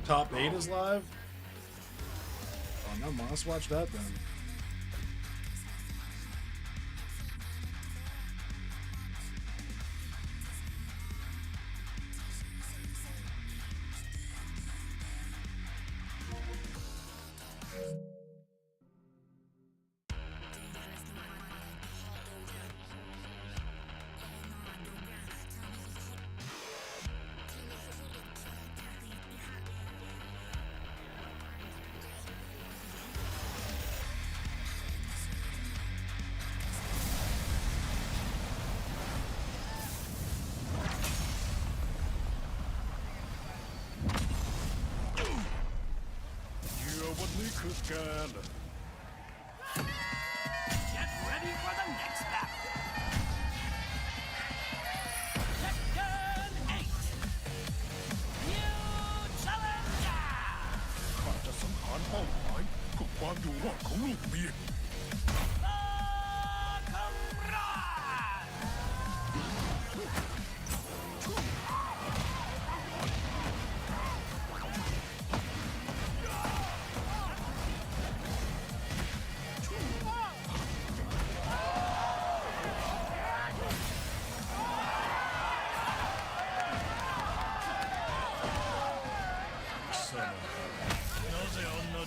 Top 8 is live? Oh, never mind. Let's watch that then. Get ready for the next battle. Tekken 8. New challenger. ข้าจะสังหารเป้าหมายเพื่อความอยู่รอดของลูกเมีย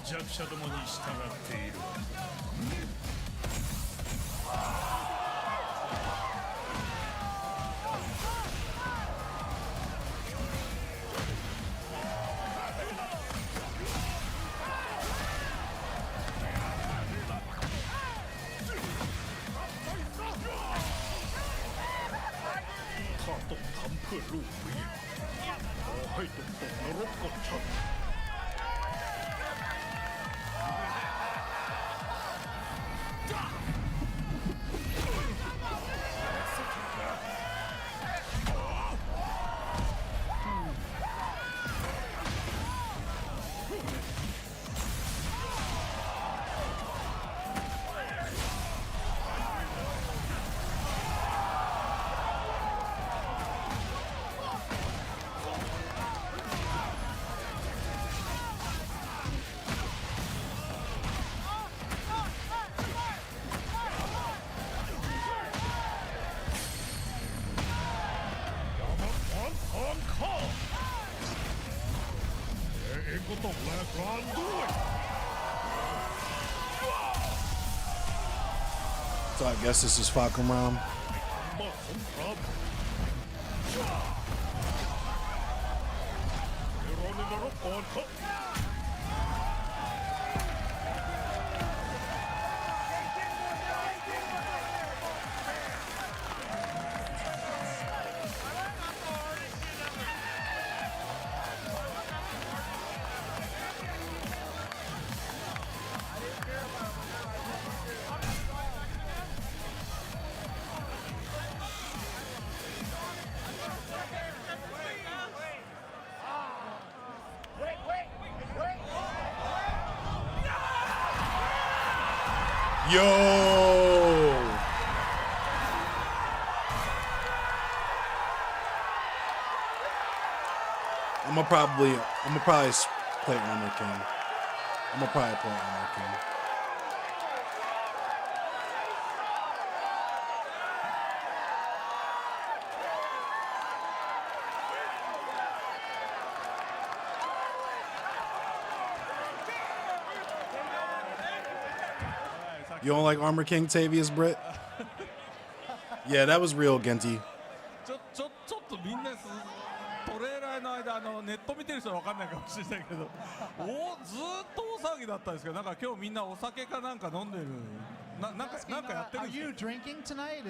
弱者どもに従っている。ข้าต้องทำเพื่อลูกเมียขอให้ตกนรกกับฉัน So I guess this is Falcon Realm. Yo! I'm gonna probably play Armor King. I'm gonna probably play Armor King. You don't like Armor King, Tavius Britt? Yeah, that was real, Genty. ちょっとみんなトレーラーの間ネット見てる人は分かんないかもしれないけど、ずーっと大騒ぎだったんですけど、なんか今日みんなお酒かなんか飲んでる、なんかやってるんですか？ Are you drinking tonight?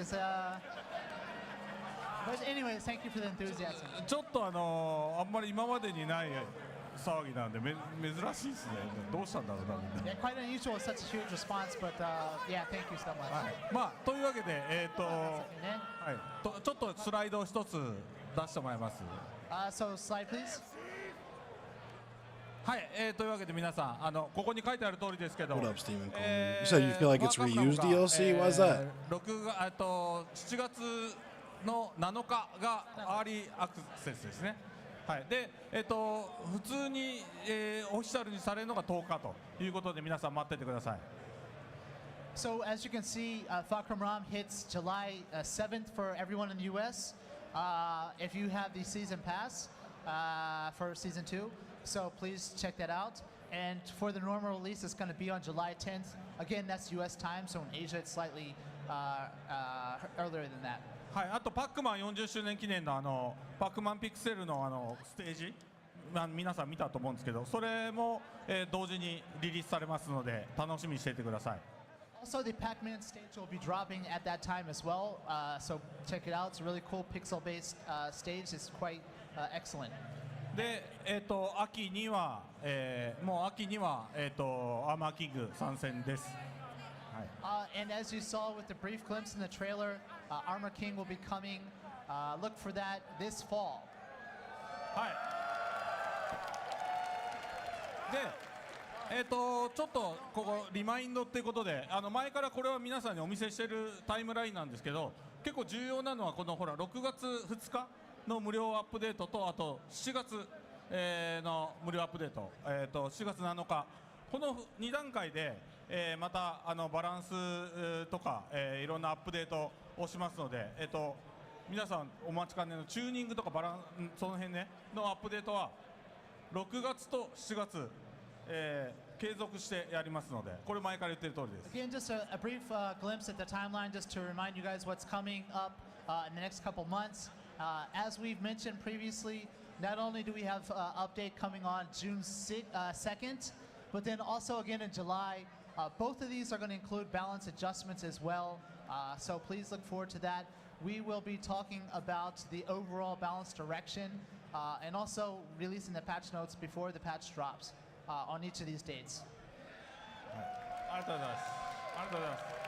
But anyways, thank you for the enthusiasm. ちょっとあんまり今までにない騒ぎなんで珍しいですね。どうしたんだろうなみんな。Yeah, quite unusual, such a huge response, but yeah, thank you so much. はい、まあというわけではい、ちょっとスライドを一つ出してもらいます。So slide please. はい、というわけで皆さんここに書いてある通りですけど。 What up, Steven Coleman? You said you feel like it's reused DLC? Why is that? 7月の7日がアーリーアクセスですね。はい、で、普通に、オフィシャルにされるのが10日ということで皆さん待っててください。 So as you can see, Fakram Ram hits July 7th for everyone in the U.S. If you have the season pass for season 2, so please check that out. And for the normal release, it's going to be on July 10th. Again, that's U.S. time, so in Asia it's slightly earlier than that. はい、あとパックマン40周年記念のパックマンピクセルのステージ、皆さん見たと思うんですけど、それも、同時にリリースされますので楽しみにしていてください。 Also, the Pac-Man stage will be dropping at that time as well, so check it out. It's a really cool pixel-based stage. It's quite excellent. で、秋には、もう秋には、アーマーキング参戦です。はい、and as you saw with the brief glimpse in the trailer, Armor King will be coming. Look for that this fall. はい。で、ちょっとここリマインドっていうことで、前からこれは皆さんにお見せしているタイムラインなんですけど、結構重要なのはこのほら6月2日の無料アップデートと、あと7月、の無料アップデート、7月7日この2段階で、またバランスとか、いろんなアップデートをしますので、皆さんお待ちかねのチューニングとかバランその辺ねのアップデートは6月と7月、継続してやりますので、これ前から言ってる通りです。 Again, just a brief glimpse at the timeline, just to remind you guys what's coming up in the next couple months. As we've mentioned previously, not only do we have update coming on June 2nd, but then also again in July. Both of these are going to include balance adjustments as well, so please look forward to that. We will be talking about the overall balance direction and also releasing the patch notes before the patch drops on each of these dates. ありがとうございます。ありがとうございます。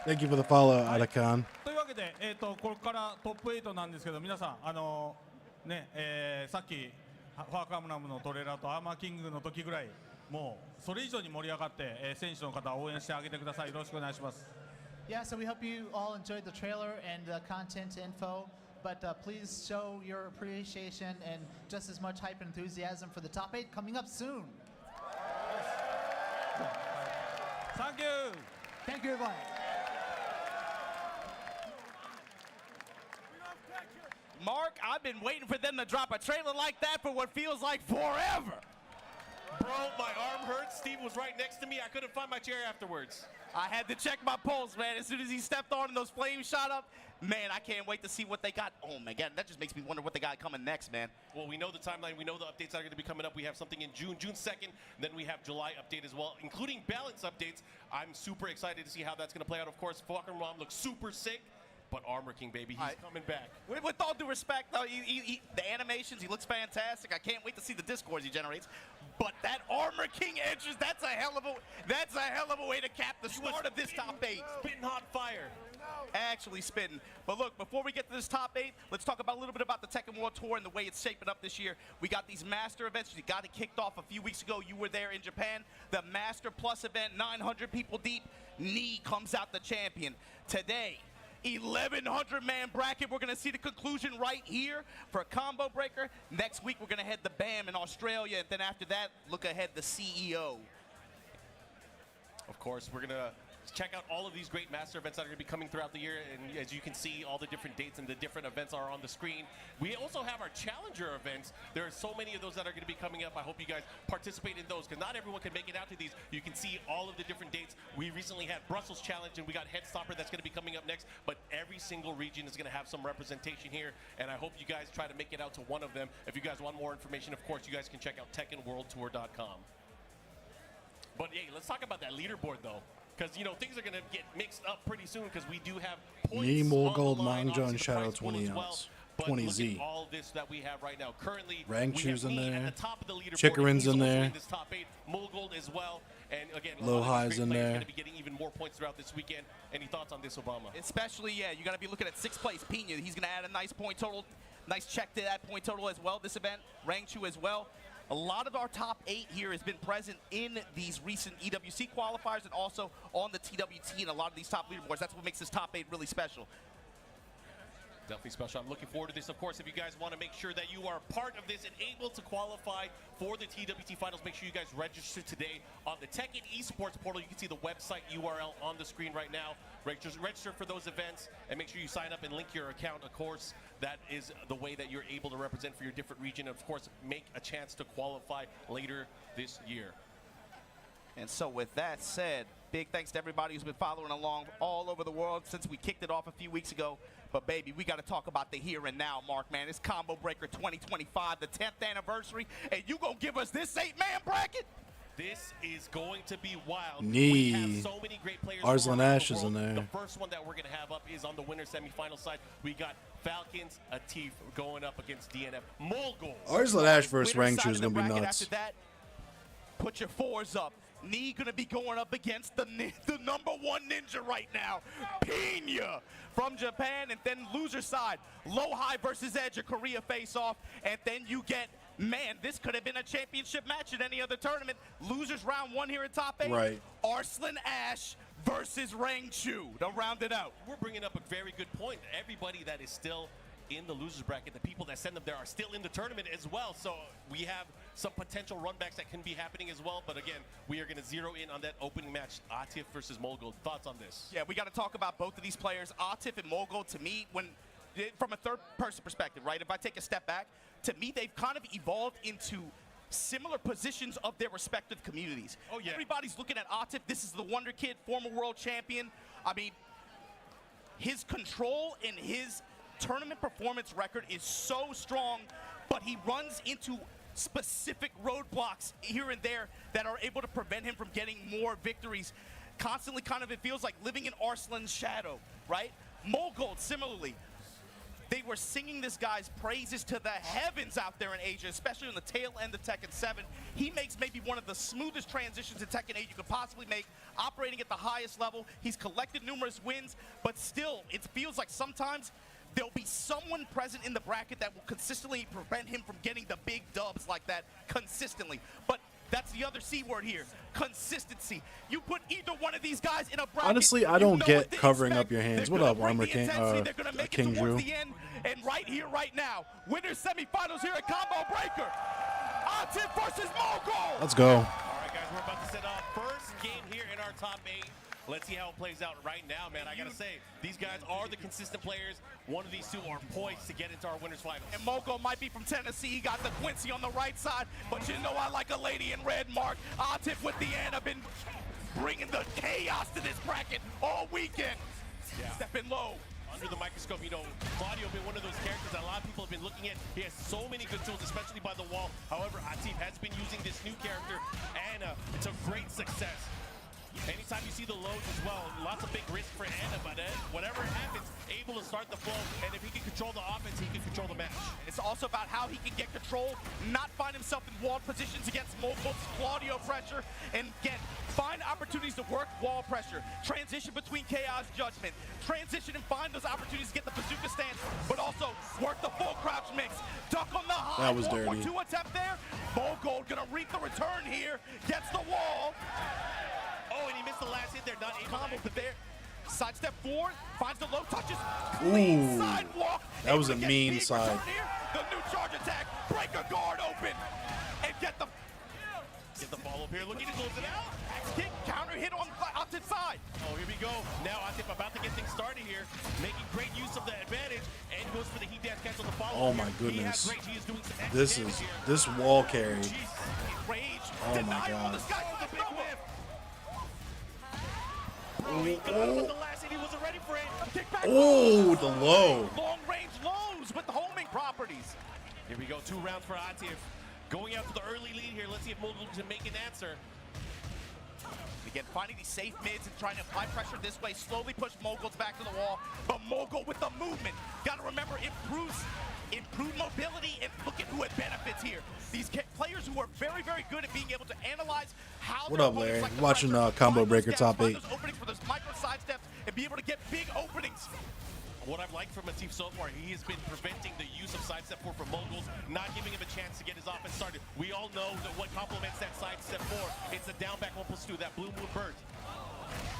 Thank you for the follow, Atakan. というわけで、ここからトップ8なんですけど、皆さんね、さっきファーカムラムのトレーラーとアーマーキングの時ぐらいもうそれ以上に盛り上がって、選手の方を応援してあげてください。よろしくお願いします。 Yeah, so we hope you all enjoyed the trailer and the content info, but please show your appreciation and just as much hype and enthusiasm for the top 8 coming up soon. Thank you. Thank you, everyone. Mark, I've been waiting for them to drop a trailer like that for what feels like forever. Bro, my arm hurts. Steve was right next to me. I couldn't find my chair afterwards. I had to check my pulse, man. As soon as he stepped on and those flames shot up, man, I can't wait to see what they got. Oh, my God, that just makes me wonder what they got coming next, man. Well, we know the timeline. We know the updates that are going to be coming up. We have something in June 2nd. Then we have July update as well, including balance updates. I'm super excited to see how that's going to play out. Of course, Falcon Rom looks super sick. But Armor King, baby, he's coming back. With all due respect, though, the animations, he looks fantastic. I can't wait to see the discords he generates. But that Armor King entrance, that's a hell of a way to cap the start of this top 8. Spitting hot fire. Actually spitting. But look, before we get to this top 8, let's talk about a little bit about the Tekken World Tour and the way it's shaping up this year. We got these master events. We got it kicked off a few weeks ago. You were there in Japan. The Master Plus event, 900 people deep. Knee comes out the champion. Today, 1,100-man bracket. We're going to see the conclusion right here for ComboBreaker. Next week, we're going to head to BAM in Australia. And then after that, look ahead, the CEO. Of course, we're going to check out all of these great master events that are going to be coming throughout the year. And as you can see, all the different dates and the different events are on the screen. We also have our challenger events. There are so many of those that are going to be coming up. I hope you guys participate in those because not everyone can make it out to these. You can see all of the different dates. We recently had Brussels Challenge and we got Headstopper that's going to be coming up next. But every single region is going to have some representation here. And I hope you guys try to make it out to one of them. If you guys want more information, of course, you guys can check out TekkenWorldTour.com. But hey, let's talk about that leaderboard though. Because, you know, things are going to get mixed up pretty soon because we do have points Me, more on gold, the line, Mangjo, and obviously the Shadow prize pool 20 as well. ounce. But 20Z. look at all this that we have right now. Currently, Rank we shoes have in me there. at the top of the leaderboard. Chickarin's He's in also there. in this top 8. Mulgold as well. And again, a Low lot of highs these great in players are there. going to be getting even more points throughout this weekend. Any thoughts on this, Obama? Especially, yeah, you got to be looking at 6th place. Pina, he's going to add a nice point total. Nice check to that point total as well this event. Rangchu as well. A lot of our top 8 here has been present in these recent EWC qualifiers and also on the TWT and a lot of these top leaderboards. That's what makes this top 8 really special. Definitely special. I'm looking forward to this. Of course, if you guys want to make sure that you are part of this and able to qualify for the TWT Finals, make sure you guys register today on the Tekken Esports portal. You can see the website URL on the screen right now. Register for those events and make sure you sign up and link your account. Of course, that is the way that you're able to represent for your different region. Of course, make a chance to qualify later this year. And so with that said, big thanks to everybody who's been following along all over the world since we kicked it off a few weeks ago. But baby, we got to talk about the here and now, Mark, man. It's ComboBreaker 2025, the 10th anniversary, and you gonna give us this 8-man bracket? This is going to be wild. Knee. We have so many great players. Arslan from around Ash the is in world. there. The first one that we're going to have up is on the winner semifinal side. We got Falcons, Atif going up against DNF. Mogul. Arslan Ash versus Winner's Rangchu side is of the going to be bracket nuts. After that, put your 4s up. Knee gonna be going up against the number 1 ninja right now, Pena from Japan, and then loser side, Low High versus Edge, a Korea face-off, and then you get, man, this could have been a championship match in any other tournament. Losers round 1 here in top 8. Right. Arslan Ash versus Rangchu to round it out. We're bringing up a very good point. Everybody that is still in the losers bracket, the people that send them there are still in the tournament as well. So we have some potential runbacks that can be happening as well. But again, we are going to zero in on that opening match, Atif versus Mogul. Thoughts on this? Yeah, we got to talk about both of these players. Atif and Mogul, to me, from a third-person perspective, right? If I take a step back, to me, they've kind of evolved into similar positions of their respective communities. Oh, yeah. Everybody's looking at Atif. This is the Wonder Kid, former world champion. I mean, his control and his tournament performance record is so strong, but he runs into specific roadblocks here and there that are able to prevent him from getting more victories. Constantly kind of, it feels like living in Arslan's shadow, right? Mogul, similarly, they were singing this guy's praises to the heavens out there in Asia, especially on the tail end of Tekken 7. He makes maybe one of the smoothest transitions in Tekken 8 you could possibly make, operating at the highest level. He's collected numerous wins, but still, it feels like sometimes there'll be someone present in the bracket that will consistently prevent him from getting the big dubs like that consistently. But that's the other C word here, consistency. You put either one of these guys in a bracket. Honestly, I don't get covering up your hands. What up, Armor King? King Drew. And right here, right now, winners semifinals here at ComboBreaker. Atif versus Mogul. Let's go. All right, guys, we're about to set up first game here in our top 8. Let's see how it plays out right now, man. I got to say, these guys are the consistent players. One of these two are poised to get into our winners finals. And Mogul might be from Tennessee. He got the Quincy on the right side. But you know I like a lady in red, Mark. Atif with the end. I've been bringing the chaos to this bracket all weekend. Yeah. Stepping low. Under the microscope, you know, Claudio been one of those characters that a lot of people have been looking at. He has so many good tools, especially by the wall. However, Atif has been using this new character, and it's a great success. Anytime you see the loads as well, lots of big risk for Anna, but whatever happens, able to start the flow, and if he can control the offense, he can control the match. It's also about how he can get control, not find himself in walled positions against Mogul's Claudio pressure, and find opportunities to work wall pressure, transition between Chaos Judgment, transition and find those opportunities to get the bazooka stance, but also work the full crouch mix, duck on the high. That was dirty. 1-4-2 attempt there. Mogul gonna reap the return here, gets the wall. Oh, and he missed the last hit there, not able Combo, to but there, sidestep forward, finds the low touches, clean Ooh. sidewalk. That was Able a to get mean big side. return here. The new charge attack, break a guard open, and get the follow-up here, looking to close it out. kick, counter hit on the opposite side. Oh, here we go. Now Atif about to get things started here, making great use of the advantage, and goes for the heat dance cancel the follow-up. Oh my here. He has goodness. great, he is doing some This extra is damage here. this wall carry. Jeez. Rage, Oh my denial. God. This guy with the big whip. Oh, he got him with the last hit, he wasn't ready for it. Kick back. Oh, the low. Long range lows with the homing properties. Here we go, 2 rounds for Atif. Going out for the early lead here. Let's see if Mogul can make an answer. Again, finding these safe mids and trying to apply pressure this way, slowly push Mogul's back to the wall. But Mogul with the movement. Got to remember, improved mobility, and look at who it benefits here. These players who are very, very good at being able to analyze how. What their up, opponents Larry? like to Watching, pressure, ComboBreaker find those top gaps, 8. find those openings for those micro side steps and be able to get big openings. What I've liked from Atif so far, he has been preventing the use of sidestep 4 for Moguls, not giving him a chance to get his offense started. We all know that what complements that sidestep 4, it's a down back 1+2, that blue moon burst.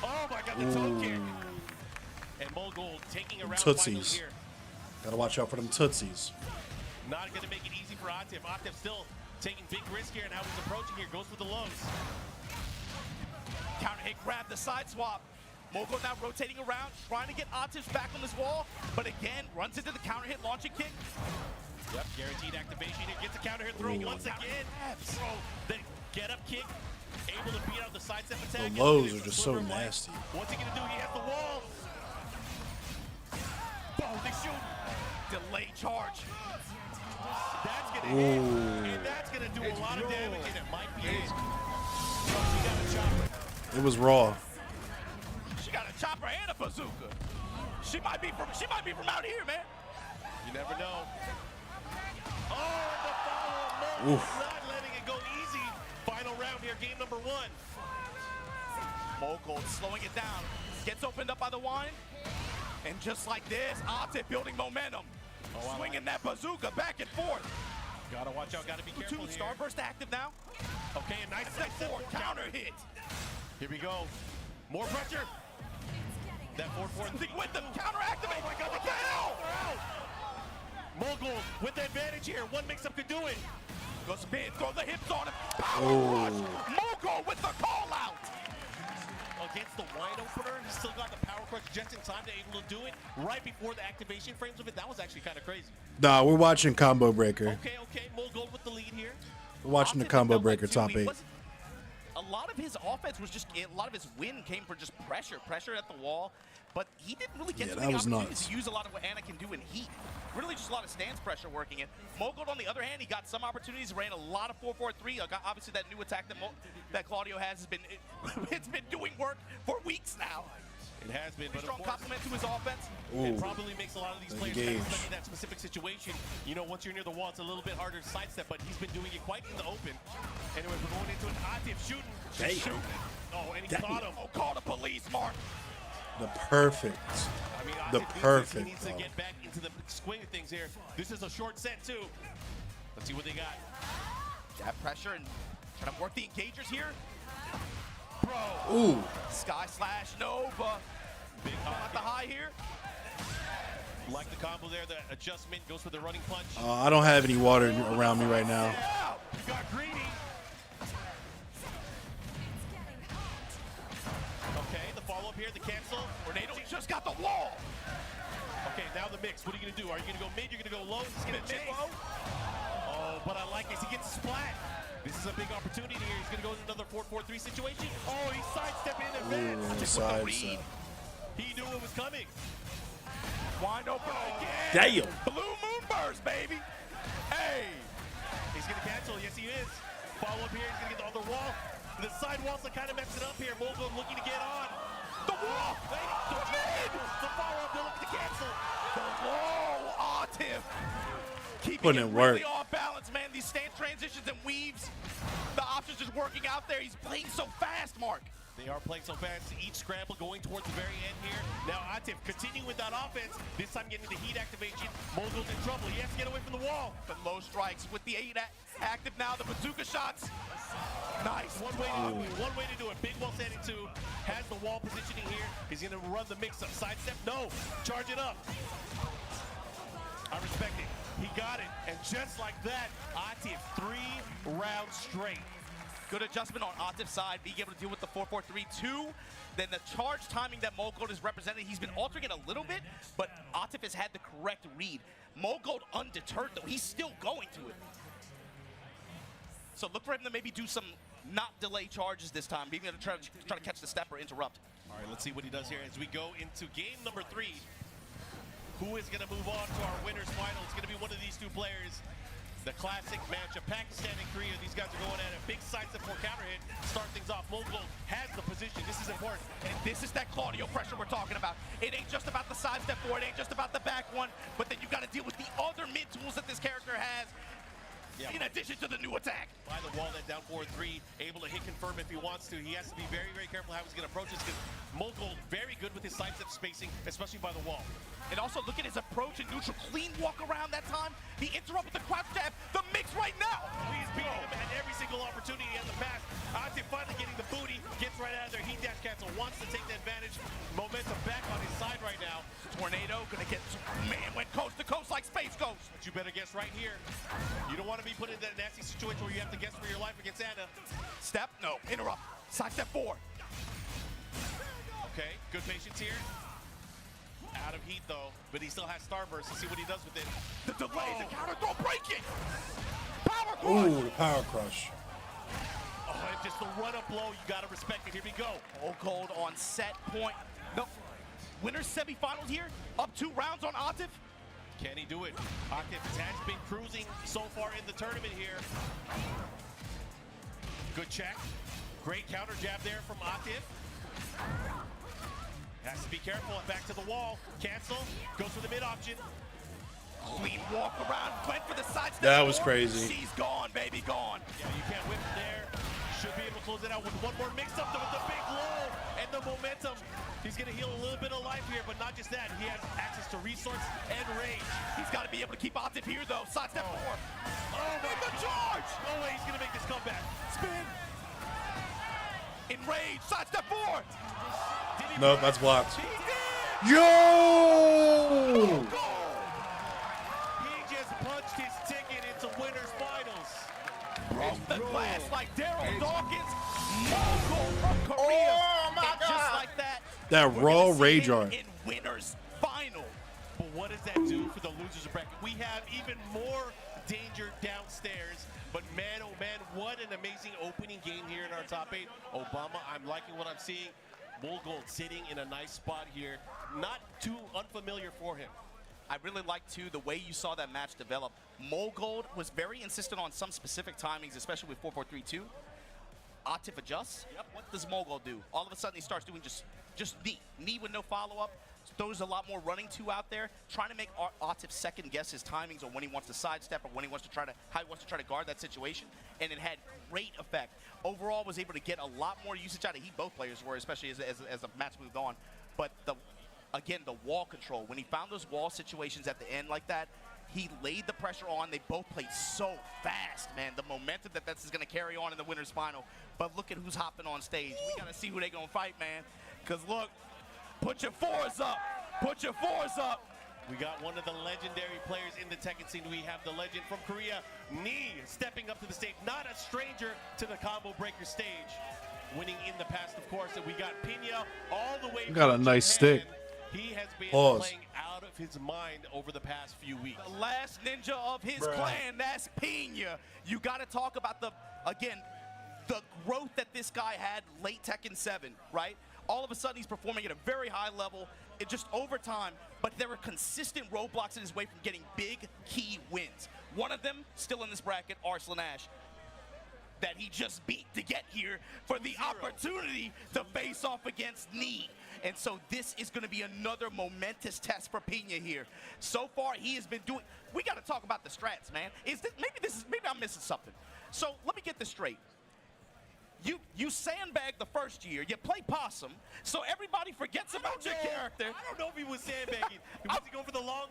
Oh my God, the toe kick. And Mogul taking a round final Tootsies. here. Gotta watch out for them tootsies. Not going to make it easy for Atif. Atif still taking big risk here, and how he's approaching here. Goes for the lows. Counter hit, grab the side swap. Mogul now rotating around, trying to get Atif's back on this wall, but again, runs into the counter hit launching kick. Yep, guaranteed activation here. Gets a counter hit throw once again. Throw, then get up kick. Able to beat out the sidestep attack. The lows are just so nasty. What's he going to do? He has the wall. Oh, they shoot. Delay charge. That's going to hit, and that's going to do a lot of damage, and it might be it. She got a chopper. It was raw. She got a chopper and a bazooka. She might be from out here, man. You never know. Oh, the follow-up. Not letting it go easy. Final round here, game number 1. Mogul slowing it down. Gets opened up by the wine. And just like this, Atif building momentum. Swinging that bazooka back and forth. Gotta watch out, gotta be careful here. Starburst active now. Okay, a nice Step forward, counter hit. Here we go. More pressure. That 4-4 Stick with them, counter activate. Oh my God, What the hell? Mogul with the advantage here. One mix-up could do it. Goes spin, throw the hips on him. Power rush. Mogul with the call out. Against the wide opener, he still got the power crush just in time to able to do it right before the activation frames of it. That was actually kind of crazy. Nah, we're watching ComboBreaker. Okay, Mogul with the lead here. We're watching the Atif felt ComboBreaker too, top he 8. wasn't- A lot of his offense was just, a lot of his win came from just pressure at the wall. But he didn't really get Yeah, too that many was opportunities nuts. to use a lot of what Anna can do in heat. Really just a lot of stance pressure working it. Mogul, on the other hand, he got some opportunities, ran a lot of 4-4-3. Obviously, that new attack that Claudio has been, it's been doing work for weeks now. It has been, but of Strong course, compliment to his offense. it probably makes a lot of these players Engage. study that specific situation. You know, once you're near the wall, it's a little bit harder to sidestep, but he's been doing it quite in the open. Anyway, we're going into an Atif shooting. Damn. Oh, and he caught him. Oh, call the police, Mark. The perfect. I mean, The Atif thinks perfect he needs to throw. get back into the swing of things here. This is a short set, too. Let's see what they got. That pressure and trying to work the engagers here. Bro. Ooh. Sky slash Nova. Big At the high here. Like the combo there, the adjustment goes for the running punch. I don't have any water around me right now. Yeah. You got greedy. Okay, the follow-up here, the cancel. Tornado just got the wall. Okay, now the mix. What are you going to do? Are you going to go mid? You're going to go low? He's going to chase. Low. Oh, but I like this. He gets splat. This is a big opportunity here. He's going to go into another 4-4-3 situation. Oh, he sidestepped in advance. Ooh, side step. He knew it was coming. Wide open again. Damn. Blue Moonburst, baby. Hey. He's going to cancel. Yes, he is. Follow up here. He's going to get the other wall. The side walls are kind of messing up here. Mogul looking to get on. The wall. The follow-up. They're looking to cancel. Whoa, Atif. Keeping Putting it in work. really off balance, man. These stance transitions and weaves. The options just working out there. He's playing so fast, Mark. They are playing so fast. Each scramble going towards the very end here. Now Atif continuing with that offense. This time getting the heat activation. Mogul's in trouble. He has to get away from the wall. The low strikes with the 8 active now. The bazooka shots. Nice. One way to do it. Big wall standing 2. Has the wall positioning here. He's going to run the mix-up. Sidestep. No. Charge it up. I respect it. He got it. And just like that, Atif 3 rounds straight. Good adjustment on Atif's side, being able to deal with the 4-4-3-2. Then the charge timing that Mogul is representing, he's been altering it a little bit, but Atif has had the correct read. Mogul undeterred, though. He's still going to it. So look for him to maybe do some not delay charges this time, being able to try to catch the step or interrupt. All right, let's see what he does here as we go into game number 3. Who is going to move on to our winners final? It's going to be one of these two players. The classic matchup, Pakistan and Korea. These guys are going at a big sidestep for counter hit. Start things off. Mogul has the position. This is important. And this is that Claudio pressure we're talking about. It ain't just about the sidestep forward, it ain't just about the back one, but then you got to deal with the other mid tools that this character has. in addition to the new attack. By the wall, that down 4-3, able to hit confirm if he wants to. He has to be very, very careful how he's going to approach this because Mogul very good with his sidestep spacing, especially by the wall. And also look at his approach and neutral. Clean walk around that time. He interrupted the crouch jab. The mix right now. He's beating him at every single opportunity in the past. Ate finally getting the booty, gets right out of there. Heat dash cancel, wants to take the advantage. Momentum back on his side right now. Tornado gonna get, man, went coast to coast like Space Ghost. But you better guess right here. You don't want to be put in that nasty situation where you have to guess for your life against Anna. Step, no, interrupt. Side step 4. Okay, good patience here. Out of heat though, but he still has Starburst. Let's see what he does with it. The delay, the counter throw breaking. Power crush. Ooh, the power crush. Oh, and just the run-up blow, you gotta respect it. Here we go. All cold on set point. No, winners semifinals here. Up 2 rounds on Atif. Can he do it? Octave has been cruising so far in the tournament here. Good check. Great counter jab there from Octave. Has to be careful. Back to the wall. Cancel. Goes for the mid option. Clean walk around. Went for the side step. That was 4. crazy. She's gone, baby, gone. Yeah, you can't whip it there. Should be able to close it out with one more mix-up with the big low and the momentum. He's going to heal a little bit of life here, but not just that. He has access to resource and rage. He's got to be able to keep Atif here, though. Side step 4. Oh, my the charge. No way he's going to make this comeback. Spin. Enrage. Side step 4. Nope, that's blocked. He did. Yo! He just punched his ticket into winners finals. Broke the glass like Daryl Dawkins. Mogul from Korea. Oh, my and just God. like that. That we're raw gonna see rage him art. in winners final. But what does that do for the losers bracket? We have even more danger downstairs. But man, oh man, what an amazing opening game here in our top 8. Obama, I'm liking what I'm seeing. Mogul sitting in a nice spot here. Not too unfamiliar for him. I really like, too, the way you saw that match develop. Mogul was very insistent on some specific timings, especially with 4-4-3-2. Atif adjusts. Yep. What does Mogul do? All of a sudden, he starts doing just knee. Knee with no follow-up. Throws a lot more running to out there, trying to make Atif second guess his timings on when he wants to sidestep or when he wants to how he wants to try to guard that situation, and it had great effect. Overall, was able to get a lot more usage out of Heat. Both players were, especially as the match moved on. But again, the wall control. When he found those wall situations at the end like that, he laid the pressure on. They both played so fast, man. The momentum that this is going to carry on in the winners final. But look at who's hopping on stage. We got to see who they're going to fight, man. Because look. Put your 4s up. Put your 4s up. We got one of the legendary players in the Tekken scene. We have the legend from Korea, Nee, stepping up to the stage. Not a stranger to the ComboBreaker stage. Winning in the past, of course. And we got Pina all the way Got a from nice Japan. stick. He has been Pause. playing out of his mind over the past few weeks. The last ninja of his clan, that's Pina. You got to talk about the growth that this guy had late Tekken 7, right? All of a sudden, he's performing at a very high level, just over time, but there were consistent roadblocks in his way from getting big, key wins. One of them, still in this bracket, Arslan Ash, that he just beat to get here for the opportunity to face off against Nee. And so this is going to be another momentous test for Pina here. So far, he has been doing, we got to talk about the strats, man. Maybe I'm missing something. So let me get this straight. You sandbag the first year, you play possum, so everybody forgets about your character. I don't know if he was sandbagging. Was he going for the long?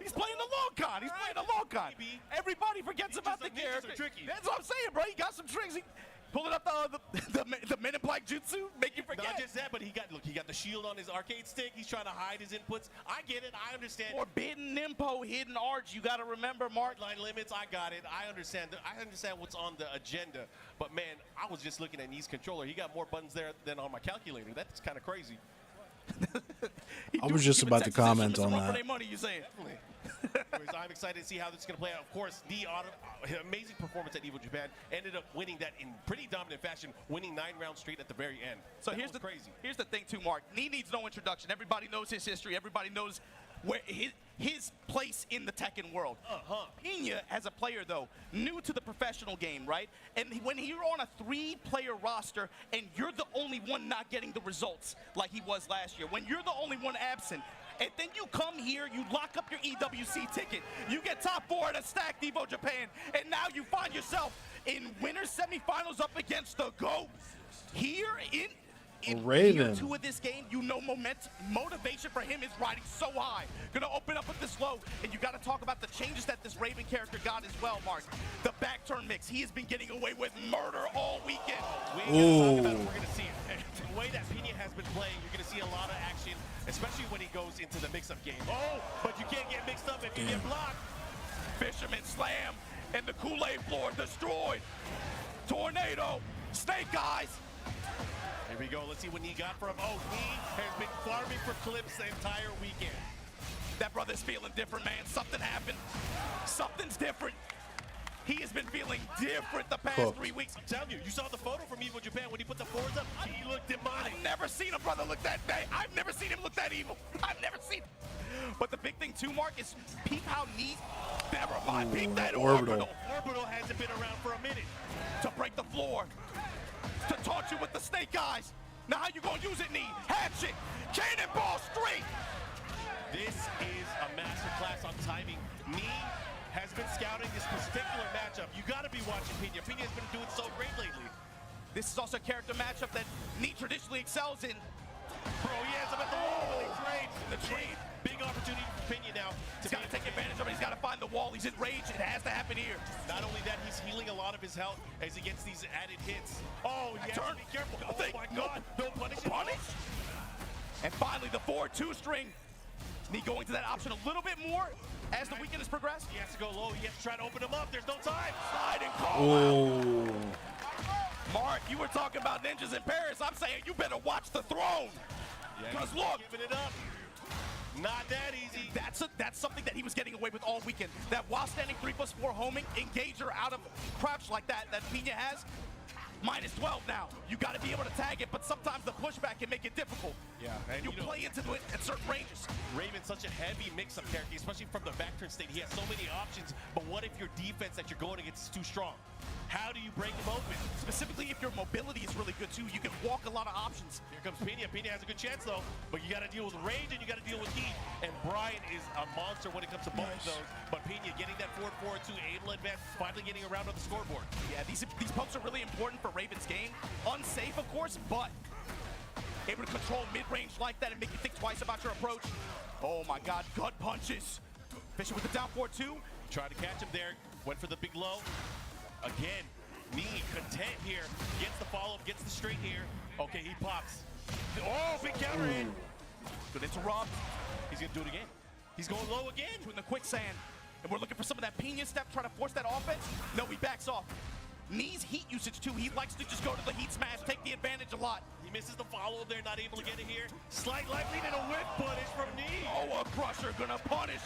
He's playing the long con. He's playing the long con. Maybe. Everybody forgets about the Ninjas character. are tricky. That's what I'm saying, bro. He got some tricks. He pulling up the Men in Black Jutsu, make you forget. Not just that, but he got the shield on his arcade stick. He's trying to hide his inputs. I get it. I understand. Forbidden Nimpo, hidden arts. You got to remember, Mark. Line limits. I got it. I understand. I understand what's on the agenda. But man, I was just looking at Nee's controller. He got more buttons there than on my calculator. That's kind of crazy. I was just about to comment on For that. their money, you saying? Definitely. Anyways, I'm excited to see how this is going to play out. Of course, the amazing performance at Evo Japan ended up winning that in pretty dominant fashion, winning 9 rounds straight at the very end. So That here's was the crazy. Here's the thing, too, Mark. Nee needs no introduction. Everybody knows his history. Everybody knows where his place in the Tekken world. Pina, as a player, though, new to the professional game, right? And when you're on a 3-player roster and you're the only one not getting the results like he was last year, when you're the only one absent, And then you come here, you lock up your EWC ticket, you get top 4 at a stacked Evo Japan, and now you find yourself in winners semifinals up against the GOAT. Here in Raven. year 2 of this game, you know motivation for him is riding so high. Gonna open up with this low, and you gotta talk about the changes that this Raven character got as well, Mark. The back turn mix, he has been getting away with murder all weekend. We ain't gonna talk about it, we're gonna see it. The way that Pena has been playing, you're gonna see a lot of action, especially when he goes into the mix-up game. Oh, but you can't get mixed up if you get blocked. Fisherman slam, and the Kool-Aid floor destroyed. Tornado, snake eyes. Here we go. Let's see what he got from. Oh, he has been farming for clips the entire weekend. That brother's feeling different, man. Something happened. Something's different. He has been feeling different the past 3 weeks. I'm telling you, you saw the photo from Evo Japan when he put the fours up. He looked demonic. I've never seen a brother look that bad. I've never seen him look that evil. I've never seen. But the big thing too, Mark, is peep how neat. Never mind. Peep that orbital. Orbital hasn't been around for a minute. To break the floor. To taunt you with the snake eyes. Now how you gonna use it, knee? Hatchet. Cannonball straight. This is a masterclass on timing. Nee has been scouting this particular matchup. You gotta be watching Pena. Pena has been doing so great lately. This is also a character matchup that Nee traditionally excels in. Bro, he has him at the wall when he trades. The trade. Big opportunity for Pena now. He's got to take advantage of it. He's got to find the wall. He's enraged. It has to happen here. Not only that, he's healing a lot of his health as he gets these added hits. Oh, you have Turn. to be careful. No, Oh my God. No punish. Punish. And finally, the 4-2 string. Nee going to that option a little bit more as the weekend has progressed. He has to go low. He has to try to open him up. There's no time. Slide and call Oh. out. Mark, you were talking about ninjas in Paris. I'm saying you better watch the throne. Because look, Giving it up. Not that easy. that's something that he was getting away with all weekend. That while standing 3+4 homing engager out of crouch like that Pena has, -12 now. You got to be able to tag it, but sometimes the pushback can make it difficult. Yeah, and You play into it at certain ranges. Raven's such a heavy mix-up character, especially from the back turn state. He has so many options, but what if your defense that you're going against is too strong? How do you break him open? Specifically, if your mobility is really good too, you can walk a lot of options. Here comes Pena. Pena has a good chance though, but you got to deal with range and you got to deal with heat. And Brian is a monster when it comes to both of those. But Pena getting that 4-4-2, able to advance, finally getting around on the scoreboard. Yeah, these pokes are really important for Raven's game. Unsafe, of course, but able to control mid-range like that and make you think twice about your approach. Oh my God, gut punches. Fisher with the down 4-2. Tried to catch him there, went for the big low. Again, Nee content here, gets the follow-up, gets the straight here. Okay, he pops. Oh, big counter hit. Good interrupt. He's gonna do it again. He's going low again. In the quicksand. And we're looking for some of that Pena step, try to force that offense. No, he backs off. Nee's heat usage too. He likes to just go to the heat smash, take the advantage a lot. He misses the follow there, not able to get it here. Slight likely and a whip punish from Nee. Oh, a crusher gonna punish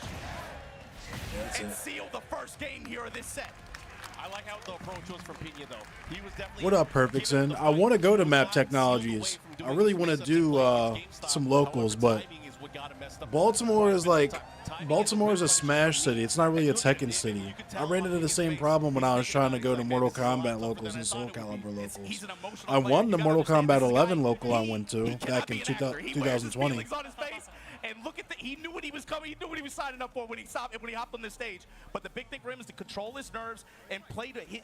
That's and it. seal the first game here of this set. I like how the approach was from Pena though. He was definitely. What up, Perfectson? I want to go to Map Technologies. I really want to do some locals, but Baltimore is like, Baltimore is a Smash city. It's not really a Tekken city. I ran into the same problem when I was trying to go to Mortal Kombat locals and Soul Calibur locals. I won the Mortal Kombat 11 local I went to back in 2020. And look at he knew what he was coming. He knew what he was signing up for when he hopped on the stage. But the big thing for him is to control his nerves and play to hit.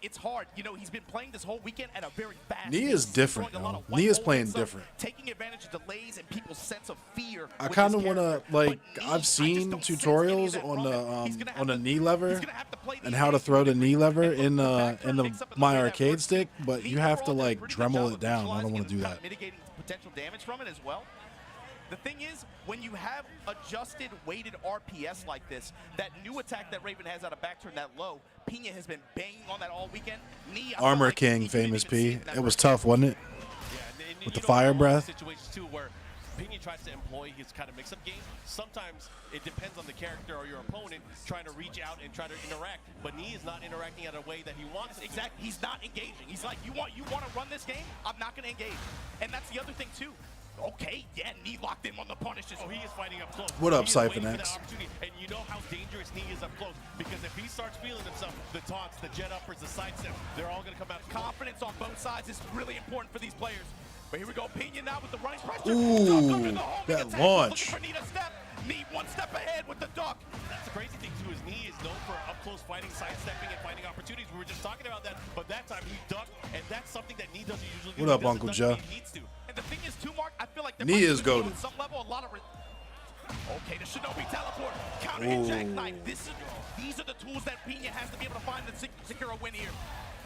It's hard. You know, he's been playing this whole weekend at a very fast Nee pace. is different, Throwing a lot yo. of white Nee is holes playing and stuff, different. Taking advantage of delays and people's sense of fear. I with kind of his want to, character. like, But Nee, I I've just seen don't sense any of tutorials that on from him. He's the gonna have on the to- knee lever he's gonna have to play and the how to game throw the through knee lever and in look, the the back turn my mix up in the way that arcade works. stick, but Nee you have to overall did a like pretty good job Dremel of it down. I don't neutralizing want to do and that. Mitigating potential damage from it as well. The thing is, when you have adjusted weighted RPS like this, that new attack that Raven has out of back turn that low, Pena has been banging on that all weekend. Nee, I feel Armor like King, he didn't famous even see P. that It was first. tough, wasn't it? Yeah, and With you the know, fire in a lot of breath. situations too, where Pena tries to employ his kind of mix-up game. Sometimes it depends on the character or your opponent trying to reach out and try to interact. But Nee is not interacting in a way that he wants. Exactly. He's not engaging. He's like, you want to run this game? I'm not going to engage. And that's the other thing too. Okay, yeah, Nee locked in on the punishes. Oh, he is fighting up close. What up, He is waiting Siphon for X? that opportunity. And you know how dangerous Nee is up close. Because if he starts feeling himself, the taunts, the jet uppers, the side steps, they're all going to come out. Confidence on both sides is really important for these players. But here we go, Pena now with the running pressure. Ooh, that launch. Looking for Knee to step. Knee one step ahead with the duck. That's the crazy thing too. His knee is known for up-close fighting, sidestepping, and finding opportunities. We were just talking about that, but that time he ducked, and that's something that Knee doesn't usually do. What up, He doesn't Uncle duck Joe? when he needs to. And the thing is, too, Mark, I feel like there Knee might is be goated. on some level a lot of. Okay, the Shinobi teleport, counter hit jackknife. These are the tools that Pena has to be able to find and secure a win here.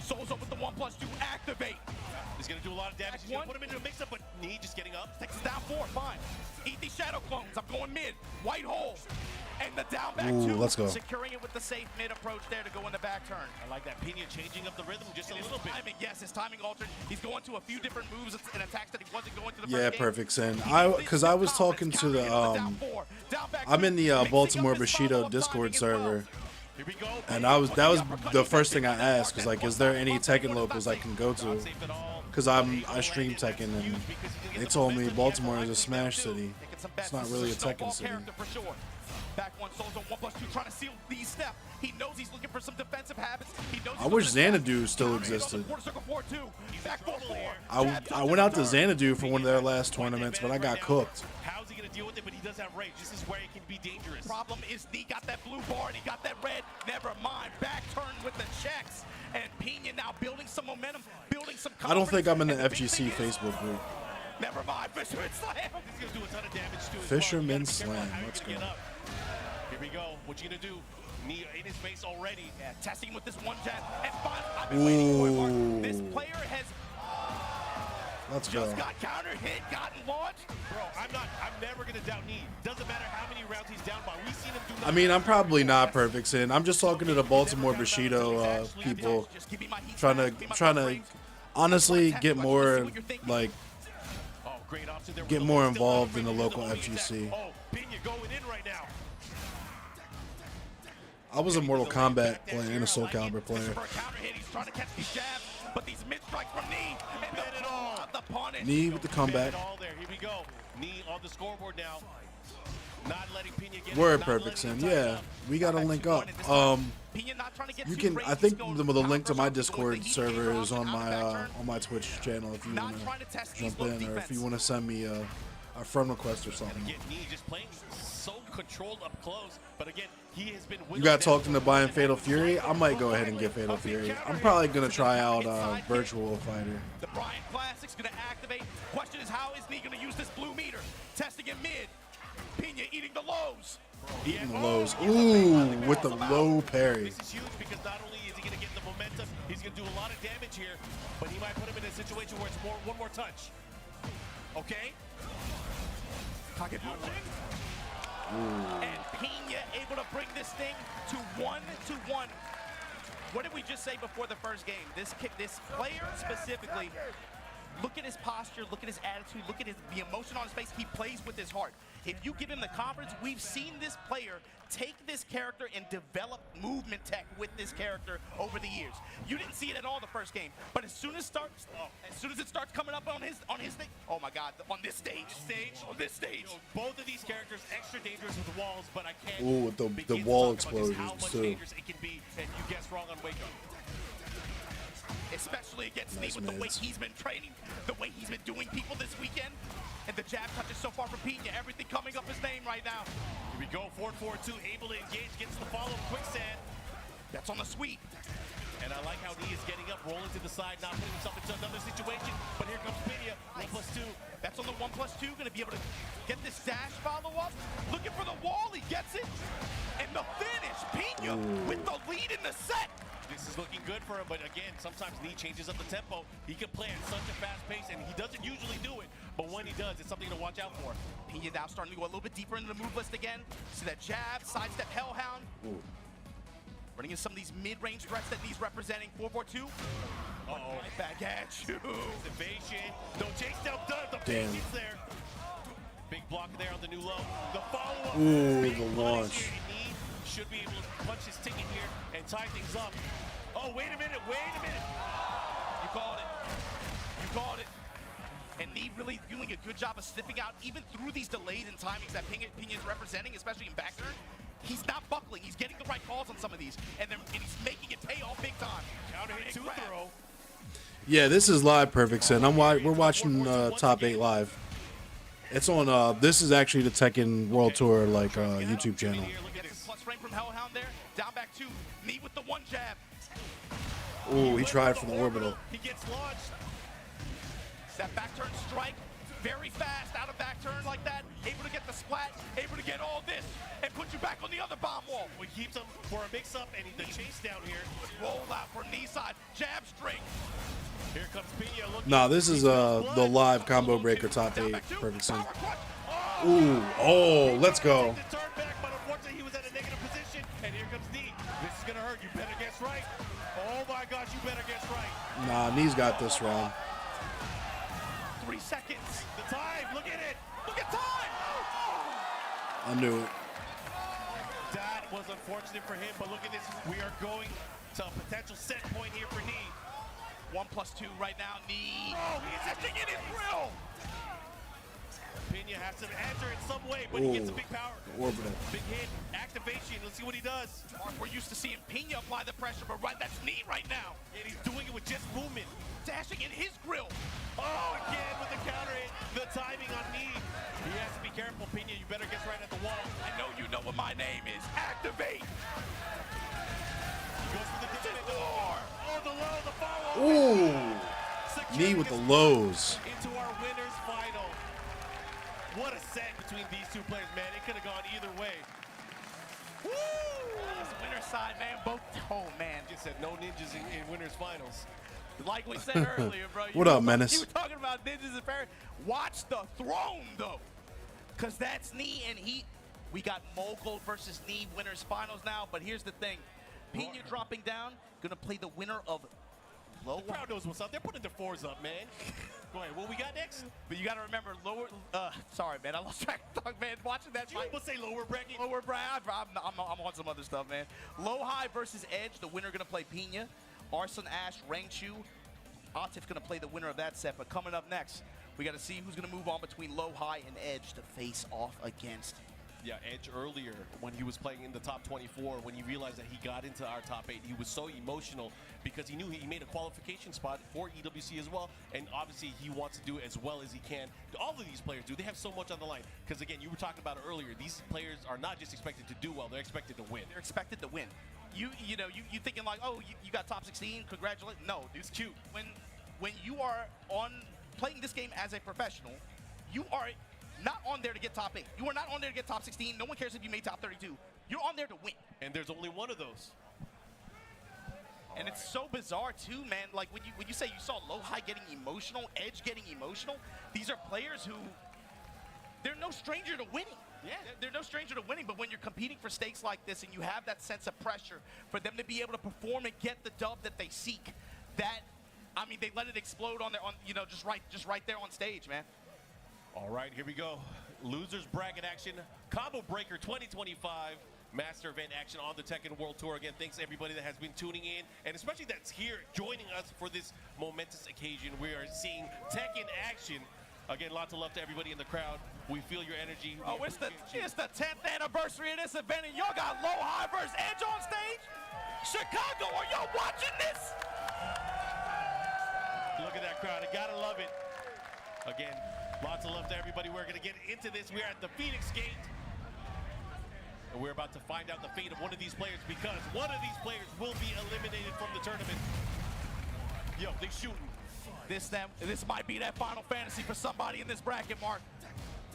Souls up with the 1+2, activate. He's gonna do a lot of damage. He's gonna put him into a mix-up, but Knee just getting up. Takes us down 4, fine. Eat these shadow clones. I'm going mid. White hole. And the down back Ooh, 2. let's go. Securing it with the safe mid approach there to go in the back turn. I like that. Pena changing up the rhythm just a And little his bit. timing, yes, his timing altered. He's going to a few different moves and attacks that he wasn't going to the Yeah, first game. perfect sin. He Because I was talking to the down 4, down back I'm 2, in the mixing up Baltimore his Bushido follow-up Discord timing as well. server, Here we go. and that was the first thing I asked. Was like, is there any Tekken locals I can go to? Not safe at all. Because I stream Tekken, and they told me Baltimore is a Smash city. Taking some It's bets. not This really a is snowball Tekken city. character for sure. Back one, Souls on 1+2, trying to seal these steps. He knows he's looking for some defensive habits. He knows I wish he's looking at Xanadu still counter hit on the existed. quarter circle 4-2. Back 4-4. I went out to Xanadu for one of their last tournaments, but I got cooked. How's he gonna deal with it? But he does have rage. This is where it can be dangerous. Problem is he got that blue bar and he got that red. Never mind. Back turn with the checks. And Pena now building some momentum, building some confidence. I don't think I'm in the And big FGC thing is- Facebook group. Never mind. Fisherman slam. He's gonna do a ton of damage to his Fisherman body. You gotta be careful slam. how you're Let's gonna go. get up. Here we go. What you gonna do? Knee in his face already. Yeah, testing with this one jab. And finally, I've been waiting for it, Mark. This Ooh. player has Let's go. just got counter hit, gotten launched. Bro, I'm never gonna doubt Knee. Doesn't matter how many rounds he's down by. We've seen him do. I mean, I'm probably not perfect, Sin. I'm just talking to the Baltimore Bushido people, Just give me my heat trying back, give me my to frames. honestly get more like Oh, great option there. get more involved in the local FGC. Oh, Pena going in right now. I was a Mortal Kombat player and a Soul Calibur player. For a counter hit, he's trying to catch these jabs, but these mid strikes from Knee and the punish. Knee with the comeback. All there. Here we go. Knee on the scoreboard now. Not letting Pena get Word not perfect, letting Sin. him tie Yeah, up. we gotta link up. Pena not trying to get You too can. crazy. I think He's going the link to my counter Discord pressure, server heat is on out of back turn. my Twitch channel if you Not wanna trying to test these jump low in, or if defense. you wanna send me a friend request or something. Again, Knee just playing so controlled up close, but again, he has been. You got talked into buying Fatal Fury. I might go ahead and get Fatal Fury. I'm probably gonna try out Virtual Fighter. The Brian Classic's going to activate. Question is, how is Knee going to use this blue meter? Testing it mid. Pena eating the lows. Eating the lows. Ooh, with the low parry. This is huge because not only is he going to get the momentum, he's going to do a lot of damage here, but he might put him in a situation where it's one more touch. Okay? Kagebunshin. And Pena able to bring this thing to 1-1. What did we just say before the first game? This player specifically, look at his posture, look at his attitude, look at the emotion on his face. He plays with his heart. If you give him the confidence, we've seen this player take this character and develop movement tech with this character over the years. You didn't see it at all the first game, but as soon as it starts coming up on his thing, oh my God, on this stage. You know, both of these characters extra dangerous with walls, but I can't. Ooh, with the begin to wall talk about just how explosions, much too. dangerous it can be, and you guessed wrong on Wake Up. Especially against Nice Knee with the way mids. he's been training, the way he's been doing people this weekend, and the jab touches so far from Pena. Everything coming up his name right now. Here we go, 4-4-2, able to engage, gets the follow, quicksand. That's on the sweep. And I like how Knee is getting up, rolling to the side, not putting himself into another situation. But here comes Pena, 1+2. That's on the 1+2. Going to be able to get this dash follow-up. Looking for the wall. He gets it. And the finish. Pena with the lead in the set. This is looking good for him, but again, sometimes Knee changes up the tempo. He can play at such a fast pace, and he doesn't usually do it. But when he does, it's something to watch out for. Pena now starting to go a little bit deeper into the move list again. See that jab, sidestep, hellhound. Running into some of these mid-range threats that he's representing. 4-4-2. Uh-oh. Right back at you. Evasion. No chase down done. The Damn. patience there. Big block there on the new low. The follow-up. Ooh, Big the punish launch. here. Knee should be able to punch his ticket here and tie things up. Oh, wait a minute. You called it. You called it. And Knee really doing a good job of sniffing out, even through these delays and timings that Pena is representing, especially in back turn. He's not buckling. He's getting the right calls on some of these, and he's making it pay off big time. Counter hit, two throw. Yeah, this is live Perfect Sin. We're watching Top 8 live. It's on. This is actually the Tekken World Tour YouTube channel. Gets his plus frame from Hellhound there. Down back two. Knee with the one jab. Ooh, he tried for the orbital. He gets launched. That back turn strike. Very fast out of back turn like that. Able to get the splat. Able to get all this. And put you back on the other bomb wall. We keeps him for a mix-up, and the chase down here. Roll out from knee side. Jab straight. Here comes Pena looking. Nah, this is the live ComboBreaker Top 8 Perfect Sin. Ooh, oh, let's go. The turn back, but unfortunately he was at a negative position. And here comes knee. This is gonna hurt. You better guess right. Oh my gosh, you better guess right. Nah, knee's got this wrong. 3 seconds. The time, look at it. Look at time. I knew it. That was unfortunate for him, but look at this. We are going to a potential set point here for knee. 1+2 right now. Knee. Oh, he's Sitting in his grill. Pena has to answer in some way, but he gets a big power. Orbital. Big hit, activation. Let's see what he does. Mark, we're used to seeing Pena apply the pressure, but that's knee right now. And he's doing it with just movement. Dashing in his grill. Oh, again with the counter hit. The timing on knee. He has to be careful, Pena. You better guess right at the wall. I know you know what my name is. Activate. He goes for the defense. War. Oh, the low, the follow. Ooh, Securing knee with the this lows. into our winners final. What a set between these two players, man. It could have gone either way. Woo! It's winner side, man. Both. Oh, man. Just said no ninjas in winners finals. Like we said earlier, bro. What up, Menace? You were talking about ninjas and fairies. Watch the throne, though. Because that's knee and heat. We got Mogul versus knee winners finals now. But here's the thing. Pena dropping down. Going to play the winner of low. The crowd knows what's up. They're putting their fours up, man. Go ahead. What we got next? But you got to remember, lower. Sorry, man. I lost track of thought, man. Watching that You fight. almost say lower bracket. Lower bracket. I'm on some other stuff, man. Low high versus edge. The winner going to play Pena. Arson Ash, Rangchu. Atif going to play the winner of that set. But coming up next, we got to see who's going to move on between low, high, and edge to face off against. Yeah, Edge earlier when he was playing in the top 24, when he realized that he got into our top 8, he was so emotional because he knew he made a qualification spot for EWC as well, and obviously he wants to do it as well as he can. All of these players do. They have so much on the line because, again, you were talking about it earlier. These players are not just expected to do well, they're expected to win. They're expected to win. You thinking like, oh, you got top 16, congratulations. No, dude, it's cute. When you are playing this game as a professional, you are not on there to get top 8. You are not on there to get top 16. No one cares if you made top 32. You're on there to win. And there's only one of those. And it's so bizarre too, man. Like when you say you saw low high getting emotional, edge getting emotional, these are players who they're no stranger to winning. Yeah, they're no stranger to winning, but when you're competing for stakes like this and you have that sense of pressure for them to be able to perform and get the dub that they seek, I mean, they let it explode on just right there on stage, man. All right, here we go. Losers bracket action. ComboBreaker 2025 Master Event action on the Tekken World Tour. Again, thanks to everybody that has been tuning in, and especially that's here joining us for this momentous occasion. We are seeing Tekken action. Again, lots of love to everybody in the crowd. We feel your energy. Oh, it's the 10th anniversary of this event, and y'all got low high versus edge on stage? Chicago, are y'all watching this? Look at that crowd. I gotta love it. Again, lots of love to everybody. We're going to get into this. We're at the Phoenix Gate. And we're about to find out the fate of one of these players because one of these players will be eliminated from the tournament. Yo, they shooting. This might be that Final Fantasy for somebody in this bracket, Mark.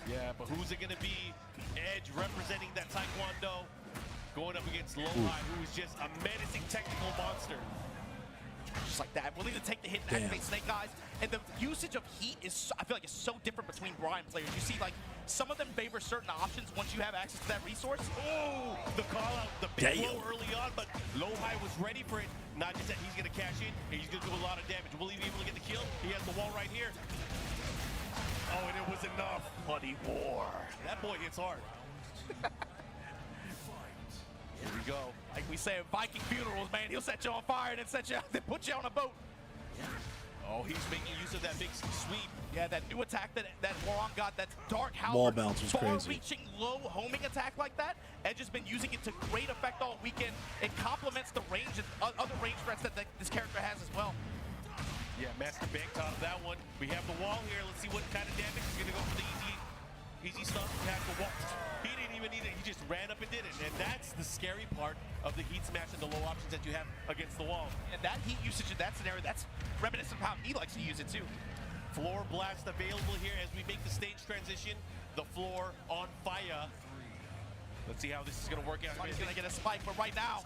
Yeah, but who's it going to be? Edge representing that Taekwondo going up against Low High, who is just a menacing technical monster. Just like that, willing to take the hit and activate Snake Eyes. And the usage of heat is, I feel like, is so different between Brian players. You see, like, some of them favor certain options once you have access to that resource. Oh, the call out, the big blow early on, but Low High was ready for it. Not just that he's going to cash in, he's going to do a lot of damage. Will he be able to get the kill? He has the wall right here. Oh, and it was enough. Bloody war. That boy hits hard. Here we go. Like we say at Viking funerals, man, he'll set you on fire and then put you on a boat. Oh, he's making use of that big sweep. Yeah, that new attack that Warong got, that Dark Howard, Ball bounce was crazy. far-reaching, low homing attack like that. Edge has been using it to great effect all weekend. It complements the range and other range threats that this character has as well. Yeah, Master banked out of that one. We have the wall here. Let's see what kind of damage. He's going to go for the easy stuff. He has the wall. He didn't even need it. He just ran up and did it. And that's the scary part of the heat smash and the low options that you have against the wall. And that heat usage in that scenario, that's reminiscent of how he likes to use it too. Floor blast available here as we make the stage transition. The floor on fire. Let's see how this is going to work out. He's going to get a spike, but right now,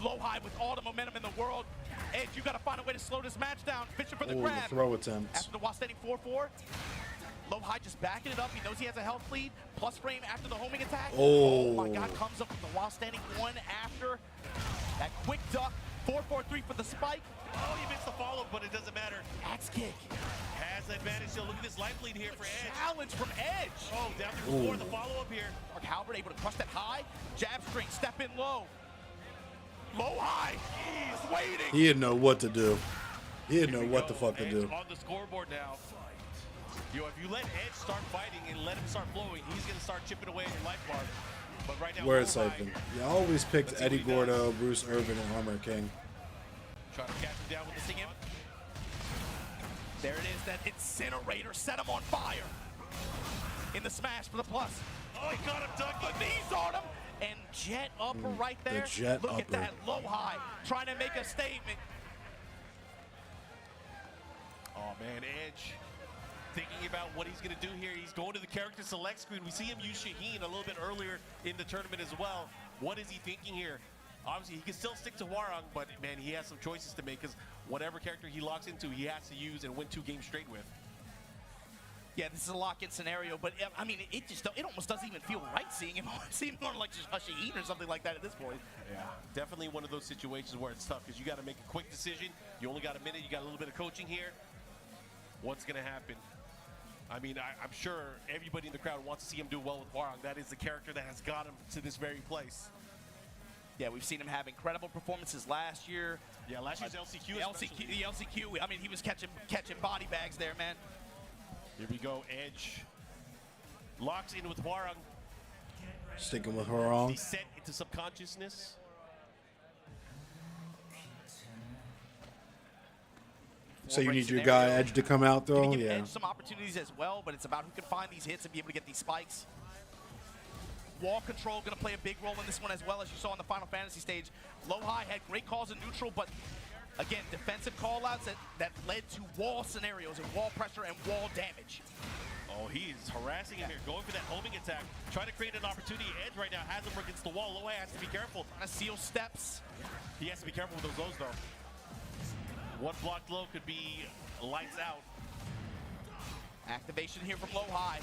low high with all the momentum in the world. Edge, you got to find a way to slow this match down. Fishing for the Oh, grab. the throw attempt. After the while standing 4-4. Low high just backing it up. He knows he has a health lead. Plus frame after the homing attack. Oh. My God, comes up with the while standing one after. That quick duck. 4-4-3 for the spike. Oh, he missed the follow, but it doesn't matter. Axe kick. Has the advantage. So look at this life lead here for Edge. Challenge from Edge. Oh, down through the floor. The follow-up here. Dark Halberd able to crush that high. Jab string, step in low. Low high. He's waiting. He didn't know what to do. He didn't know what the fuck to Edge do. on the scoreboard now. Yo, if you let Edge start fighting and let him start flowing, he's going to start chipping away at your life bar. But right now, Word low high, siphon. Yeah, I always picked Let's see Eddie what he does. Gordo, Bruce Irvin, and Armor King. trying to catch him down with the Missing him. There it is, that incinerator set him on fire. In the smash for the plus. Oh, he got him dunking. The knees on him. And jet upper right there. jet Look at upper. that low high. Trying to make a statement. Oh, man, Edge thinking about what he's going to do here. He's going to the character select screen. We see him use Shaheen a little bit earlier in the tournament as well. What is he thinking here? Obviously, he can still stick to Warang, but, man, he has some choices to make because whatever character he locks into, he has to use and win 2 games straight with. Yeah, this is a lock-in scenario, but I mean, it almost doesn't even feel right seeing him on like just Shaheen or something like that at this point. Yeah, definitely one of those situations where it's tough because you got to make a quick decision. You only got a minute. You got a little bit of coaching here. What's going to happen? I mean, I'm sure everybody in the crowd wants to see him do well with Warang. That is the character that has got him to this very place. Yeah, we've seen him have incredible performances last year. Yeah, last year's LCQ. The LCQ. I mean, he was catching body bags there, man. Here we go. Edge locks in with Warang. Sticking with Horong. Descent into subconsciousness. So you Four-break need your scenario. guy Edge to come out though? Gonna give Yeah. Edge some opportunities as well, but it's about who can find these hits and be able to get these spikes. Wall control going to play a big role in this one as well, as you saw in the Final Fantasy stage. Low high had great calls in neutral, but again, defensive callouts that led to wall scenarios and wall pressure and wall damage. Oh, he is harassing him here, going for that homing attack, trying to create an opportunity. Edge right now has him against the wall. Low has to be careful. Trying to seal steps. He has to be careful with those lows, though. One blocked low could be lights out. Activation here from low high.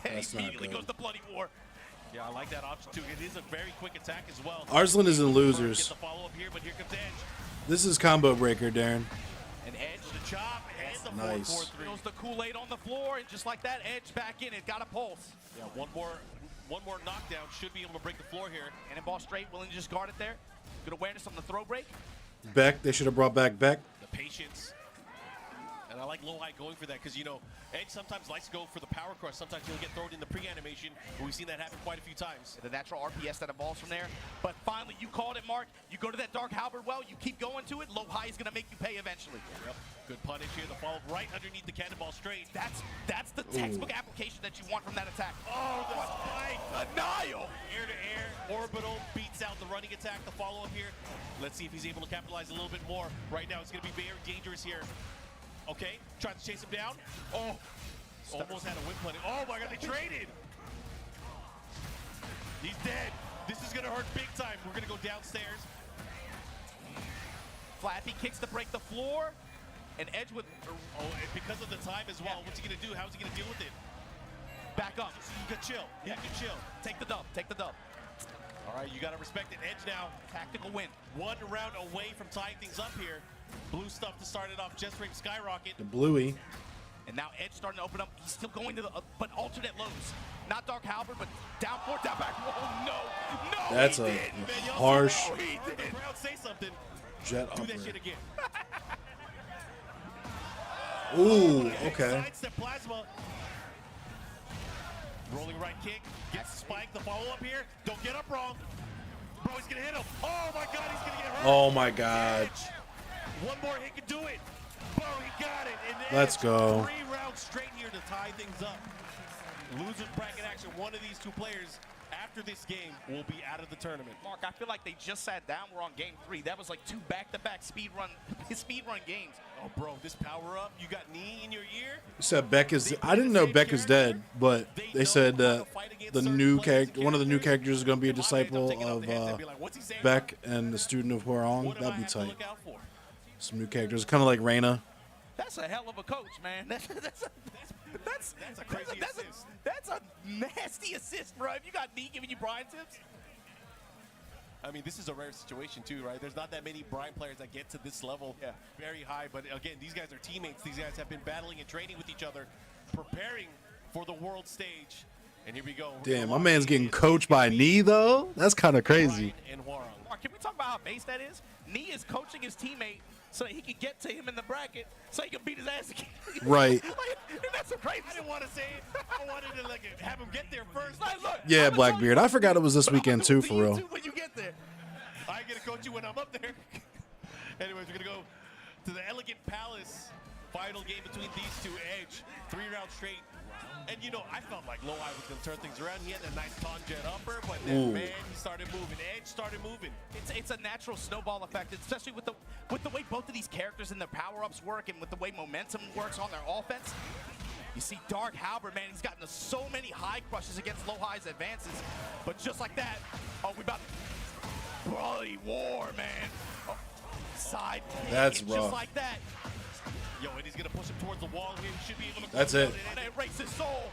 That's not Immediately good. goes to Bloody War. Yeah, I like that option, too. It is a very quick attack as well. Arslan is in Get losers. the follow-up here, but here comes Edge. This is combo breaker, Darren. And Edge The chop and the Nice. 4-4-3. throws the Kool-Aid on the floor, and just like that, Edge back in it. Got a pulse. Yeah, one more knockdown should be able to break the floor here. And ball straight, willing to just guard it there. Good awareness on the throw break. Beck, they should have brought back Beck. The patience. And I like low high going for that because, you know, Edge sometimes likes to go for the power crush. Sometimes he'll get thrown in the pre-animation, but we've seen that happen quite a few times. The natural RPS that evolves from there. But finally, you called it, Mark. You go to that Dark Halberd well, you keep going to it. Low high is going to make you pay eventually. Yep. Good punish here. The follow right underneath the cannonball straight. That's the textbook application that you want from that attack. Oh, the spike. Denial. Air to air, orbital, beats out the running attack. The follow-up here. Let's see if he's able to capitalize a little bit more. Right now, it's going to be very dangerous here. Okay, tries to chase him down. Oh, almost had a whip plenty. Oh my God, they traded. He's dead. This is gonna hurt big time. We're gonna go downstairs. Flappy kicks to break the floor. And Edge with Oh, and because of the time as well, what's he gonna do? How's he gonna deal with it? back up. You can chill. You can chill. Take the dub. Take the dub. All right, you gotta respect it. Edge now, Tactical win. 1 round away from tying things up here. Blue stuff to start it off. Just frame skyrocket. The Bluey. And now Edge starting to open up. He's still going to the, but alternate lows. Not Dark Halberd, but down forward, down back. Oh, no. No, That's he a did. harsh No, he The did. crowd say something. jet Do upper. that shit again. Ooh, okay. Sidestep plasma. Rolling right kick. Gets the spike. The follow up here. Don't get up wrong. Bro, he's gonna hit him. Oh my God, he's gonna get hurt. Oh my God. Edge. One more hit can do it. Boom, he got it. And Let's Edge, go. 3 rounds straight here to tie things up. Losers bracket action. One of these two players after this game will be out of the tournament. Mark, I feel like they just sat down. We're on game 3. That was like 2 back-to-back speed run games. Oh, bro, this power up. You got knee in your ear. You said Beck is. I didn't know Beck is dead, but they said the new character, one of the new characters, is going to be a disciple of Beck and the student of Huarong. That'd be tight. Some new characters, kind of like Reina. That's a hell of a coach, man. That's a crazy assist. That's a nasty assist, bro. If you got D giving you Brian tips. I mean, this is a rare situation too, right? There's not that many Brian players that get to this level very high. But again, these guys are teammates. These guys have been battling and training with each other, preparing for the world stage. And here we go. Damn, my man's getting coached by Nee, though? That's kind of crazy. And Huarong. Mark, can we talk about how base that is? Nee is coaching his teammate so that he can get to him in the bracket so he can beat his ass again. Right. That's so crazy. I didn't want to say it. I wanted to like have him get there first. Like, look, Yeah, I'ma Blackbeard. tell you- I forgot it was this weekend, too, for See you real. too when you get there. I get to coach you when I'm up there. Anyways, we're going to go to the Elegant Palace final game between these two. Edge, 3 rounds straight. And, you know, I felt like Low-Eye was going to turn things around. He had a nice Ton Jet upper, but then, man, he started moving. Edge started moving. It's a natural snowball effect, especially with the way both of these characters and their power-ups work and with the way momentum works on their offense. You see Dark Halberd, man, he's gotten so many high crushes against Low-High's advances. But just like that, oh, we about bloody war, man. Oh, side kick, That's just rough. like that. Yo, and he's going to push him towards the wall here. He should be able to That's it. And it breaks his soul.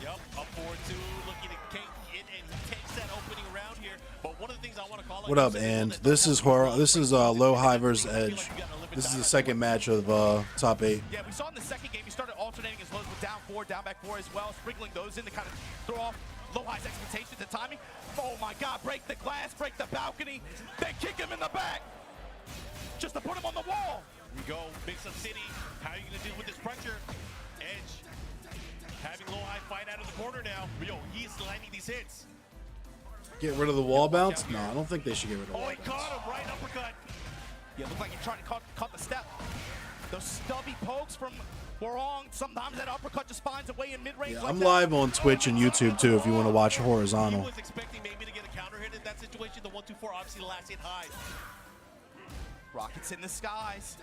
Yep, up 4-2, looking to cake it, and he takes that opening round here. But one of the things I want to call out. What up, and this is Low High versus Edge. This is the second match of top 8. Yeah, we saw in the second game, he started alternating his lows with down 4, down back 4 as well, sprinkling those in to kind of throw off Low-High's expectations and timing. Oh my God, break the glass, break the balcony, then kick him in the back. Just to put him on the wall. Here we go, Mix-Up City. How are you going to deal with this pressure? Edge having Low-High fight out of the corner now. Yo, he's landing these hits. Get rid of the wall bounce? No, I don't think they should get rid of the Oh, wall he bounce. caught him, right uppercut. Yeah, looked like he tried to cut the step. Those stubby pokes from Huarong, sometimes that uppercut just finds a way in mid-range. Yeah, like I'm that. live on Twitch and YouTube, too, if you want to watch He horizontal. was expecting maybe to get a counter hit in that situation. The 1-2-4 obviously the last hit high. Rockets in the skies.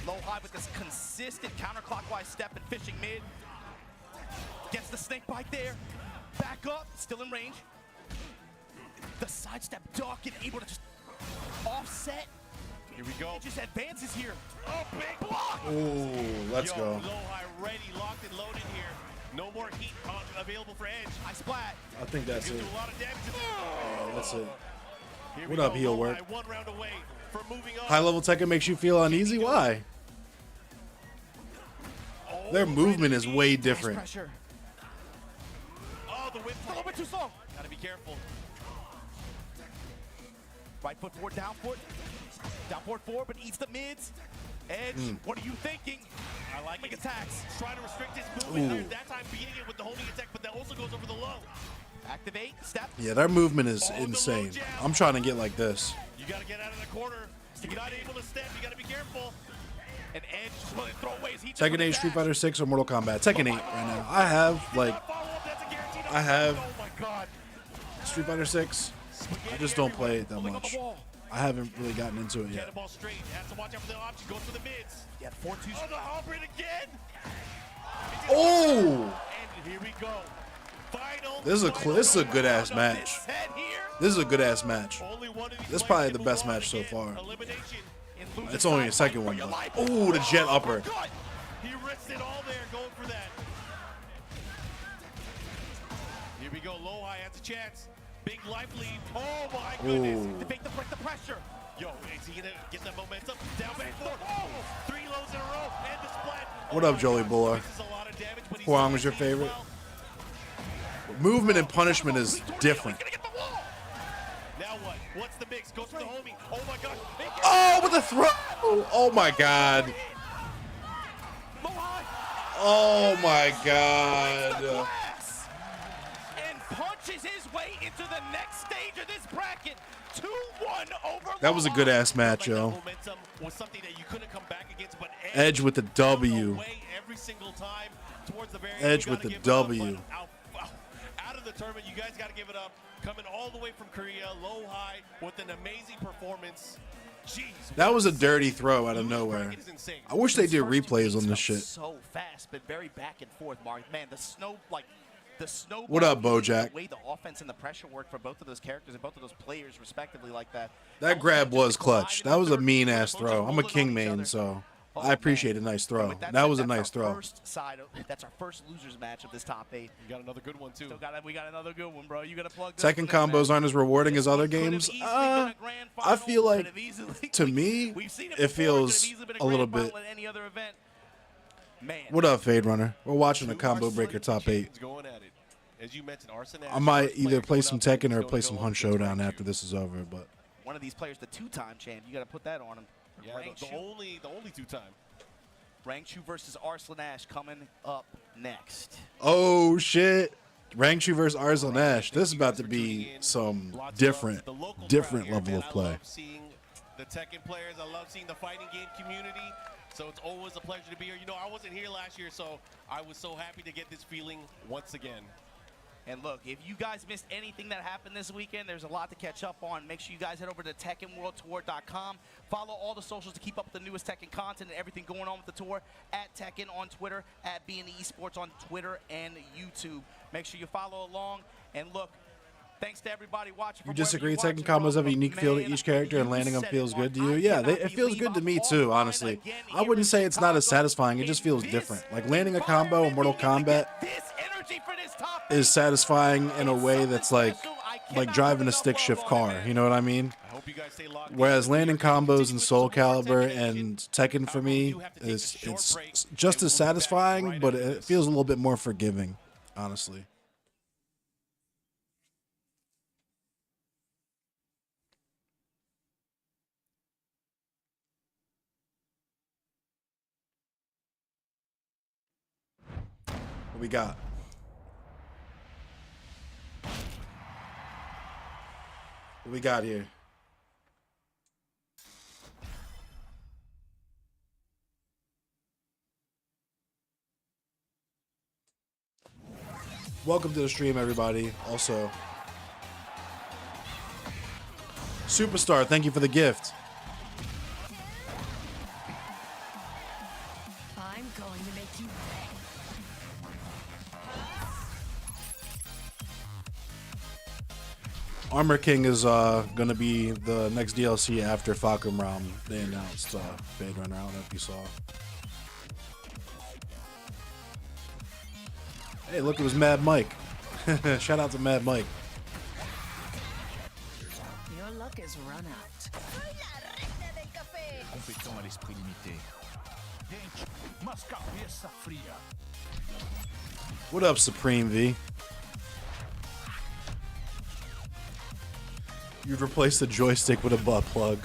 Low-High with this consistent counterclockwise step and fishing mid. Gets the snake bite there. Back up, still in range. The sidestep duck and able to just offset. Here we go. He just advances here. Oh, big block. Ooh, let's go. Low-High ready, locked and loaded here. No more heat available for Edge. I splat. I think that's He'll it. do a lot of damage. Yeah, that's it. Here What we up, go. heel Low-High work? 1 round away from moving on. High level Tekken makes you feel uneasy? Why? Oh, Their movement is way Nice different. pressure. Oh, the whip. A little bit too slow. Gotta be careful. Right foot forward, down foot. Down forward, but eats the mids. Edge, what are you thinking? I like Big it. attacks. Trying to restrict his movement. Ooh. There. That time beating it with the homing attack, but that also goes over the low. Activate, step. Yeah, their movement is Oh, the low insane. jab. I'm trying to get like this. You gotta get out of the corner. You're not able to step. You gotta be careful. And Edge just willing to throw away his heat. Tekken 8, Street Fighter 6, or Mortal Kombat? Tekken 8 right now. I have, like, Follow-up, that's a guaranteed I have Oh my God. Street Fighter 6. I just don't play it that Pulling on much. the wall. I haven't really gotten into it yet. Cannonball straight. Has to watch out for the option. Goes for the mids. Yeah, 4-2. Oh, the hybrid again. Oh! And here we go. Final. This is a good ass This match. head here. This is a good ass match. Only one of these This is players probably can the move best on match so again. far. Elimination. And loses It's only a side second fight one for your though. life. Oh, the jet upper. Uppercut. He risked it all there, going for that. Here we go. Low-High has a chance. Big life lead. Oh my goodness. Ooh. Debate the break the pressure. Yo, is he gonna get that momentum? Down back four. Oh, 3 lows in a row and the splat. What up, Jolie Buller? This is a lot of damage, but he's Huang was your still favorite? well. Movement and punishment is different. He's gonna get the wall. Now what? What's the mix? Goes for the homie. Oh my God. Oh, with the throw! Oh my god. Low-High. Oh my The god. glass. And punches his way into the next stage of this bracket. 2-1 over That was a good Low-High. ass match, Like that yo. momentum was something that you couldn't come back against. But Edge with the W. away every single time towards the very end. Edge You with gotta the give it up, W. but out of the tournament, you guys got to give it up. Coming all the way from Korea, low high, with an amazing performance. Jeez, That was a dirty throw out of nowhere. I wish they did replays on this shit. So fast, but very back and forth, Mark. Man, the snow. What up, Bojack? The way the offense and the pressure worked for both of those characters and both of those players, respectively, like that. That grab was clutch. That was a mean ass throw. I'm a King main, so I appreciate a nice throw. That was a nice throw. That's our first losers match of this top 8. You got another good one too. We got another good one, bro. You got to plug. Second combos aren't as rewarding as other games. I feel like, to me, it feels a little bit. What up, Fade Runner? We're watching a Combo Breaker top 8. Going at it. As you mentioned, I might either play some Tekken or play some Hunt Showdown after this is over. But one of these players, the 2-time champ, you got to put that on him. Yeah, the only 2-time. Rangchu versus Arslan Ash coming up next. oh shit, Rangchu versus Arslan Ash. This is about to be some different level of play. I love seeing the Tekken players. I love seeing the fighting game community. So it's always a pleasure to be here. You know, I wasn't here last year, so I was so happy to get this feeling once again. And look, if you guys missed anything that happened this weekend, there's a lot to catch up on. Make sure you guys head over to TekkenWorldTour.com. Follow all the socials to keep up with the newest Tekken content and everything going on with the tour. At Tekken on Twitter, at B&E Esports on Twitter and YouTube. Make sure you follow along. And look, thanks to everybody watching. You disagree? Tekken combos have a unique feel to each character, and landing them feels good to you. Yeah, it feels good to me too. Honestly, I wouldn't say it's not as satisfying. It just feels different. Like landing a combo in Mortal Kombat is satisfying in a way that's like driving a stick shift car. You know what I mean? Whereas landing combos in Soul Calibur and Tekken for me it's just as satisfying, but it feels a little bit more forgiving, honestly. What we got? What we got here? Welcome to the stream, everybody. Also, Superstar, thank you for the gift. I'm going to make you beg. Armor King is gonna be the next DLC after Falcon Realm. They announced Fade Runner. I don't know if you saw. Hey, look, it was Mad Mike. Shout out to Mad Mike. Your luck is run out. Compétent à l'esprit limité. Gente, mas cabeça fria. What up, Supreme V? You'd replace the joystick with a butt plug.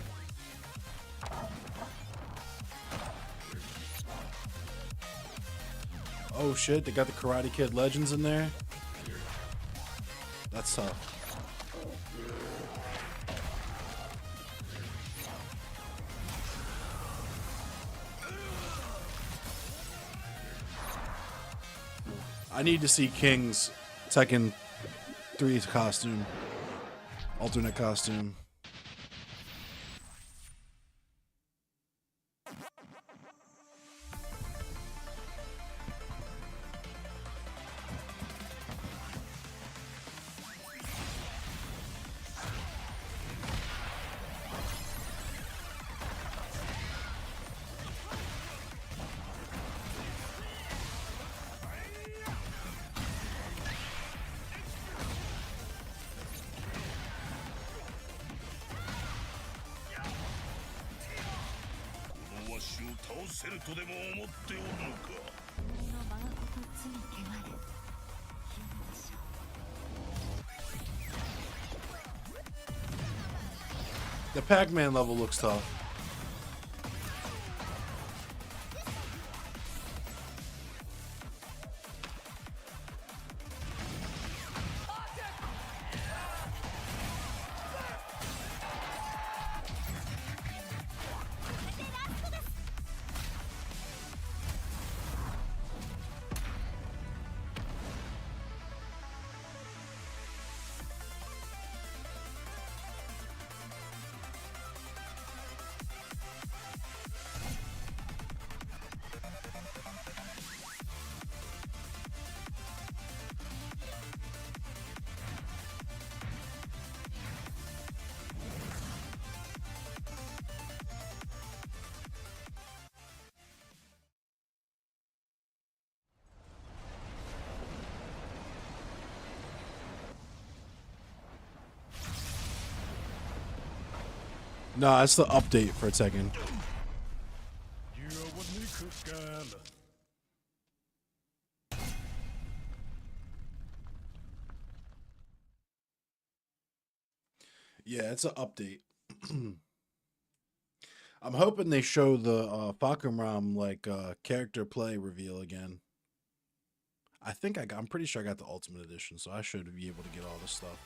Oh shit, they got the Karate Kid Legends in there. That's tough. I need to see King's Tekken 3's costume. Alternate costume. The Pac-Man level looks tough. No, it's the update for Tekken. You would need to scan. Yeah, it's an update. I'm hoping they show the Fakumram like character play reveal again. I'm pretty sure I got the Ultimate Edition, so I should be able to get all this stuff.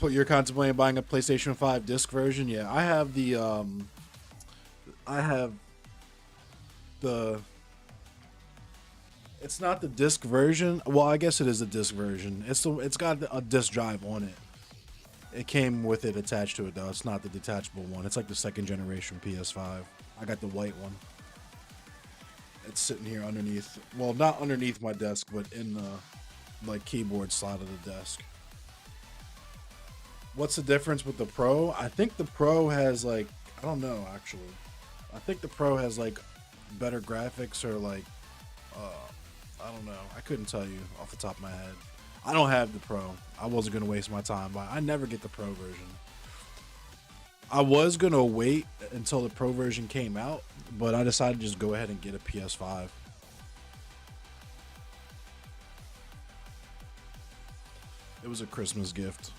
You're contemplating buying a PlayStation 5 disc version? Yeah, I have the it's not the disc version. Well, I guess it is the disc version. It's got a disc drive on it. It came with it attached to it though. It's not the detachable one. It's like the second generation PS5. I got the white one. It's sitting here underneath. Well, not underneath my desk, but in the like keyboard slot of the desk. What's the difference with the Pro? I think the Pro has like, I don't know actually. I think the Pro has like better graphics or like, I don't know. I couldn't tell you off the top of my head. I don't have the Pro. I wasn't going to waste my time, but I never get the Pro version. I was going to wait until the Pro version came out, but I decided to just go ahead and get a PS5. It was a Christmas gift.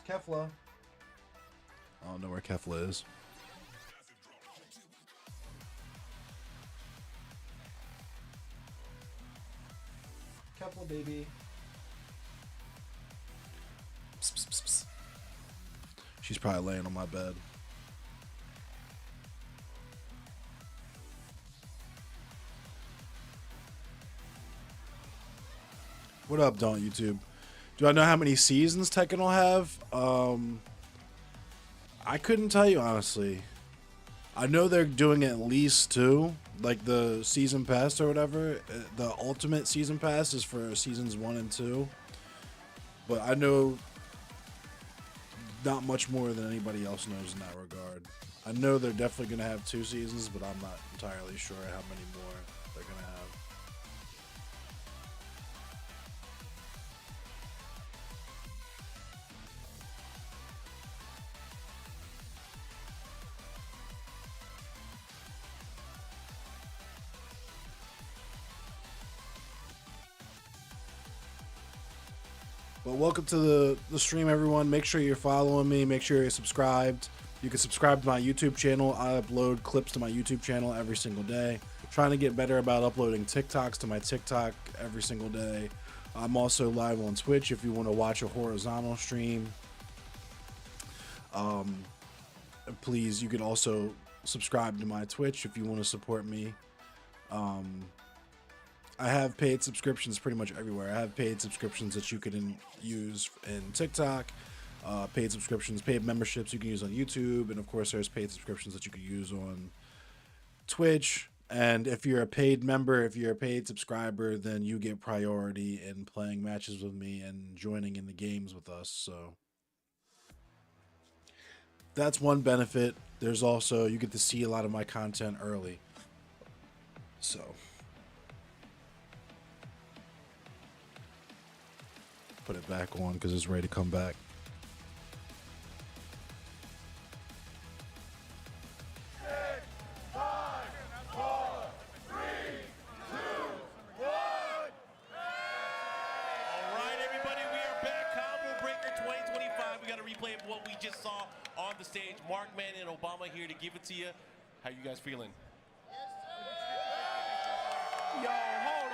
Kefla. I don't know where Kefla is. Kefla, baby. Psst, psst, psst, psst. She's probably laying on my bed. What up, Don't YouTube? Do I know how many seasons Tekken will have? I couldn't tell you, honestly. I know they're doing at least 2, like the season pass or whatever. The ultimate season pass is for seasons 1 and 2. But I know not much more than anybody else knows in that regard. I know they're definitely going to have 2 seasons, but I'm not entirely sure how many more they're going to have. But welcome to the stream, everyone. Make sure you're following me. Make sure you're subscribed. You can subscribe to my YouTube channel. I upload clips to my YouTube channel every single day. Trying to get better about uploading TikToks to my TikTok every single day. I'm also live on Twitch if you want to watch a horizontal stream. Please, you can also subscribe to my Twitch if you want to support me. I have paid subscriptions pretty much everywhere. I have paid subscriptions that you can use in TikTok, paid subscriptions, paid memberships you can use on YouTube, and of course there's paid subscriptions that you can use on Twitch. And if you're a paid member, if you're a paid subscriber, then you get priority in playing matches with me and joining in the games with us. So that's one benefit. There's also, you get to see a lot of my content early. So put it back on because it's ready to come back. Alright, everybody, we are back. ComboBreaker 2025. We got a replay of what we just saw on the stage. Markman and Obama here to give it to you. How you guys feeling? Yo, hold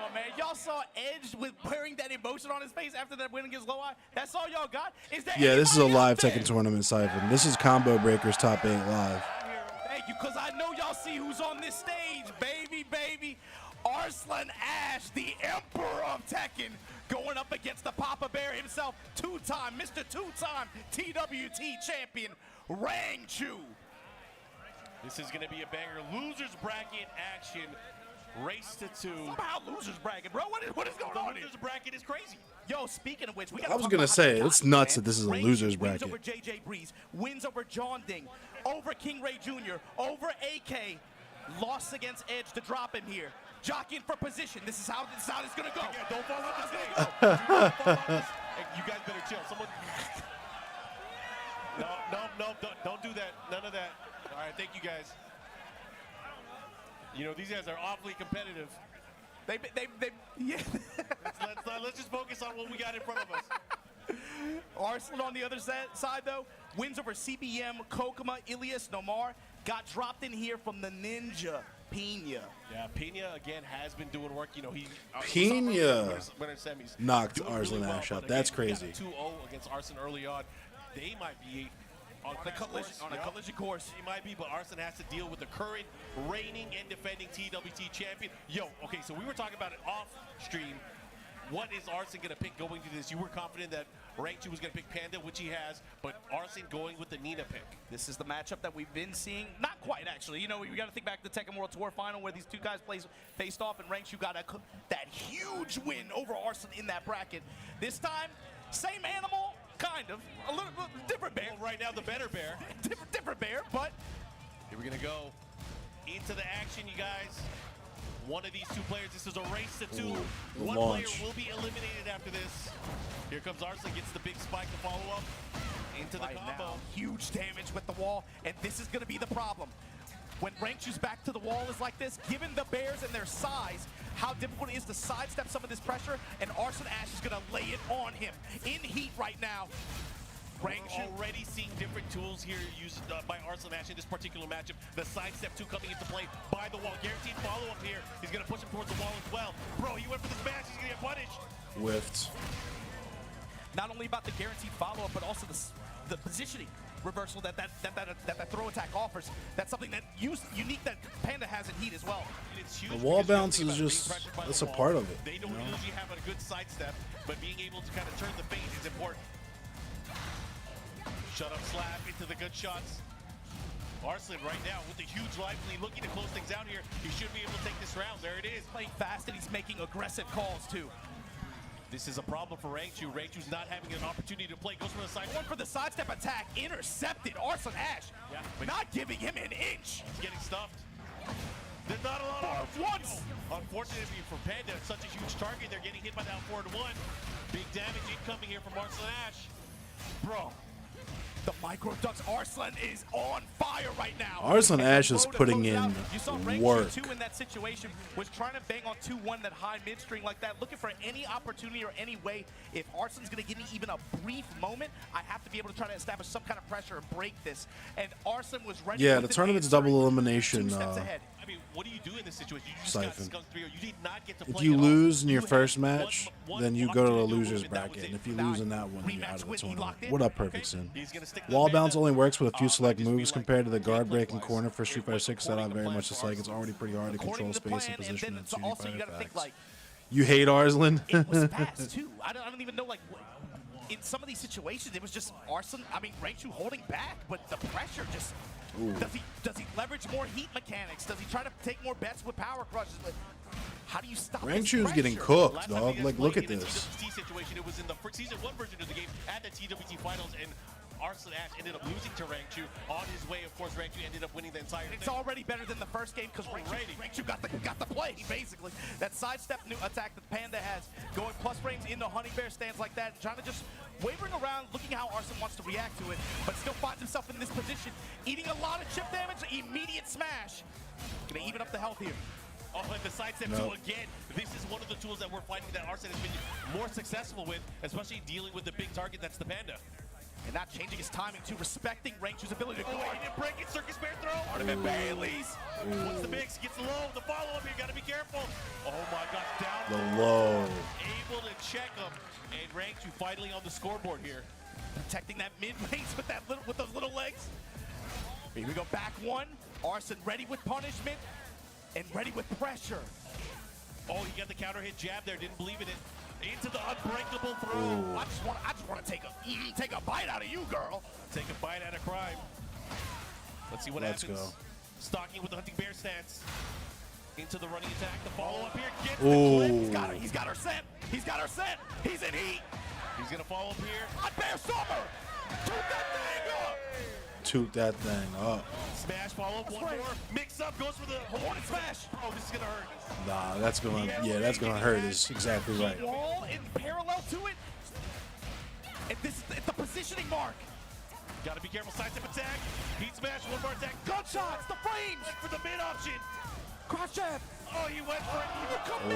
on, man. Y'all y'all saw Edge with wearing that emotion on his face after that win against Low Eye? That's all y'all got? Is there Yeah, this is a anybody out live there? Tekken tournament, Siphon. This is ComboBreaker's Top 8 live. Thank you, because I know y'all see who's on this stage, baby. Arslan Ash, the Emperor of Tekken, going up against the Papa Bear himself, Mr. Two-time TWT champion, Rang Chu. This is going to be a banger. Losers bracket action. Race to 2. Somehow losers bracket, bro. What is going The on here? losers bracket is crazy. Yo, speaking of which, we I was gonna say, it's nuts that this is a losers Wins bracket. over JJ Breeze, wins over John Ding, over King Ray Jr., over AK, lost against Edge to drop him here. Jockeying for position. This is how it's gonna go. Yeah, don't fall off this thing. Do not fall off this. Hey, you guys better chill. Someone. No, don't do that. None of that. All right, thank you guys. You know, these guys are awfully competitive. Yeah. Let's just focus on what we got in front of us. Arslan on the other side, though, wins over CBM, Kokuma, Ilias, Nomar, got dropped in here from the Ninja, Pena. Yeah, Pena again has been doing work. You know, he Pena winner semis knocked doing Arslan really well, Ash but out. That's again, he crazy. got a 2-0 against Arslan early on. They might be on a collision course. He might be, but Arslan has to deal with the current reigning and defending TWT champion. Yo, okay, so we were talking about it off stream. What is Arslan going to pick going to this? You were confident that Rank 2 was going to pick Panda, which he has, but Arslan going with the Nina pick. This is the matchup that we've been seeing. Not quite, actually. You know, we got to think back to the Tekken World Tour final where these two guys faced off, and Rank 2 got that huge win over Arslan in that bracket. This time, same animal, kind of. A little different bear. Well, right now, the better bear. different bear, but Here we're going to go into the action, you guys. One of these two players, this is a race to 2. the One launch. player will be eliminated after this. Here comes Arslan, gets the big spike to follow up into the right combo. now, huge damage with the wall, and this is going to be the problem. When Rank 2's back to the wall is like this, given the bears and their size, how difficult it is to sidestep some of this pressure, and Arslan Ash is going to lay it on him. In heat right now. We're already seeing different tools here used by Arslan Ash in this particular matchup. The sidestep 2 coming into play by the wall. Guaranteed follow-up here. He's going to push him towards the wall as well. Bro, he went for the smash. He's going to get punished. Whiffed. Not only about the guaranteed follow-up, but also the positioning reversal that throw attack offers. That's something that unique that Panda has in heat as well. And it's huge The wall because you bounce think is about being just, pressured by the that's a wall. part of it. They don't usually have a good sidestep, but being able to kind of turn the fade is important. Shut up slap into the good shots. Arslan right now with a huge life lead, looking to close things out here. He should be able to take this round. There it is. Playing fast, and he's making aggressive calls too. This is a problem for Rank 2. Rank 2's not having an opportunity to play. Goes for the side. Going for the sidestep attack, intercepted Arslan Ash. Yeah, but not giving him an inch. He's getting stuffed. There's not a lot of once. Unfortunately for Panda, it's such a huge target. They're getting hit by that 4-1. Big damage incoming here from Arslan Ash. Bro, the micro ducks. Arslan is on fire right now. Arslan And Ash the is road to putting close in out. You saw Rank work. 2 in that situation was trying to bang on 2-1 that high mid string like that, looking for any opportunity or any way. If Arslan's going to give me even a brief moment, I have to be able to try to establish some kind of pressure and break this. And Arslan was ready. Yeah, with the his tournament's answer, double elimination. 2 steps ahead. I mean, what do you do in this situation? You just Siphon. got skunked through. You did not get to If play you at all. lose in your You first had match, one then you go to the opportunity losers move, and that was bracket. it. And if you lose in that one, you're Rematch out of the win, he tournament. locked in. What up, Perfect Sin? He's gonna stick to the Wall Panda. bounce only works with a few select just be moves like compared to the guard break and gameplay-wise. corner for Street Fighter 6 that I According to very plan much for dislike. It's Arslan. already pretty hard to According control to the space plan, and position then in it's 2D also you fighter got to think facts. like You hate Arslan? it was fast too. I don't even know like in some of these situations it was just Arslan. I mean, Rank 2 holding back, but the pressure just. Does he leverage more heat mechanics? Does he try to take more bets with power crushes? How do you stop Rank this 2's getting pressure? cooked, Last time dog. you guys Like, look played at in a this. TWT situation, it was in the season 1 version of the game at the TWT finals, and Arslan Ash ended up losing to Rank 2. On his way, of course, Rank 2 ended up winning the entire It's thing. already better than the first game because Rank 2 got the play, basically. That sidestep new attack that Panda has, going plus frames into Honey Bear stands like that, trying to just wavering around, looking how Arslan wants to react to it, but still finds himself in this position, eating a lot of chip damage, immediate smash. Gonna even up the health here. Oh, and the sidestep No. too, again, this is one of the tools that we're finding that Arslan has been more successful with, especially dealing with the big target that's the Panda. And not changing his timing too, respecting Rangchu's ability to go. Oh, he didn't break it. Circus Bear throw. Artemis Bailey's. What's the mix? Gets low. The follow-up here. Got to be careful. Oh, my gosh. Down. The low. Able to check him. And Rangchu finally on the scoreboard here. Protecting that mid-range with that with those little legs. Here we go, back one. Arson ready with punishment and ready with pressure. Oh, he got the counter hit jab there. Didn't believe in it. Into the unbreakable throw. Ooh. I just want to take a bite out of you, girl. Take a bite out of crime. Let's see what Let's happens. go. Stalking with the hunting bear stance. Into the running attack. The follow-up here. Gets the Ooh. clip. He's got her set. He's got her set. He's in heat. He's going to follow up here. On Bear Summer. Toot that thing up. Toot that thing up. Smash follow-up. One more. Mix up. Goes for the Hornet smash. Oh, this is going to hurt. Nah, that's gonna hurt. Is exactly right. Wall in parallel to it. And this is the positioning mark. Got to be careful. Sidestep attack. Heat smash. One more attack. Gunshots, the frames. Went for the mid option. Cross jab. Oh, he went for it.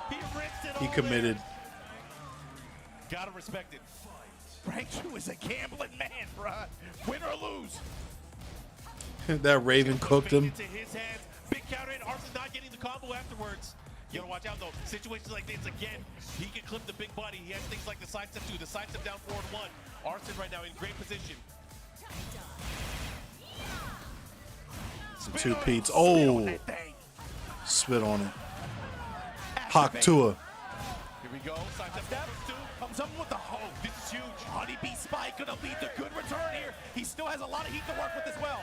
He rinsed it He all committed. in. Gotta respect it. Rangchu is a gambling man, bruh. Win or lose. That Raven cooked him. Into his hands. Big counter hit. Arson not getting the combo afterwards. You gotta watch out though. Situations like this again, he can clip the big body. He has things like the sidestep 2, the sidestep down forward 1. Arson right now in great position. Some two Pete's. Spit on Oh, that thing. spit on it. Activate. Haktua. Here we go. Sidestep down 2. Comes up with the hoe. This is huge. Honeybee Spike gonna lead to good return here. He still has a lot of heat to work with as well.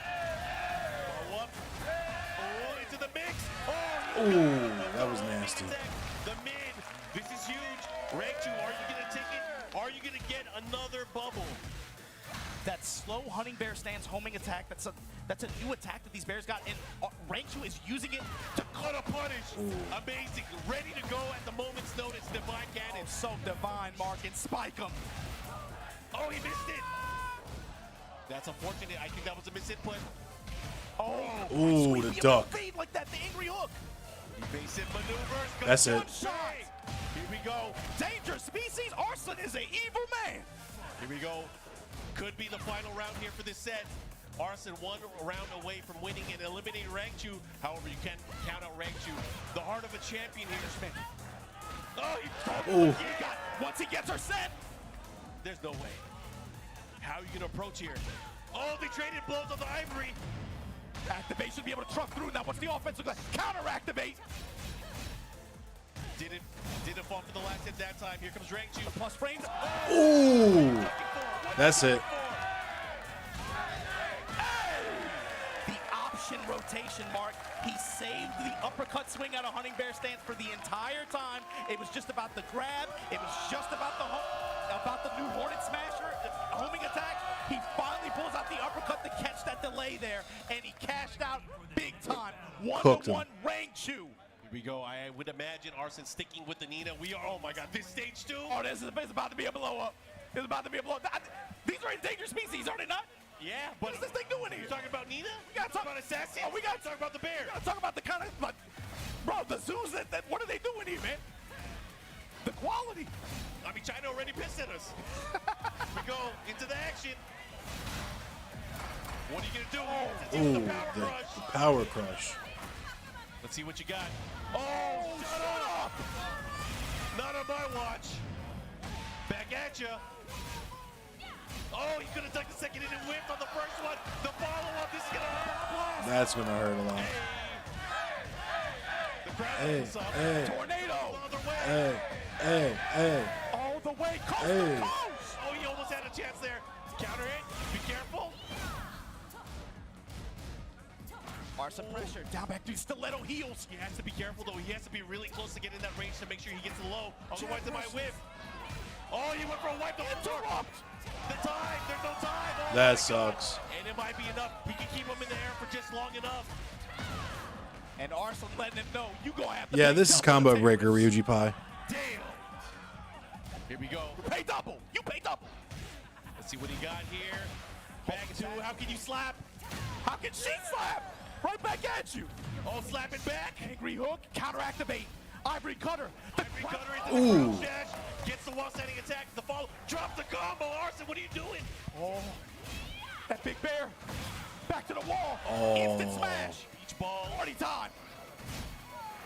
Follow up. Oh, into the mix. Oh, Ooh, that was nasty. The mid. This is huge. Rangchu, are you gonna take it? Are you gonna get another bubble? That slow hunting bear stance homing attack, that's a new attack that these bears got, and Rangchu is using it to Cut a punish. Amazing. Ready to go at the moment's notice. Divine Cannon. so divine, Mark, and spike him. Oh, he missed it. That's unfortunate. I think that was a misinput. Oh, Ooh, the duck. Fade like that, the angry hook. Evasive maneuvers. Good That's it. Gunshot. Here we go. Danger species. Arson is an evil man. Here we go. Could be the final round here for this set. Arson 1 round away from winning and eliminating Rangchu. However, you can't count out Rangchu. The heart of a champion here. Oh, Ooh. Once he gets her set. there's no way. How are you gonna approach here? Oh, they traded blows on the ivory. Activation be able to truck through. Now what's the offense look like? Counter activate. Didn't fall for the last hit that time. Here comes Rangchu. Plus frames. Ooh, that's it. The option rotation, Mark. He saved the uppercut swing out of Hunting Bear stance for the entire time. It was just about the grab. It was just about the new Hornet Smasher, the homing attack. He finally pulls out the uppercut to catch that delay there, and he cashed out big time. Cooked him. 1-to-1 Rangchu. Here we go. I would imagine Arson sticking with the Nina. We are, oh my God, this stage 2? Oh, this is about to be a blow up. It's about to be a blow up. These are endangered species, are they not? Yeah, What but is this thing doing here? you're talking about Nina? We gotta talk about Assassin? Oh, we gotta talk about the bear. We gotta talk about the kind of, bro, the zoos that what are they doing here, man? The quality. I mean, China already pissed at us. We go into the action. What are you gonna do? Ooh, The power the crush. power crush. Let's see what you got. Oh, shut up! Not on my watch. Back at ya. Oh, he could have done the second hit and whipped on the first one. The follow-up, this is gonna hurt. That's gonna hurt a lot. The crowd Hey, goes up. hey, Tornado. Another way. hey. All the way, coast Hey. to coast. Oh, he almost had a chance there. Counter hit. Be careful. Arson pressure. Down back to stiletto heels. He has to be careful, though. He has to be really close to getting that range to make sure he gets the low. Otherwise, it might whip. Oh, he went for a wipe. Interrupt. The time. There's no time. Oh, my That God. sucks. And it might be enough. He can keep him in the air for just long enough. And Arson letting him know you gonna have to Yeah, pay this is double Combo to Breaker, take Ryuji Pai. Damn. Here we go. risks. Pay double. You pay double. Let's see what he got here. Back to, how can you slap? How can she slap? Right back at you. Oh, slap it back. Angry hook. Counter activate. Ivory cutter. The Ivory cutter into Ooh. the crouch dash. Gets the wall standing attack. The follow. Drop the combo. Arson, what are you doing? Oh, that big bear. Back to the wall. Oh. Instant smash. Each ball. Party time.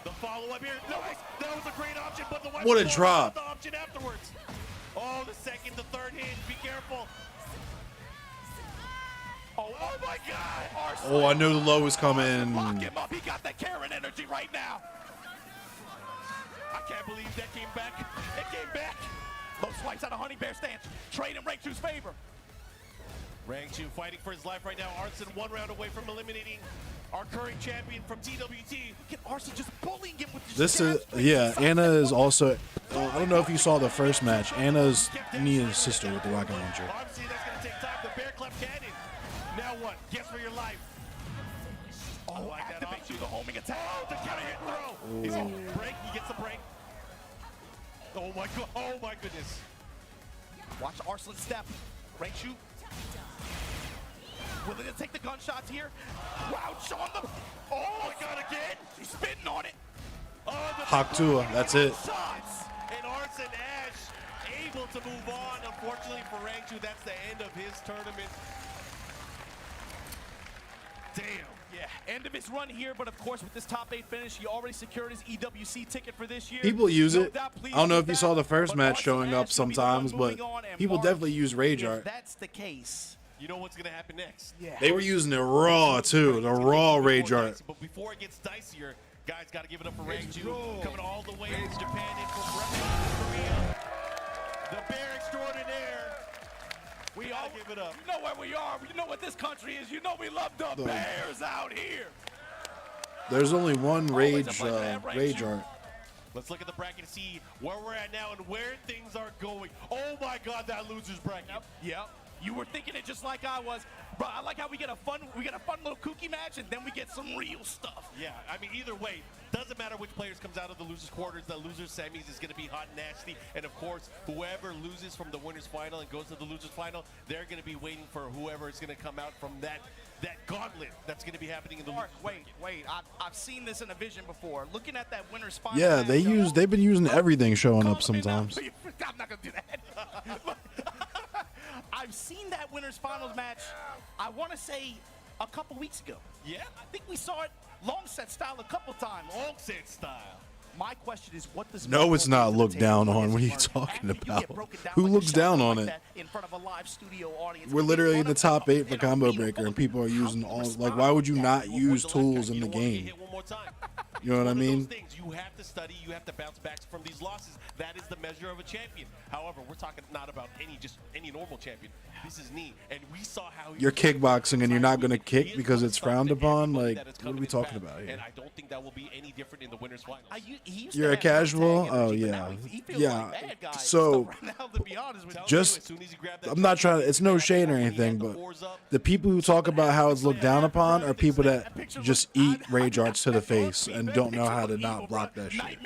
The follow-up here. That was a great option, but the What a drop. The option afterwards. Oh, the second, the third hit. Be careful. Oh my God. Arson. Oh, I know the low is coming. Lock him up. He got that Karen energy right now. I can't believe that came back. It came back. Low swipes out of Honey Bear stance. Trade in Raichu's favor. Rangchu fighting for his life right now. Arson 1 round away from eliminating our current champion from TWT. Get Arson just bullying him with This is, yeah, Anna is also, I don't know if you saw the first match. Anna's Nia's sister with the rocket launcher. Obviously, that's going to take time. The bear clap cannon. Now what? Guess for your life. Oh, like that activate option. you the homing attack. Oh, the counter hit and throw. He's going to break. He gets a break. Oh my God. Oh my goodness. Watch Arslan step. Raichu. Willing to take the gunshots here. Crouch on the. Oh my God, again. He's spitting on it. Oh, the Haktua, that's it. Shots. And Arson Ash able to move on. Unfortunately for Rangchu, that's the end of his tournament. Damn. Yeah, end of his run here, but of course with this top 8 finish, he already secured his EWC ticket for this year. People use No it. doubt pleased I don't know with if you that, saw the first but match Arson showing up Ash will be the one sometimes, but moving on, and people Mark, definitely use Rage if Art. that's the case. You know what's going to happen next? Yeah. They were using it raw too, the raw Rage Art. But before it gets dicier, guys, got to give it up for Rangchu. Coming all the way from Japan and from Korea. The bear extraordinaire. We all give it up. You know where we are. You know what this country is. You know we love the Bears out here. There's only one Rage pleasure to have Rage Rangchu. Art. Let's look at the bracket to see where we're at now and where things are going. Oh my God, that loser's bracket. Yep. You were thinking it just like I was. Bro, I like how we get a fun little kooky match and then we get some real stuff. Yeah, I mean, either way, doesn't matter which players comes out of the losers quarters. The losers semis is going to be hot and nasty. And of course, whoever loses from the winners final and goes to the losers final, they're going to be waiting for whoever is going to come out from that gauntlet that's going to be happening in the Mark, losers wait. I've seen this in a vision before. Looking at that winner's final. Yeah, match, they've been using everything showing up Calm me down. sometimes. I'm not gonna do that. I've seen that winners finals match. I want to say a couple weeks ago. Yeah? I think we saw it long set style a couple times. Long set style. My question is, what does No, it's not looked down on. on. What are you talking about? Who looks down on it? In front of a live studio audience. We're literally in the top 8 for Combo Breaker, and people are using all, like, why would you not use tools in the game? Hit one more time. You know what I One of those mean? things you have to study, you have to bounce back from these losses. That is the measure of a champion. However, we're talking not about any normal champion. This is Knee, and we saw how You're kickboxing and you're not going to kick because it's frowned upon? Like, what are we talking about here? And I don't think that will be any different in the winners finals. You're a casual? Oh, yeah. Yeah. So, just, I'm not trying to, it's no shade or anything, but the people who talk about how it's looked down upon are people that just eat Rage Arts to the face and don't know how to not block that shit.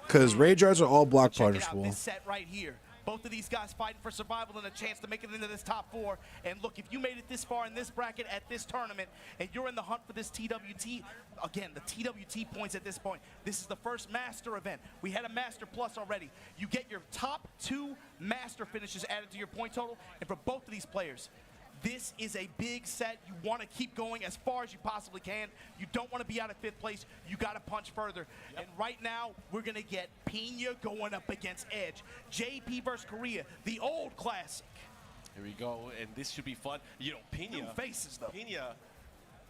Because Rage Arts are all block punishable. This set right here. Both of these guys fighting for survival and a chance to make it into this top 4. And look, if you made it this far in this bracket at this tournament and you're in the hunt for this TWT, again, the TWT points at this point, this is the first Master event. We had a Master Plus already. You get your top 2 Master finishes added to your point total. And for both of these players, this is a big set. You want to keep going as far as you possibly can. You don't want to be out of 5th place. You got to punch further. And right now, we're going to get Pena going up against Edge. JP versus Korea, the old classic. Here we go, and this should be fun. You know, Pena. New faces, though. Pena,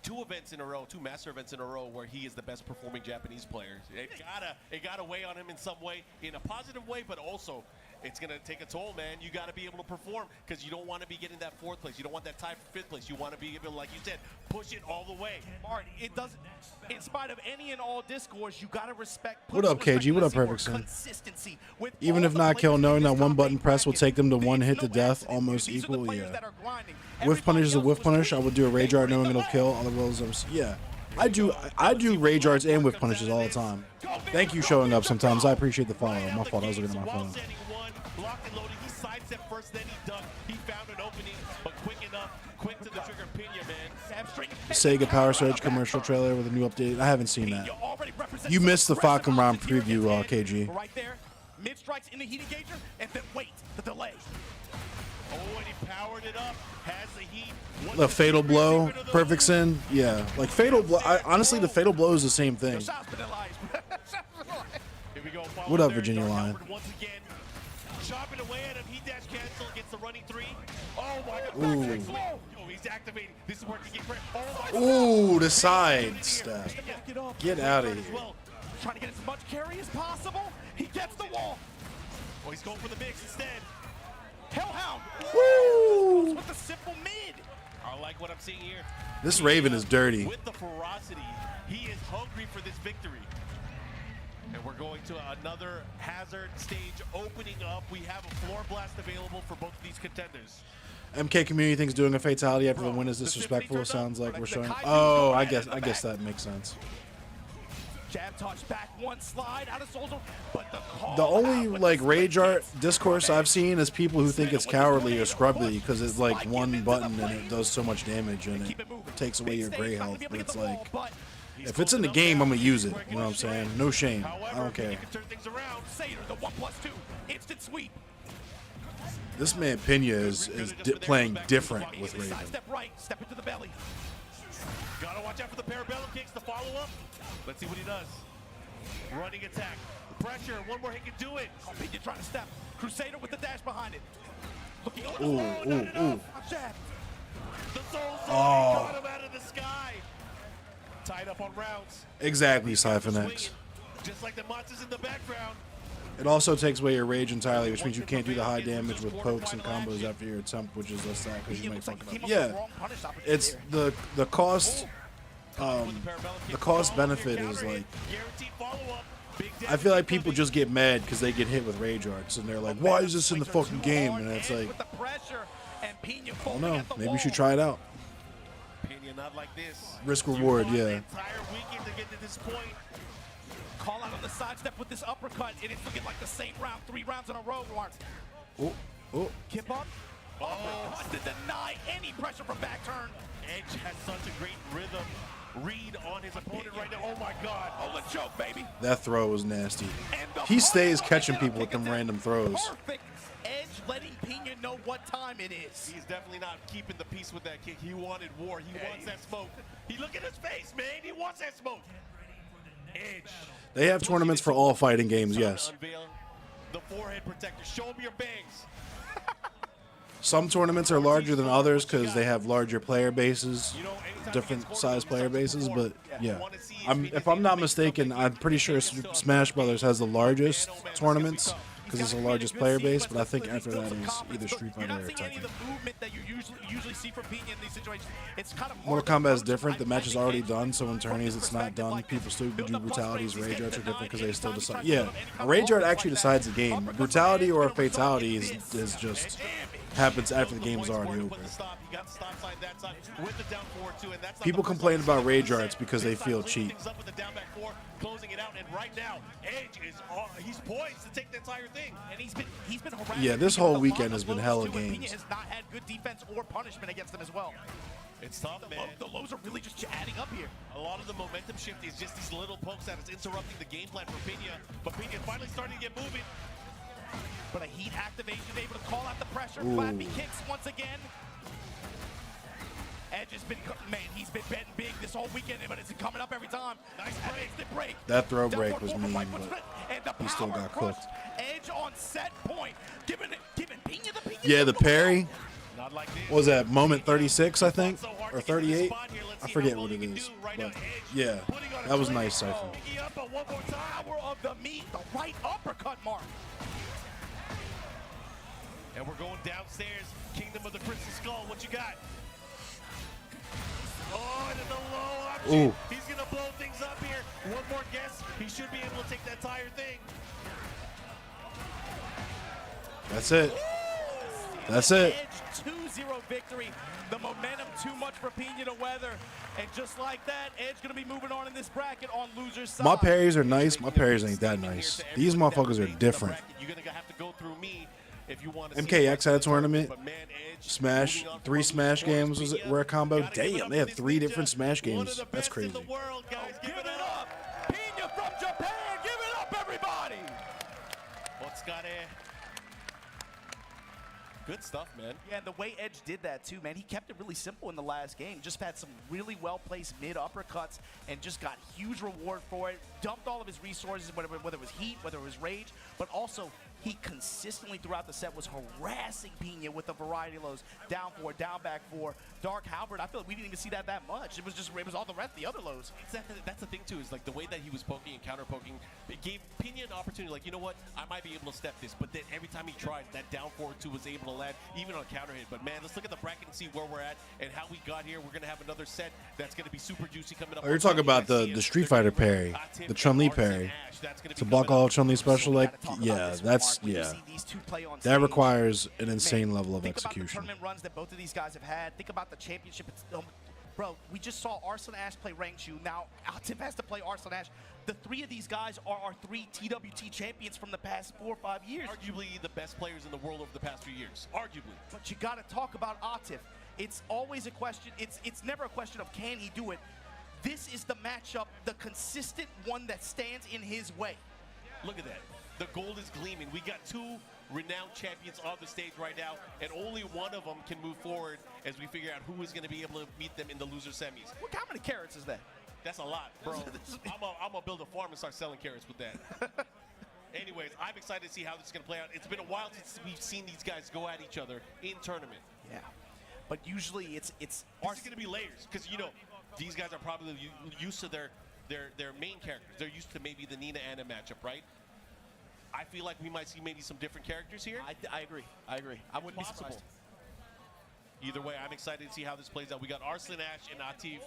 2 events in a row, 2 Master events in a row where he is the best performing Japanese player. It gotta weigh on him in some way, in a positive way, but also it's going to take a toll, man. You got to be able to perform because you don't want to be getting that 4th place. You don't want that tie for 5th place. You want to be able, like you said, push it all the way. Art, it doesn't, in spite of any and all discourse, you got to respect. What up, KG? What up, Perfect Son? Consistency with Even if not kill, knowing that one button press will take them to 1 hit to death, almost equal, yeah. Whiff punish is a whiff punish. I would do a Rage Art knowing it'll kill all the rolls. Yeah. I do Rage Arts and whiff punishes all the time. Thank you showing up sometimes. I appreciate the follow. My fault. I was looking at my phone. Locked and loaded. He sidestepped first, then he ducked. He found an opening, but quick enough. Quick to the trigger. Pena, man. Sega Power Surge commercial trailer with a new update. I haven't seen that. You missed the Falcon Round preview, KG. Right there. Mid strikes in the heat engager, and then wait, the delay. Oh, and he powered it up. Has the heat. The fatal blow, perfect sin. Yeah, like fatal blow. Honestly, the fatal blow is the same thing. Shots vanilla ice. Here we go. What up, There, Virginia Dark Lion? Alfred once again. Chopping away at him. He dash cancel against the running three. Oh my god. Ooh. Back swing. Oh, he's activating. This is where he can get credit. Oh my Ooh, the side step. Get out of here. Trying to get as much carry as possible. He gets the wall. Oh, he's going for the mix instead. Hellhound. Woo! With the simple mid. I like what I'm seeing here. This Raven is dirty. With the ferocity, he is hungry for this victory. And we're going to another hazard stage opening up. We have a floor blast available for both of these contenders. MK community thinks doing a fatality after the win is disrespectful. Sounds like we're showing. Oh, I guess that makes sense. Jab touch back, one slide out of Soldier, but the call The only out with like the rage slick art hits. discourse I've seen is people who think it's cowardly or scrubby because it's like one button and it does so much damage and it takes away your gray health. But it's like, if it's in the game, I'm gonna use it. You know what I'm saying? No shame. I don't care. Seder, the 1+2, instant sweep. This man Pena is playing different with Raven. Step right, step into the belly. Gotta watch out for the parabellum kicks to follow up. Let's see what he does. Running attack. Pressure. One more hit can do it. Pena trying to step. Crusader with the dash behind it. Looking over. Ooh, ooh, ooh. Jab. The soul Oh. got him out of the sky. Tied up on rounds. Exactly, Siphon X. Just like the monsters in the background. It also takes away your rage entirely, which means you can't do the high damage with pokes and combos after your attempt, which is less that because you might fuck it up. Yeah, it's the cost. The cost benefit is like, I feel like people just get mad because they get hit with rage arts and they're like, why is this in the fucking game? And it's like, I don't know, maybe you should try it out. Pena not like this. Risk reward, yeah. Entire weekend to get to this point. Call out on the side step with this uppercut, and it's looking like the same round, 3 rounds in a row, Mark. Oh, oh. Kip on. Uppercut to deny any pressure from back turn. Edge has such a great rhythm read on his opponent right now. Oh my god. Oh, the choke, baby. That throw was nasty. He stays catching people with them random throws. Perfect. Edge letting Pena know what time it is. He's definitely not keeping the peace with that kick. He wanted war. He wants that smoke. He look at his face, man. He wants that smoke. Edge. They have tournaments for all fighting games, yes. Unveil the forehead protector. Show him your bangs. Some tournaments are larger than others because they have larger player bases, different size player bases, but yeah. If I'm not mistaken, I'm pretty sure Smash Brothers has the largest tournaments because it's the largest player base, but I think after that is either Street Fighter or Tekken. Mortal Kombat is different. The match is already done, so in tourneys it's not done. People still do brutalities. Rage arts are different because they still decide. Yeah, a rage art actually decides the game. Brutality or a fatality is just happens after the game is already over. People complain about rage arts because they feel cheap. Closing it out, and right now, Edge is he's poised to take the entire thing. And he's been harassed. Yeah, this whole weekend has been hella Pena games. has not had good defense or punishment against them as well. It's tough, man. The lows are really just adding up here. A lot of the momentum shift is just these little pokes that is interrupting the game plan for Pena, but Pena finally starting to get moving. But a heat activation able to call out the pressure. Flat B kicks once again. Edge has been, man, he's been betting big this whole weekend, but it's coming up every time. Nice break. That throw break was mean, but he still got cooked. Edge on set point, giving Pena the Pena. Yeah, the parry. Not like this. What was that, moment 36, I think? Or 38? I forget what it is. But yeah, that was nice, Cypher. One more power of the meat, the right uppercut mark. And we're going downstairs. Kingdom of the Crystal Skull, what you got? Oh, and in the low option. Ooh. He's going to blow things up here. One more guess. He should be able to take that entire thing. That's it. That's it. Edge 2-0 victory. The momentum too much for Pena to weather. And just like that, Edge going to be moving on in this bracket on loser's side. My parries are nice. My parries ain't that nice. These motherfuckers are different. You're going to have to go through me if you want to MKX had a tournament. But man, Edge, Smash, 3 Smash games was it? Were a combo. Damn, they have 3 different Smash games. That's crazy. in the world, guys. Give it up. Pena from Japan. Give it up, everybody. Well, Good stuff, man. Yeah, and the way Edge did that too, man, he kept it really simple in the last game. Just had some really well-placed mid uppercuts and just got huge reward for it. Dumped all of his resources, whether it was heat, whether it was rage, but also he consistently throughout the set was harassing Pena with a variety of lows. Down 4, down back 4. Dark Halberd, I feel like we didn't even see that much. It was all the rest, the other lows. That's the thing too, is like the way that he was poking and counter poking, it gave Pena an opportunity, like, you know what, I might be able to step this, but then every time he tried, that down forward 2 was able to land, even on counter hit. But man, let's look at the bracket and see where we're at and how we got here. We're gonna have another set that's gonna be super juicy coming up. Oh, you're talking about the Street Fighter parry, the Chun-Li parry. To block all Chun-Li special, like, yeah, that's, yeah. That requires an insane level of Think about the execution. tournament runs that both of these guys have had. Think about the championship. Bro, we just saw Arslan Ash play Rangchu. Now Atif has to play Arslan Ash. The 3 of these guys are our 3 TWT champions from the past 4 or 5 years. Arguably the best players in the world over the past few years. Arguably. But you got to talk about Atif. It's always a question. It's never a question of can he do it. This is the matchup, the consistent one that stands in his way. Look at that. The gold is gleaming. We got 2 renowned champions on the stage right now, and only one of them can move forward as we figure out who is going to be able to meet them in the loser semis. How many carrots is that? That's a lot, bro. I'm gonna build a farm and start selling carrots with that. Anyways, I'm excited to see how this is going to play out. It's been a while since we've seen these guys go at each other in tournament. Yeah, but usually it's This is going to be layers, because, you know, these guys are probably used to their main characters. They're used to maybe the Nina Anna matchup, right? I feel like we might see maybe some different characters here. I agree. I wouldn't be surprised. Either way, I'm excited to see how this plays out. We got Arslan Ash and Atif.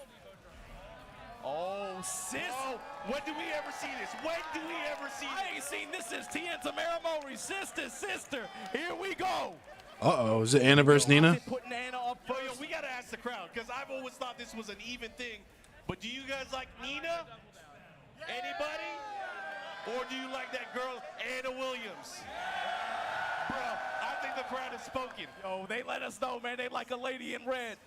Oh, sis! Oh, when do we ever see this? When do we ever see this? I ain't seen this since Tien Tamara Mori. Sister. Here we go. Uh-oh, is it Anna versus Nina? Putting Anna up first. Yo, we got to ask the crowd, because I've always thought this was an even thing. But do you guys like Nina? Anybody? Or do you like that girl, Anna Williams? Bro, I think the crowd has spoken. Oh, they let us know, man. They like a lady in red.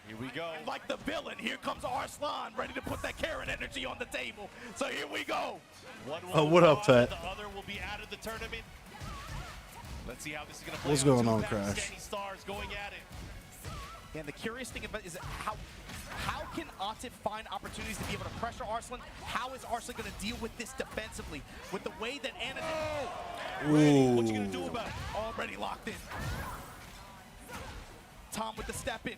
Here we go. And like the villain, here comes Arslan, ready to put that Karen energy on the table. So here we go. One will Oh, what up, move on, Pat? The other will be out of the tournament. Let's see how this is going to play What's out. going on, 2 Crash? Pakistani stars going at it. And the curious thing about is how can Atif find opportunities to be able to pressure Arslan? How is Arslan going to deal with this defensively? With the way that Anna Ooh. What you going to do about it? already locked in. Tom with the step in.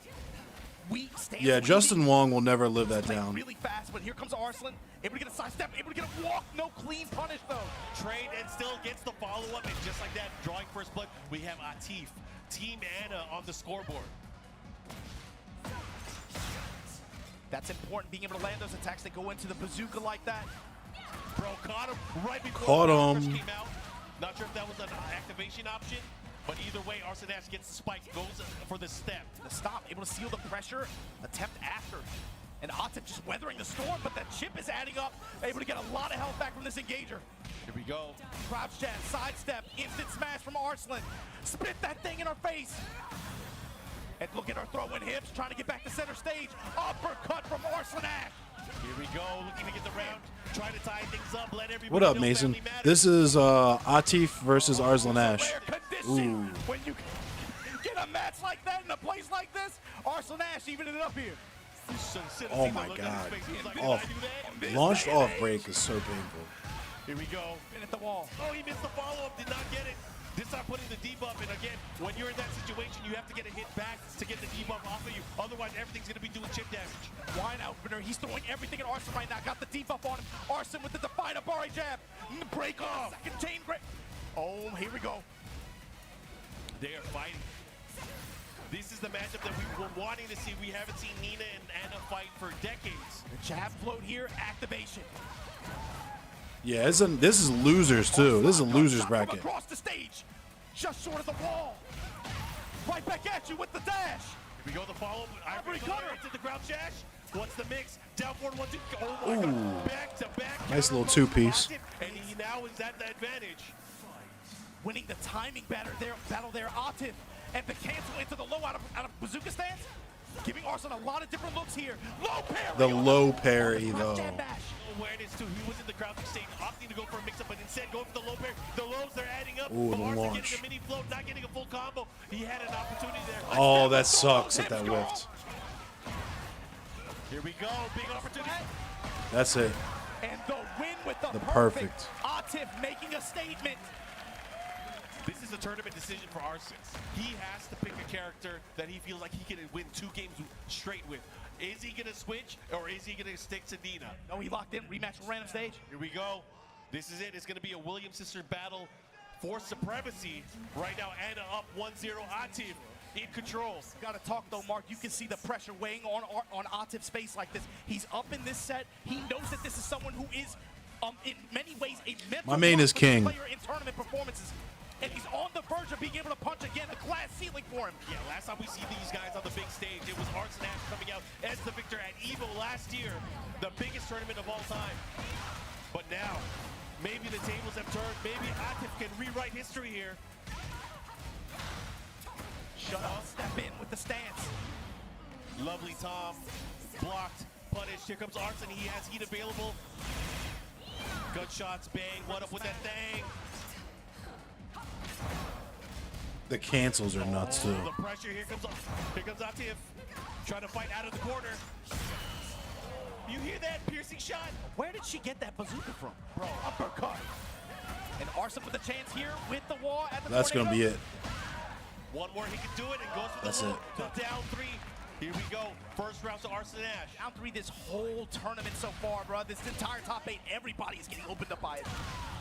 Yeah, Justin Wong will never live that down. Really fast, but here comes Arslan. Able to get a side step, able to get a walk. No clean punish, though. Trade and still gets the follow-up, and just like that, drawing first blood, we have Atif, Team Anna on the scoreboard. That's important, being able to land those attacks that go into the bazooka like that. Bro, caught him right before Caught the him. rush came out. Not sure if that was an activation option, but either way, Arslan Ash gets the spike, goes for the step. The stop, able to seal the pressure, attempt after. And Atif just weathering the storm, but that chip is adding up. Able to get a lot of health back from this engager. Here we go. Crouch jab, sidestep, instant smash from Arslan. Spit that thing in her face. And look at her throwing hips, trying to get back to center stage. Uppercut from Arslan Ash. Here we go, looking to get the round, trying to tie things up, let everybody What up, know Mason? family matters. This is Atif versus Arslan Ash. Rare condition. Ooh. When you get a match like that in a place like this, Arslan Ash evening it up here. Oh my God. Launched off break is so painful. Here we go. In at the wall. Oh, he missed the follow-up, did not get it. This time putting the debuff, and again, when you're in that situation, you have to get a hit back to get the debuff off of you. Otherwise, everything's going to be doing chip damage. Wine opener, he's throwing everything at Arslan right now. Got the debuff on him. Arslan with the Define Abari jab. Break off. Second chain break. Oh, here we go. They are fighting. This is the matchup that we were wanting to see. We haven't seen Nina and Anna fight for decades. The jab float here, activation. Yeah, this is losers too. This is a losers From bracket. across the stage, just short of the wall. Right back at you with the dash. Here we go, the follow-up. Ivory cutter. To the ground dash. What's the mix? Down forward, 1, 2. Oh my God. Back to back. Nice little two-piece. And he now is at the advantage. Winning the timing battle there, Atif. And the cancel into the low out of bazooka stance. Giving Arslan a lot of different looks here. Low parry. The on low the parry, front though. jab bash. Awareness too. He was in the crouching state, opting to go for a mix-up, but instead going for the low parry. The lows are adding up. Ooh, But the Arslan launch. getting a mini float, not getting a full combo. He had an opportunity there. Oh, that sucks that that whiffed. Here we go. Big opportunity. That's it. And the win with the, The perfect. perfect. Atif making a statement. This is a tournament decision for Arslan. He has to pick a character that he feels like he can win 2 games straight with. Is he gonna switch or is he gonna stick to Nina? No, he locked in. Rematch with random stage. Here we go. This is it. It's gonna be a Williams sister battle for supremacy. Right now, Anna up 1-0. Atif in control. Got to talk though, Mark. You can see the pressure weighing on Atif's face like this. He's up in this set. He knows that this is someone who is, in many ways, a mental My main is block king. player in tournament performances. And he's on the verge of being able to punch again, a glass ceiling for him. Yeah, last time we see these guys on the big stage, it was Arslan Ash coming out as the victor at EVO last year, the biggest tournament of all time. But now, maybe the tables have turned. Maybe Atif can rewrite history here. Shut up, step in with the stance. Lovely Tom, blocked, punished. Here comes Arslan. He has heat available. Gunshots, bang. What up with that thing? The cancels are nuts too. The pressure. Here comes Atif, trying to fight out of the corner. You hear that piercing shot? Where did she get that bazooka from? Bro, uppercut. And Arslan with a chance here with the wall at the That's gonna be it. One more, he can do it, and goes for That's the it. loop. The down 3. Here we go. First round to Arslan Ash. Down 3 this whole tournament so far, bro. This entire top 8, everybody is getting opened up by it.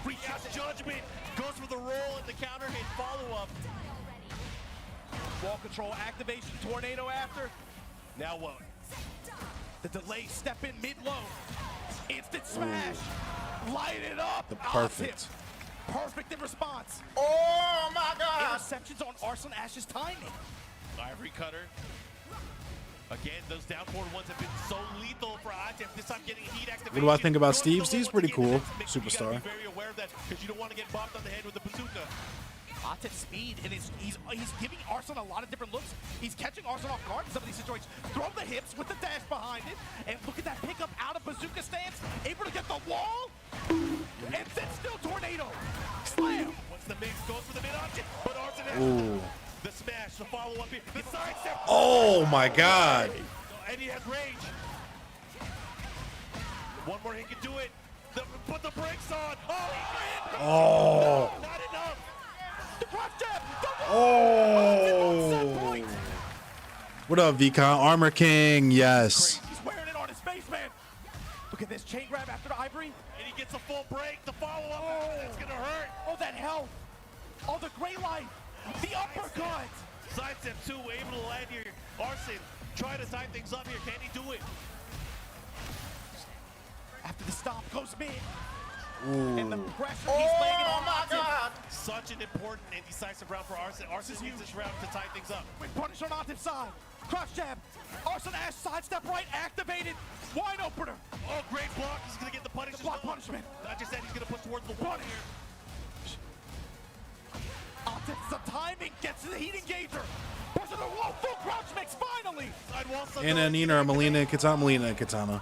Free out judgment. Goes for the roll and the counter hit follow-up. Wall control activation, tornado after. Now what? The delay, step in mid-low. Instant smash. Light it up. The perfect. Atif. Perfect in response. Oh my God! Interceptions on Arslan Ash's timing. Ivory cutter. Again, those down forward ones have been so lethal for Atif. This time getting heat activation. What do I think about Goes Steve? for the Steve's low pretty once again. cool. You gotta Superstar. be very aware of that because you don't want to get bopped on the head with the bazooka. Atif's speed, and he's giving Arslan a lot of different looks. He's catching Arslan off guard in some of these situations. Throw the hips with the dash behind it, and look at that pickup out of bazooka stance. Able to get the wall, and then still tornado. Slam. Once the mix goes for the mid option, but Arslan Ooh. the smash, the follow-up here, the sidestep. Oh my God. And he has range. One more, he can do it. Put the brakes on. Oh, he ran. Oh. No, not enough. The cross jab. Oh. What up, VCon? Armor King, yes. He's wearing it on his face, man. Look at this chain grab after the ivory. And he gets a full break. The follow-up, that's gonna hurt. Oh, that health. Oh, the gray light. The uppercut. Sidestep 2, able to land here. Arslan trying to tie things up here. Can he do it? After the stop goes mid. Ooh. And the pressure he's laying it on my Atif. God! Such an important and decisive round for Arslan. Arslan needs this round to tie things up. With punish on Atif's side. Cross jab. Arslan Ash sidestep right activated. Wide opener. Oh, great block. He's going to get the punish. The block punishment. Not just that, he's going to push towards the wall here. Atif's the timing. Gets to the heat engager. Push to the wall. Full crouch mix finally. Sidewall, Anna, Nina, or Melina, Katana, Melina, Katana.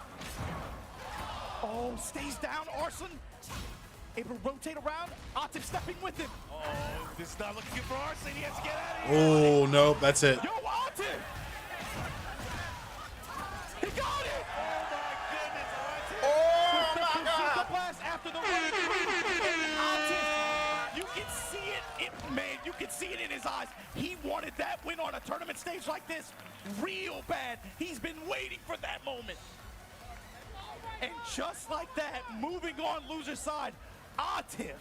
Oh, stays down. Arslan able to rotate around. Atif stepping with him. Oh, this is not looking good for Arslan. He has to get out of here. Oh, nope, that's it. Yo, Atif. He got it. Oh, my goodness, Arslan. Oh The my bazooka God! blast after the win. Atif, you can see it, man, you can see it in his eyes. He wanted that win on a tournament stage like this real bad. He's been waiting for that moment. And just like that, moving on loser's side, Atif.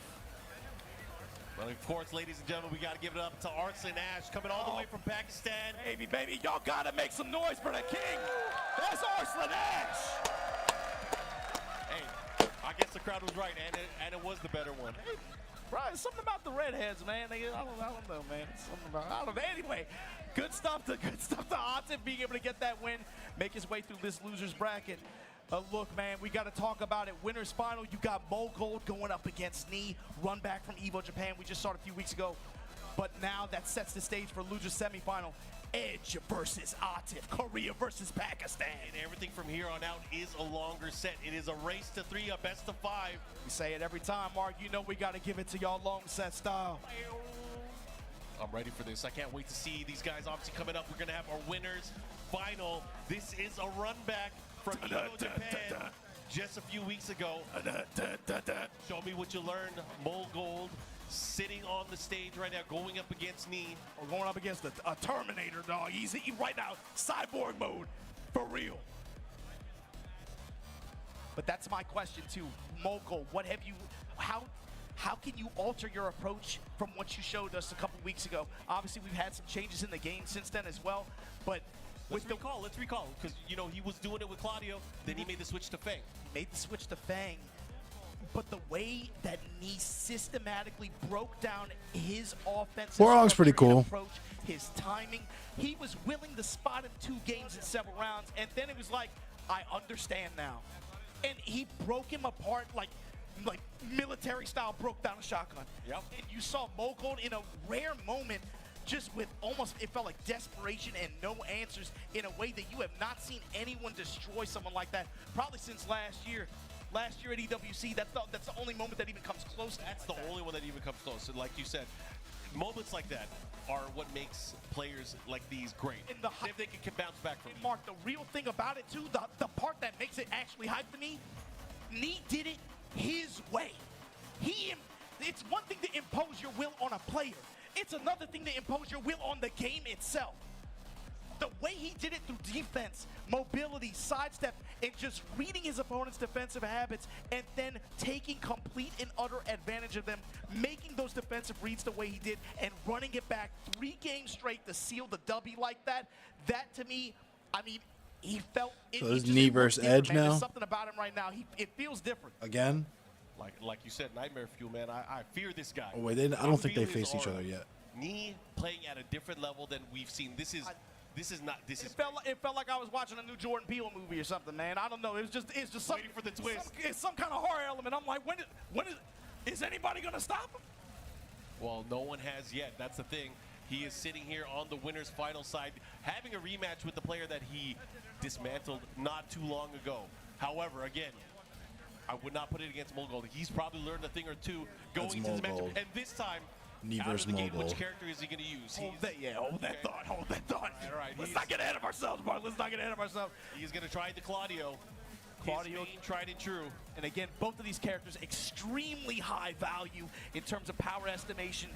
Well, of course, ladies and gentlemen, we got to give it up to Arslan Ash coming all the way from Pakistan. Baby, y'all gotta make some noise for the king. That's Arslan Ash. Hey, I guess the crowd was right, and it was the better one. Bro, it's something about the redheads, man. I don't know, man. It's something about, I don't know. Anyway, good stuff to Atif being able to get that win, make his way through this loser's bracket. Look, man, we got to talk about it. Winners final, you got Mo Gold going up against Knee, run back from EVO Japan. We just saw it a few weeks ago. But now that sets the stage for loser's semifinal. Edge versus Atif, Korea versus Pakistan. And everything from here on out is a longer set. It is a race to 3, a best of 5. We say it every time, Mark. You know we got to give it to y'all long set style. I'm ready for this. I can't wait to see these guys obviously coming up. We're going to have our winners final. This is a run back from Evo Japan just a few weeks ago. Show me what you learned. Mole Gold sitting on the stage right now, going up against Knee. We're going up against a Terminator, dog. He's right now, cyborg mode, for real. But that's my question too, Mogul. What have you? How can you alter your approach from what you showed us a couple weeks ago? Obviously, we've had some changes in the game since then as well. But let's recall, because you know he was doing it with Claudio. Then he made the switch to Fang. Made the switch to Fang. But the way that Knee systematically broke down his offensive Warhog's pretty cool. approach, his timing, he was willing to spot him 2 games in several rounds, and then it was like, I understand now. And he broke him apart like military style, broke down a shotgun. Yep. And you saw Mogul in a rare moment, just with almost, it felt like desperation and no answers, in a way that you have not seen anyone destroy someone like that probably since last year. Last year at EWC, that's the only moment that even comes close. That's the only one that even comes close. And like you said, moments like that are what makes players like these great. And if they can bounce back from Mark, the real thing about it too, the part that makes it actually hype to me, Knee did it his way. It's one thing to impose your will on a player. It's another thing to impose your will on the game itself. The way he did it through defense, mobility, sidestep, and just reading his opponent's defensive habits and then taking complete and utter advantage of them, making those defensive reads the way he did and running it back 3 games straight to seal the W like that, that to me, I mean, he felt it. So this is Knee versus Edge now? There's something about him right now. It feels different. Again? Like you said, Nightmare Fuel, man. I fear this guy. Oh wait, I don't think they face each other yet. Knee playing at a different level than we've seen. This is It felt like I was watching a new Jordan Peele movie or something, man. I don't know. It's just something waiting for the twist. It's some kind of horror element. I'm like, when is anybody gonna stop him? Well, no one has yet. That's the thing. He is sitting here on the winner's final side, having a rematch with the player that he dismantled not too long ago. However, again, I would not put it against Mogul. He's probably learned a thing or two going into this match. And this time, Knee out of versus the game, Mogul. which character is he going to use? Hold that thought. Hold that thought. All right, Let's not get ahead of ourselves, Mark. Let's not get ahead of ourselves. He's going to try the Claudio. His main tried and true. And again, both of these characters extremely high value in terms of power estimation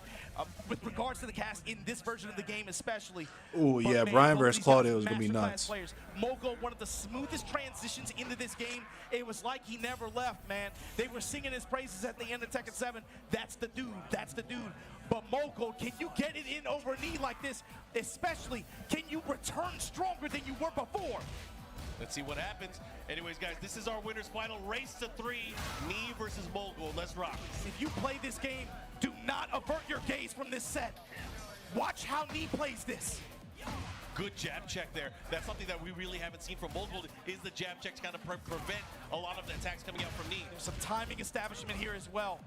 with regards to the cast in this version of the game especially. Oh yeah, man, Brian both of versus these Claudio guys is are gonna be masterclass nuts. Players. Mogul, one of the smoothest transitions into this game. It was like he never left, man. They were singing his praises at the end of Tekken 7. That's the dude. That's the dude. But Mogul, can you get it in over Knee like this? Especially, can you return stronger than you were before? Let's see what happens. Anyways, guys, this is our winner's final. Race to 3, Knee versus Mogul. Let's rock. If you play this game, do not avert your gaze from this set. Watch how Knee plays this. Good jab check there. That's something that we really haven't seen from Mogul, is the jab check to kind of prevent a lot of the attacks coming out from Knee. There's some timing establishment here as well.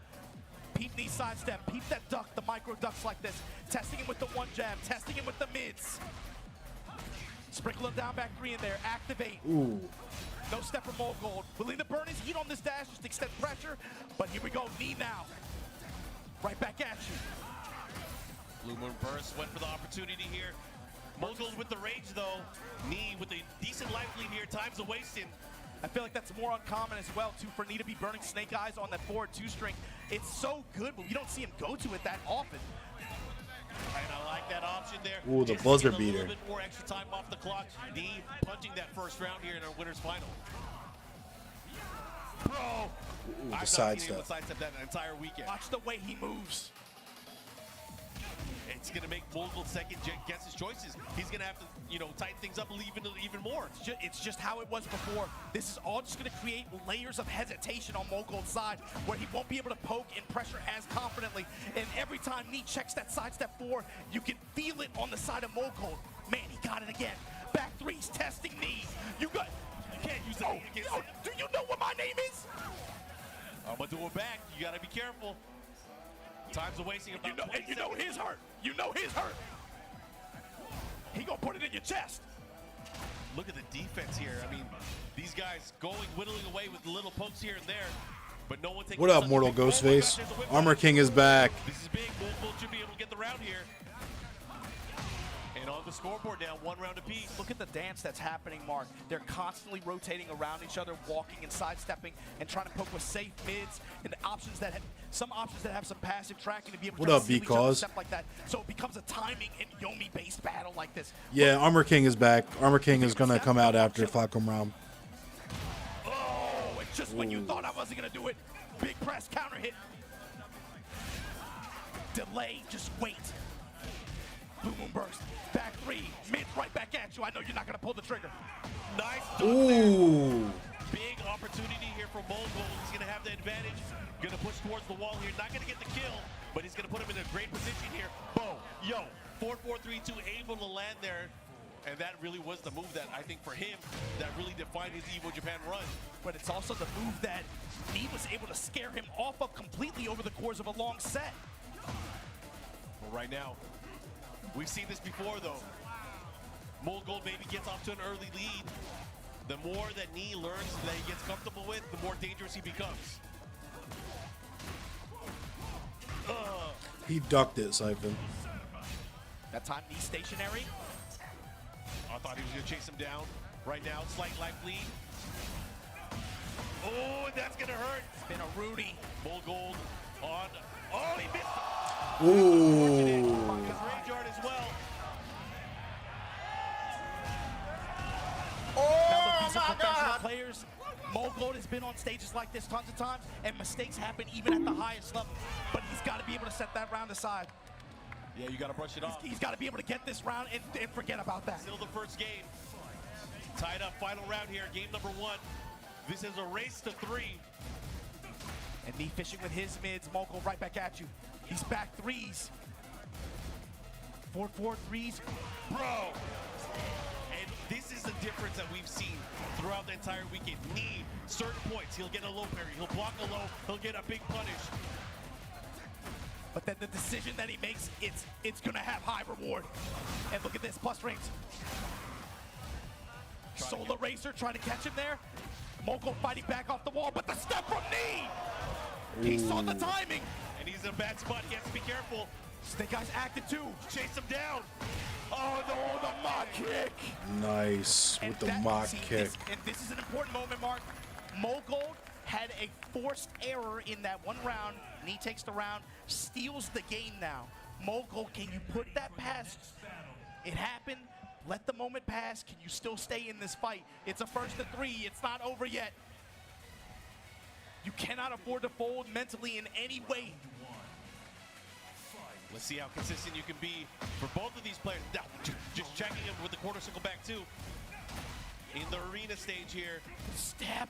Peep Knee sidestep, peep that duck, the micro ducks like this. Testing him with the 1 jab, testing him with the mids. Sprinkle him down back 3 in there, activate. Ooh. No step from Mogul. Willing to burn his heat on this dash, just extend pressure. But here we go, Knee now. Right back at you. Blue Moon Burst went for the opportunity here. Mogul with the rage though. Knee with a decent life lead here. Time's a wasting. I feel like that's more uncommon as well, too, for Knee to be burning Snake Eyes on that forward 2-string. It's so good, but we don't see him go to it that often. And I like that option there. Ooh, the Just buzzer get a little beater. bit more extra time off the clock. Knee punching that first round here in our winner's final. Bro, the I've sidestep. not seen him sidestep that entire weekend. Watch the way he moves. It's going to make Mogul second guess his choices. He's going to have to, tighten things up even more. It's just how it was before. This is all just going to create layers of hesitation on Mogul's side where he won't be able to poke and pressure as confidently. And every time Knee checks that sidestep 4, you can feel it on the side of Mogul. Man, he got it again. Back 3's testing Knee. You can't use that against him. Do you know what my name is? I'm going to do it back. You got to be careful. Time's a wasting. You know his hurt. You know his hurt. He gonna put in your chest. Look at the defense here. I mean, these guys whittling away with little pokes here and there, but no one taking. What up, such a Mortal big- Oh my Ghostface? gosh, there's a whip Armor punish. King is back. This is big. Bull should be able to get the round here. And on the scoreboard now, 1 round apiece. Look at the dance that's happening, Mark. They're constantly rotating around each other, walking and sidestepping, and trying to poke with safe mids and options that some options that have some passive tracking to be able to What try up, to seal each other, B-Cause? stuff like that. So it becomes a timing and Yomi-based battle like this. Yeah, Armor King is back. Armor King is gonna come out after Falcon round. Oh, and just when you thought I wasn't gonna do it, big press counter hit. Delay, just wait. Blue Moon burst. Back 3, mid right back at you. I know you're not gonna pull the trigger. Nice. Ooh. Big opportunity here for Mogul. He's going to have the advantage. Going to push towards the wall here. Not going to get the kill, but he's going to put him in a great position here. Boom. Yo. 4-4-3-2, able to land there. And that really was the move that I think for him that really defined his Evo Japan run. But it's also the move that he was able to scare him off of completely over the course of a long set. But right now, we've seen this before though. Mogul maybe gets off to an early lead. The more that Knee learns that he gets comfortable with, the more dangerous he becomes. He ducked it, Siphon. That time, Knee stationary. I thought he was going to chase him down. Right now, slight life lead. Oh, and that's going to hurt. It's been a Rudy. Mogul on. Oh, he missed. Ooh. His range yard as well. Now, look, these are professional players. Mogul has been on stages like this tons of times, and mistakes happen even at the highest level. But he's got to be able to set that round aside. Yeah, you got to brush it off. He's got to be able to get this round and forget about that. Still the first game. Tied up, final round here, game number 1. This is a race to 3. And me fishing with his mids, Mogul right back at you. He's back 3s. 4-4-3s. Bro! And this is the difference that we've seen throughout the entire weekend. Knee, certain points, he'll get a low parry, he'll block a low, he'll get a big punish. But then the decision that he makes, it's gonna have high reward. And look at this, plus range. Solar Racer trying to catch him there. Mogul fighting back off the wall, but the step from Knee! He saw the timing! And he's in a bad spot, he has to be careful. Snake Eyes acted too. Chase him down. Oh no, the mock kick! Nice with the mock kick. This is an important moment, Mark. Mogul had a forced error in that one round. Knee takes the round, steals the game now. Mogul, can you put that past? It happened. Let the moment pass. Can you still stay in this fight? It's a first to 3. It's not over yet. You cannot afford to fold mentally in any way. Let's see how consistent you can be for both of these players. Now, just checking him with the quarter circle back too. In the arena stage here. Stab.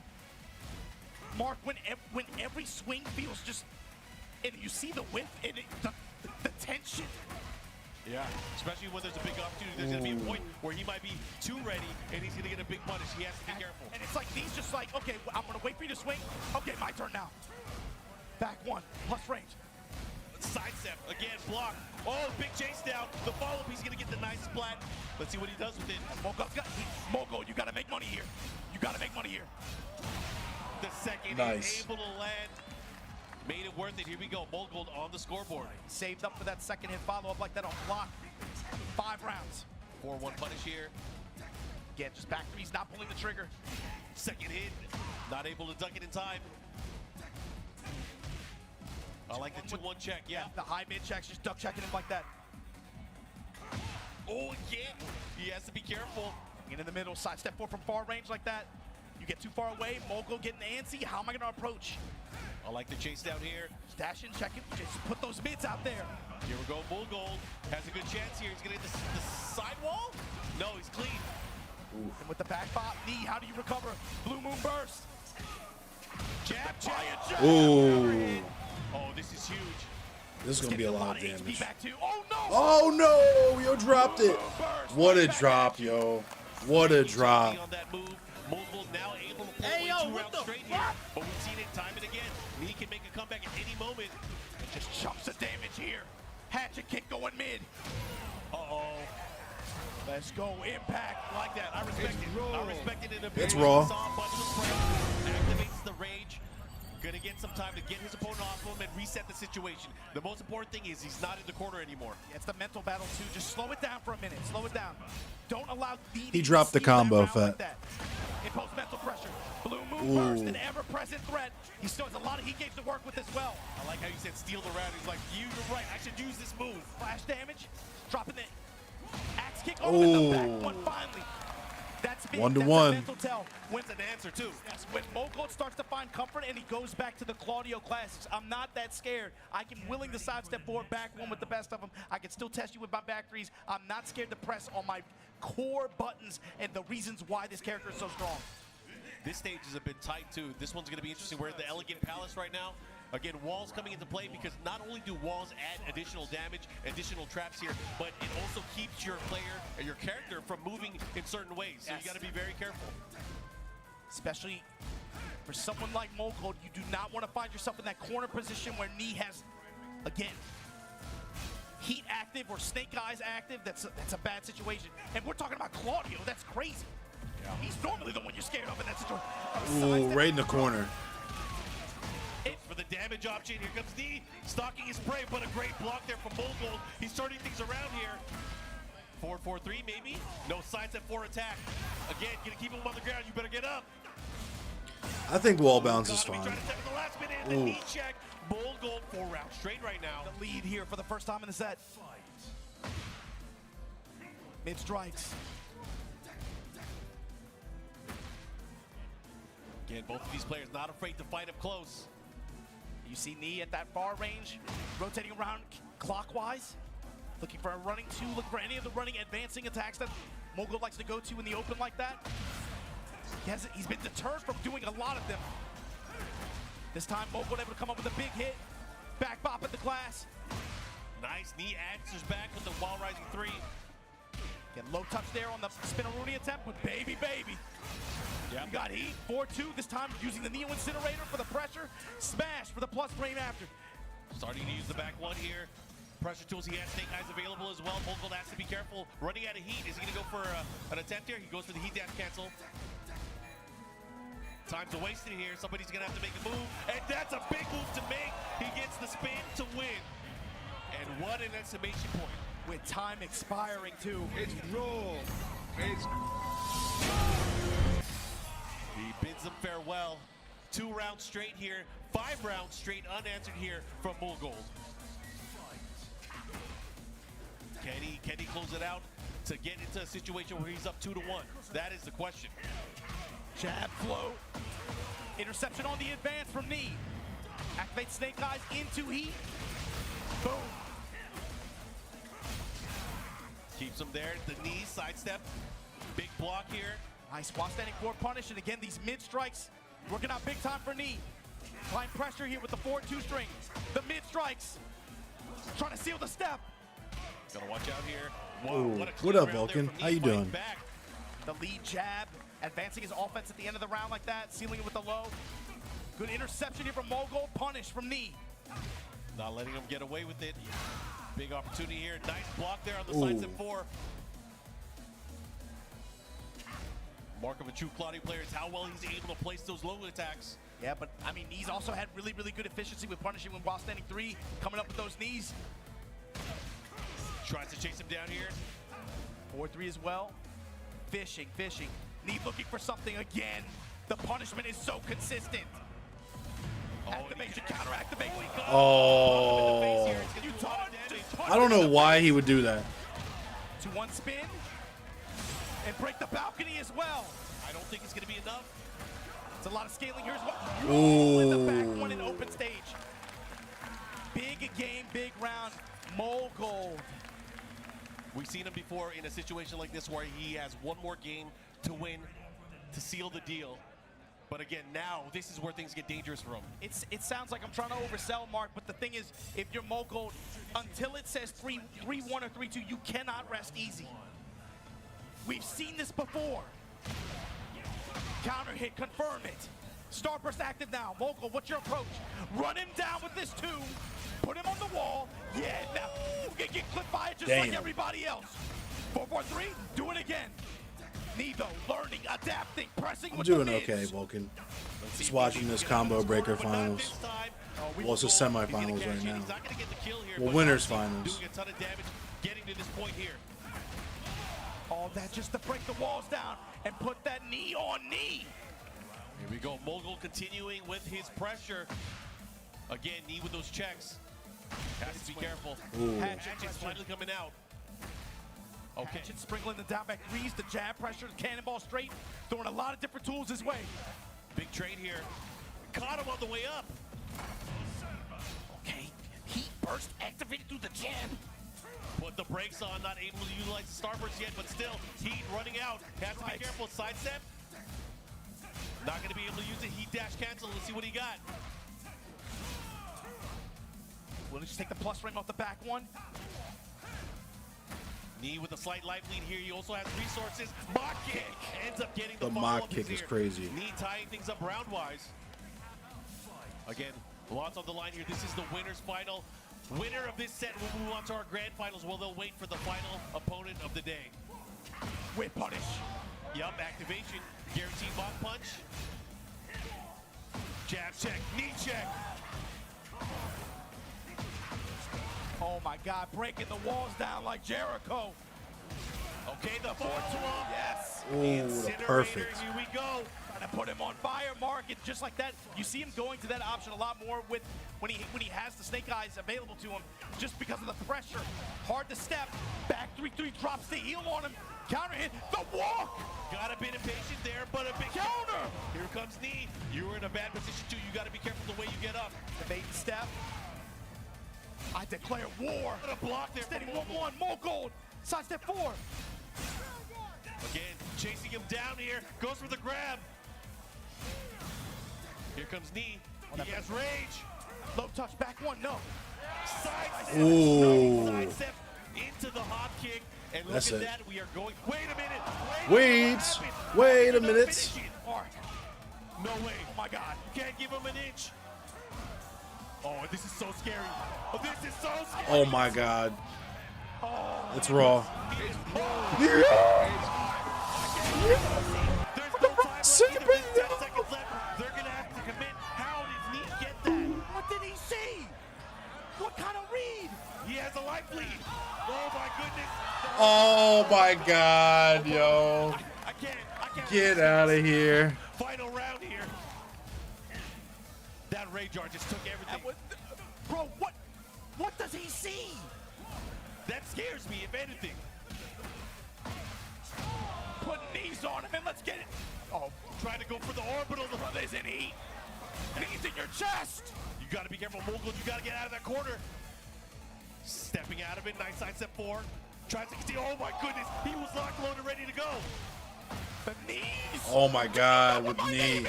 Mark, when every swing feels just, and you see the width and the tension. Yeah, especially when there's a big opportunity. There's going to be a point where he might be too ready and he's going to get a big punish. He has to be careful. And it's like, he's just like, okay, I'm going to wait for you to swing. Okay, my turn now. Back 1, plus range. Sidestep, again, block. Oh, big chase down. The follow-up, he's going to get the nice splat. Let's see what he does with it. Mogul, you got to make money here. You got to make money here. The second Nice. is able to land. Made it worth it. Here we go. Mogul on the scoreboard. Saved up for that second hit follow-up like that on block. 5 rounds. 4-1 punish here. Again, just back 3s, not pulling the trigger. Second hit. Not able to duck it in time. I like the 2-1 check, yeah. The high mid checks, just duck checking him like that. Oh, again. He has to be careful. In the middle, side step 4 from far range like that. You get too far away, Mogul getting antsy. How am I going to approach? I like the chase down here. Dash in, check it, just put those mids out there. Here we go, Mogul has a good chance here. He's gonna hit the sidewall? No, he's clean. And with the back pop, Knee, how do you recover? Blue Moon burst. Jab, jab. Ooh. Oh, this is huge. This is going to be a lot of HP damage. back too. Oh no! Oh no! Yo, dropped it. What a drop, yo. What a drop. On that move, Mogul now able to pull away 2 rounds straight here. But we've seen it time and again. He can make a comeback at any moment. Just chunks of damage here. Hatchet kick going mid. Uh-oh. Let's go, impact. Like that. I respect it. I respect it in a big It's way. raw. Saw a bunch of pressure, activates the rage. Gonna get some time to get his opponent off him and reset the situation. The most important thing is he's not in the corner anymore. Yeah, it's the mental battle too. Just slow it down for a minute. Slow it down. Don't allow DD He dropped the to steal that combo, round Fat. like that. Impose mental pressure. Blue move burst, an ever-present threat. He still has a lot of heat gauge to work with as well. I like how you said steal the round. He's like, you're right. I should use this move. Flash damage, dropping the axe kick over the back one finally. That's big. 1-to-1. That's a mental tell. Wins an answer too. Yes, when Mogul starts to find comfort and he goes back to the Claudio classics, I'm not that scared. I can willing to sidestep forward, back one with the best of them. I can still test you with my back threes. I'm not scared to press on my core buttons and the reasons why this character is so strong. This stage is a bit tight too. This one's going to be interesting. We're at the Elegant Palace right now. Again, walls coming into play because not only do walls add additional damage, additional traps here, but it also keeps your player or your character from moving in certain ways. So Yes. you got to be very careful. Especially for someone like Mogul, you do not want to find yourself in that corner position where Knee has, again, heat active or snake eyes active. That's a bad situation. And we're talking about Claudio. That's crazy. He's normally the one you're scared of in that situation. Ooh, right in the corner. For the damage option, here comes Knee, stalking his prey, but a great block there from Mogul. He's turning things around here. 4-4-3 maybe? No sides at 4 attack. Again, gonna keep him on the ground. You better get up. I think wall bounce is Gotta be fine. trying to step at the last minute. The Ooh. knee check. Mogul 4 rounds straight right now. The lead here for the first time in the set. Mid strikes. Again, both of these players not afraid to fight up close. You see Knee at that far range, rotating around clockwise, looking for a running two, looking for any of the running advancing attacks that Mogul likes to go to in the open like that. He's been deterred from doing a lot of them. This time Mogul able to come up with a big hit, back bop at the glass. Nice knee answers back with the wall rising 3. Get low touch there on the Spinaroonie attempt, but baby. Yep. You got heat, 4-2, this time using the Neo Incinerator for the pressure, smash for the plus frame after. Starting to use the back one here. Pressure tools, he has snake eyes available as well. Mogul has to be careful. Running out of heat, is he gonna go for an attempt here? He goes for the heat dash cancel. Time's wasted here, somebody's gonna have to make a move, and that's a big move to make. He gets the spin to win. And what an exclamation point. With time expiring too. It's raw. It's He bids them farewell. 2 rounds straight here, 5 rounds straight unanswered here from Mogul. Can he close it out to get into a situation where he's up 2-1? That is the question. Jab float. Interception on the advance from Knee. Activate Snake Eyes into heat. Boom. Keeps him there, the knee, sidestep. Big block here. Nice while standing for punish, and again, these mid strikes working out big time for Knee. Applying pressure here with the 4-2 string. The mid strikes. Trying to seal the step. Gotta watch out here. Ooh, What a what clean up, round there Vulcan? from How Knee you fighting doing? back. The lead jab, advancing his offense at the end of the round like that, sealing it with the low. Good interception here from Mogul, punish from Knee. Not letting him get away with it. Big opportunity here. Nice block there on the Ooh. sides at 4. Mark of a true Claudio player is how well he's able to place those low attacks. Yeah, but I mean, Knee's also had really good efficiency with punishing when while standing 3, coming up with those knees. Tries to chase him down here. 4-3 as well. Fishing. Knee looking for something again. The punishment is so consistent. Activation, counter activation. Oh. You taunt. I don't know why he would do that. To one spin. And break the balcony as well. I don't think it's gonna be enough. It's a lot of scaling here as well. Ooh. In the back Ooh. one in open stage. Big game, big round. Mogul. We've seen him before in a situation like this where he has one more game to win to seal the deal. But again, now this is where things get dangerous for him. It sounds like I'm trying to oversell, Mark, but the thing is, if you're Mogul, until it says 3-1 or 3-2, you cannot rest easy. We've seen this before. Counter hit, confirm it. Starburst active now. Mogul, what's your approach? Run him down with this 2. Put him on the wall. Yeah, now you can get clipped by it just like Damn. everybody else. 4-4-3, do it again. Nevo learning, adapting, pressing I'm with doing the okay, knees. Vulcan. Just watching this combo breaker finals. Well, it's the semifinals right now. Well, winners finals. Doing a ton of damage, getting to this point here. All that just to break the walls down and put that knee on knee. Here we go, Mogul continuing with his pressure. Again, knee with those checks. Has to be careful. Ooh. Hatchet's finally coming out. Okay. Hatchet sprinkling the down back threes, the jab pressure, the cannonball straight, throwing a lot of different tools his way. Big trade here. Caught him on the way up. Okay, heat burst activated through the jab. Put the brakes on, not able to utilize the starburst yet, but still, heat running out. Has to be careful, sidestep. Not gonna be able to use the heat dash cancel. Let's see what he got. Will he just take the plus frame off the back one? Knee with a slight life lead here. He also has resources. Mock kick ends up getting the The follow-up mock kick is here. crazy. Knee tying things up round-wise. Again, lots on the line here. This is the winner's final. Winner of this set will move on to our grand finals, where they'll wait for the final opponent of the day. With punish. Yup, activation. Guaranteed mock punch. Jab check, knee check. Oh my God, breaking the walls down like Jericho. Okay, the 4-12. Yes. Ooh, the Incinerator, perfect. here we go. Trying to put him on fire, Mark. It's just like that. You see him going to that option a lot more with when he has the snake eyes available to him, just because of the pressure. Hard to step. Back 3-3, drops the heel on him. Counter hit, the walk. Got a bit impatient there, but a big Counter. Here comes knee. You were in a bad position too. You got to be careful the way you get up. The bait and step. I declare war. What a block there. Steady from 1-1, more gold. Side step 4. Again, chasing him down here. Goes for the grab. Here comes knee. He has rage. Low touch, back one, no. Sidestep. Ooh. Sidestep into the hop kick. And look That's at it. that. We are going. Wait a minute. Wait. What happened? Wait a Another minute. finish it. No way. Oh my God. Can't give him an inch. Oh, this is so scary. Oh, this is so scary. Oh my God. It's raw. He is There's no time left. Save Either. me 10 seconds left. They're going to have to commit. How did Neat get that? What did he see? What kind of read? He has a life lead. Oh, my goodness. Oh my God, yo. I can't. Get out of here. Final round here. That rage art just took everything. Bro, what does he see? That scares me, if anything. Put knees on him and let's get it. Oh, trying to go for the orbital. The Brothers in heat. Knees in your chest. You got to be careful, Mogul. You got to get out of that corner. Stepping out of it. Nice side step 4. Tries to continue. Oh, my goodness. He was locked, loaded, ready to go. The knees. Oh my God, with knee.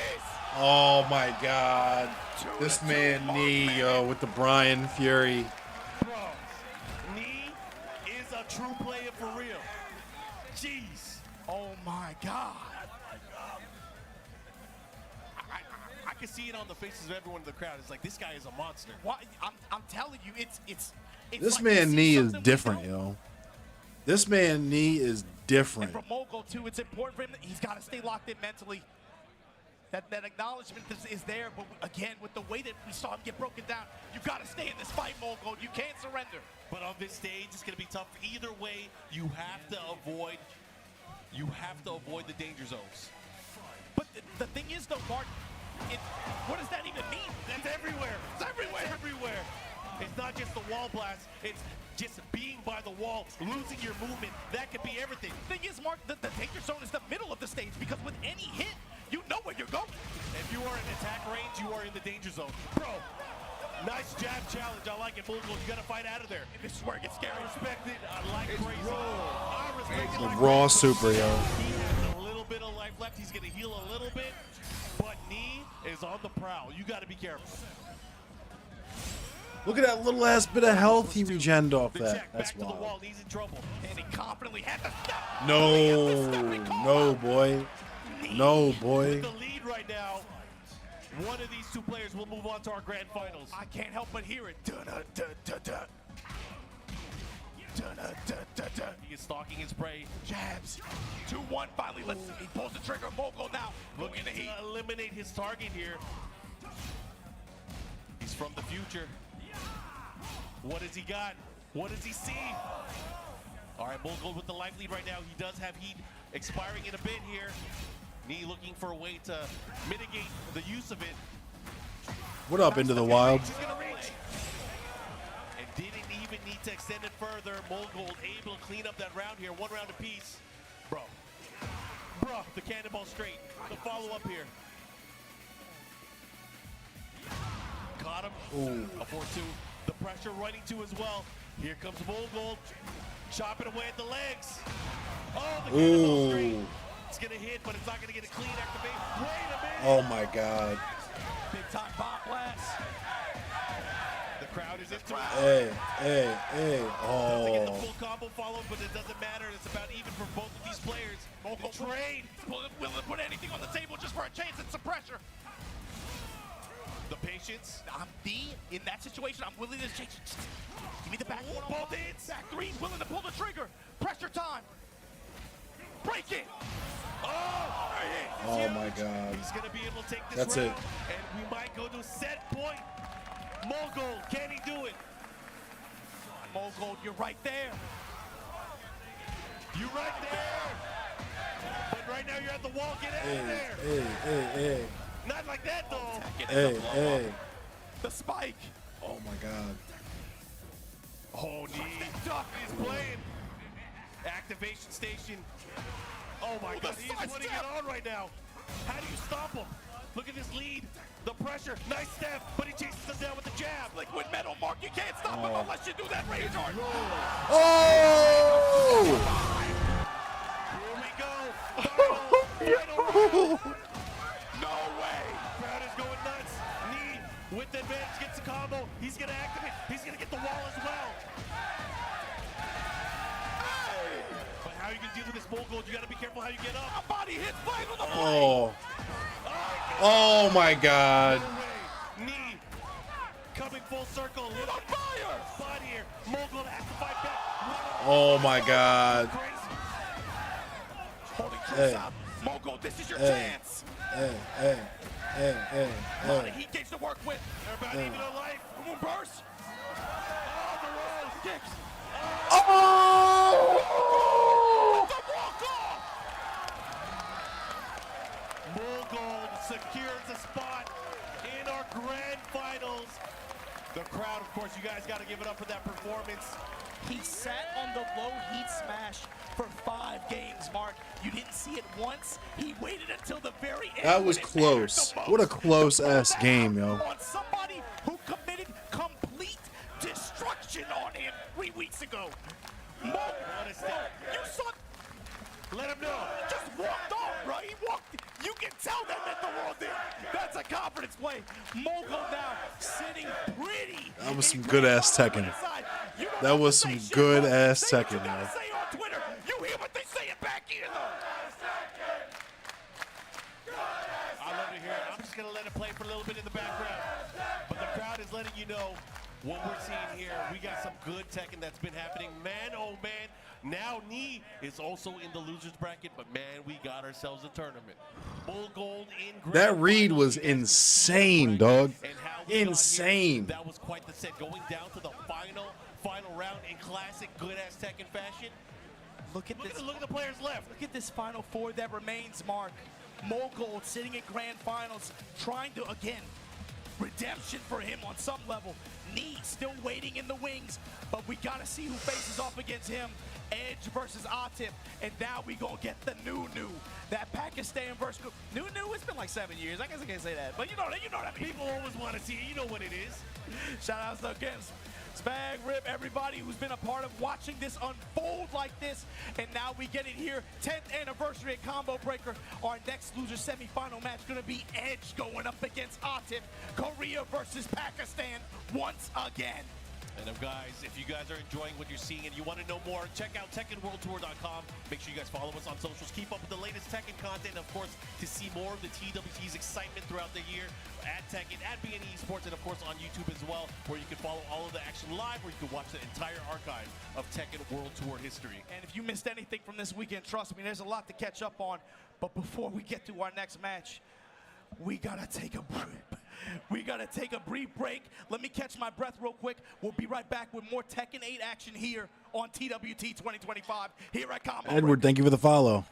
Oh my God. This man knee, yo, with the Brian Fury. Bro, knee is a true player for real. Jeez. Oh my God. I can see it on the faces of everyone in the crowd. It's like, this guy is a monster. What? I'm telling you, it's This like man you see knee is something we different, don't. yo. This man knee is And different. for Mogul too, it's important for him that he's got to stay locked in mentally. That acknowledgement is there, but again, with the way that we saw him get broken down, you got to stay in this fight, Mogul. You can't surrender. But on this stage, it's going to be tough. Either way, you have to avoid the danger zones. But the thing is, though, Mark, what does that even mean? That's everywhere. It's everywhere. It's everywhere. It's not just the wall blast. It's just being by the wall, losing your movement. That could be everything. The thing is, Mark, the danger zone is the middle of the stage because with any hit, you know where you're going. If you are in attack range, you are in the danger zone. Bro, nice jab challenge. I like it, Mogul. You got to fight out of there. And this is where it gets scary. I respect it. I like crazy. I respect it. The like raw crazy. super, yo. He has a little bit of life left. He's going to heal a little bit. But knee is on the prowl. You got to be careful. Look at that little ass bit of health he regened off The that. check That's back to the wall. wild. He's in trouble. And he confidently had the step. No, boy. No, boy. With the lead right now, one of these two players will move on to our grand finals. I can't help but hear it. Da-da-da-da-da. Da-da-da-da-da. is stalking his prey. Jabs. 2-1 finally. Let's see. He pulls the trigger. Mogul now. Looking Looking in the heat. to eliminate his target here. He's from the future. What has he got? What does he see? All right, Mogul with the life lead right now. He does have heat expiring in a bit here. Knee looking for a way to mitigate the use of it. What up, Into the Wild? He's gonna reach. And didn't even need to extend it further. Mogul able to clean up that round here. 1 round apiece. Bro, the cannonball straight. The follow-up here. Caught him. Ooh. A 4-2. The pressure running to as well. Here comes Mogul. Chopping away at the legs. Oh, the cannonball straight. Ooh. It's gonna hit, but it's not gonna get a clean activate. Wait a minute. Oh my God. Big time bomb blast. The crowd is into it. Hey. Doesn't get the Oh. full combo follow, but it doesn't matter. It's about even for both of these players. Mogul Trade. willing to put anything on the table just for a chance and some pressure. The patience. I'm in that situation. I'm willing to change. Give me the back one. Both hits. Back 3, willing to pull the trigger. Pressure time. Break it. Oh, Oh my God. he's gonna be able to take this That's round, it. and we might go to a set point. Mogul, can he do it? Mogul, you're right there. You right there. But right now you're at the wall. Get out of there. Hey. Not like that though. Hey. The spike. Oh my God. Oh, knee. Duck. He's playing. Activation station. Oh my God, he's side putting step. it on right now. How do you stop him? Look at this lead. The pressure. Nice step, but he chases him down with the jab. Liquid metal, Mark. You can't stop him unless you do that rage hard. Oh! Here we go. Final round. No way. Crowd is going nuts. Knee with the advantage gets the combo. He's gonna activate. He's gonna get the wall as well. But how are you gonna deal with this Mogul? You gotta be careful how you get up. A body hits flag on the blade. Oh. Oh my God. Knee coming full circle. He's on fire. Spot here. Mogul has to fight back. Oh my God. Crazy. Holding troops Hey. out. Mogul, this is your Hey. chance. Hey. A lot of heat gauge to work with. They're about even their life. Boom, burst. Oh, the rolls. Kicks. Oh! The walk off. Mogul secures a spot in our grand finals. The crowd, of course, you guys got to give it up for that performance. He sat on the low heat smash for 5 games, Mark. You didn't see it once. He waited until the very end. That was when it mattered close. the most. What a close ass Back game, yo. On somebody who committed complete destruction on him 3 weeks ago. Mogul, you saw. Let him know. He just walked off, bro. He walked. You can tell that meant the world did. That's a confidence play. Mogul now sitting pretty. That was some good ass Tekken. You don't That have was to say some shit, good bro. ass Say what Tekken, you gotta man. say on Twitter. You hear what they say it back here, though. I love to hear it. I'm just going to let it play for a little bit in the background. But the crowd is letting you know what we're seeing here. We got some good Tekken that's been happening. Man, oh man. Now Knee is also in the loser's bracket, but man, we got ourselves a tournament. Bull Gold in grand That read finals. was You guys can see insane, the dog. bracket and how we got here. Insane. That was quite the set. Going down to the final round in classic good-ass Tekken fashion. Look at this. Look at the players left. Look at this Final Four that remains, Mark. Mogul sitting in grand finals, trying to, again, redemption for him on some level. Knee still waiting in the wings, but we got to see who faces off against him. Edge versus Atif, and now we gonna get the new. That Pakistan versus new. It's been like 7 years. I guess I can't say that, but you know what I mean. People always want to see it. You know what it is. Shout outs to again, Spag, Rip, everybody who's been a part of watching this unfold like this, and now we get it here. 10th anniversary at ComboBreaker. Our next loser semifinal match gonna be Edge going up against Atif. Korea versus Pakistan once again. And guys, if you guys are enjoying what you're seeing and you want to know more, check out TekkenWorldTour.com. Make sure you guys follow us on socials. Keep up with the latest Tekken content. And of course, to see more of the TWT's excitement throughout the year at Tekken, at BNE Esports, and of course on YouTube as well, where you can follow all of the action live, where you can watch the entire archive of Tekken World Tour history. And if you missed anything from this weekend, trust me, there's a lot to catch up on. But before we get to our next match, we gotta take a break. We gotta take a brief break. Let me catch my breath real quick. We'll be right back with more Tekken 8 action here on TWT 2025 here at ComboBreaker. Edward, thank you for the follow.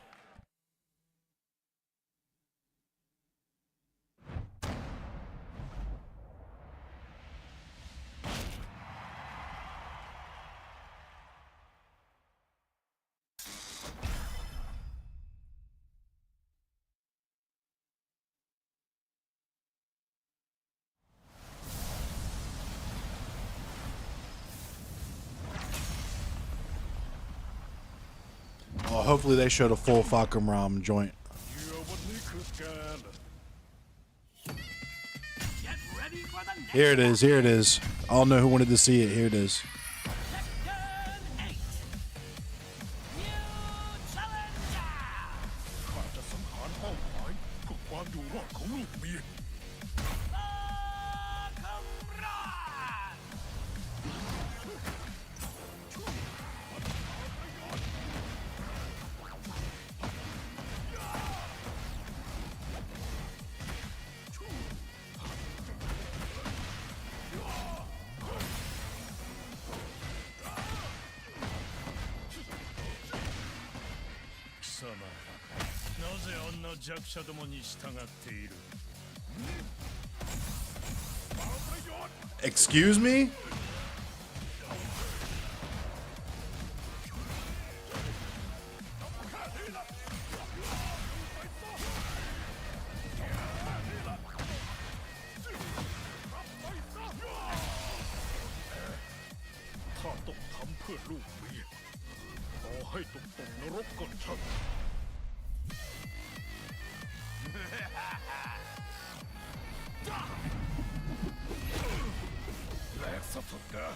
Well, hopefully they showed a full Falcon Ram joint. Get ready for the next Here it is. Here it is. I'll know who wanted to see it. Here it is. Tekken 8. New challenger. ข้าจะสังหารเป้าหมายเพื่อความอยู่รอดของลูกเมีย Comrade. 貴様なぜあんな弱者どもに従っている Excuse me? ข้าต้องทำเพื่อลูกเมียต่อให้ต้องตกนรกก็ช่าง แหลกซะเถอะนะ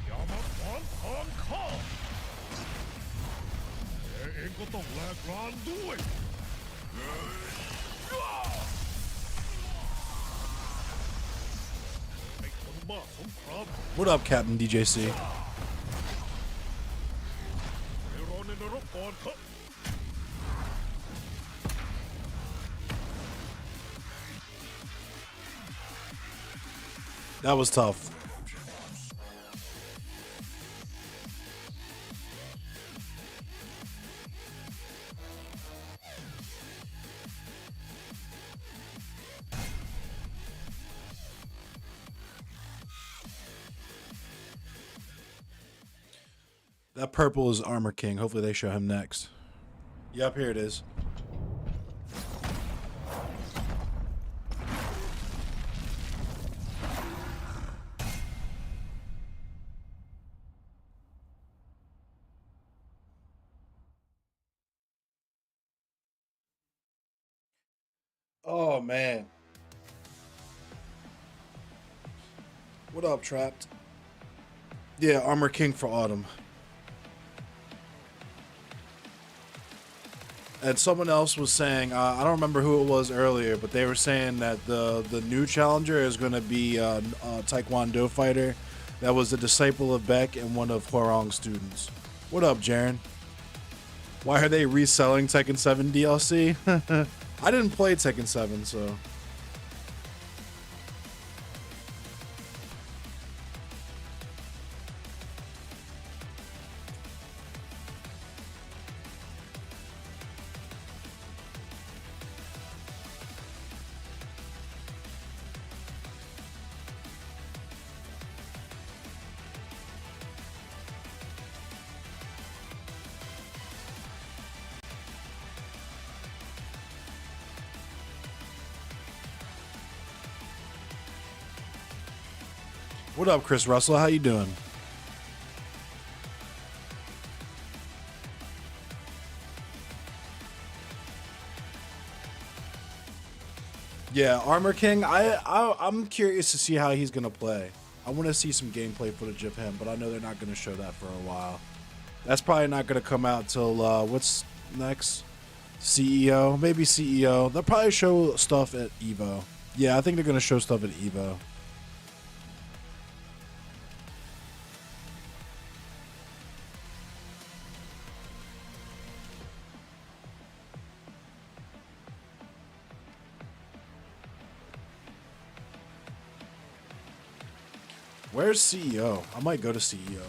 อย่ามาขวางทางข้าแกเองก็ต้องแลกรานด้วยไอ้คนบ้าสงคราม What up, Captain DJC? ไปรอในนรกก่อนเถอะ That was tough. That purple is Armor King. Hopefully they show him next. Yep, here it is. Oh, man. What up, Trapped? Yeah, Armor King for Autumn. And someone else was saying, I don't remember who it was earlier, but they were saying that the new challenger is going to be a Taekwondo fighter that was a disciple of Beck and one of Hwarong's students. What up, Jaren? Why are they reselling Tekken 7 DLC? I didn't play Tekken 7, so... What up, Chris Russell? How you doing? Yeah, Armor King. I'm curious to see how he's gonna play. I want to see some gameplay footage of him, but I know they're not gonna show that for a while. That's probably not gonna come out till what's next? CEO, maybe CEO. They'll probably show stuff at Evo. Yeah, I think they're gonna show stuff at Evo. Where's CEO? I might go to CEO.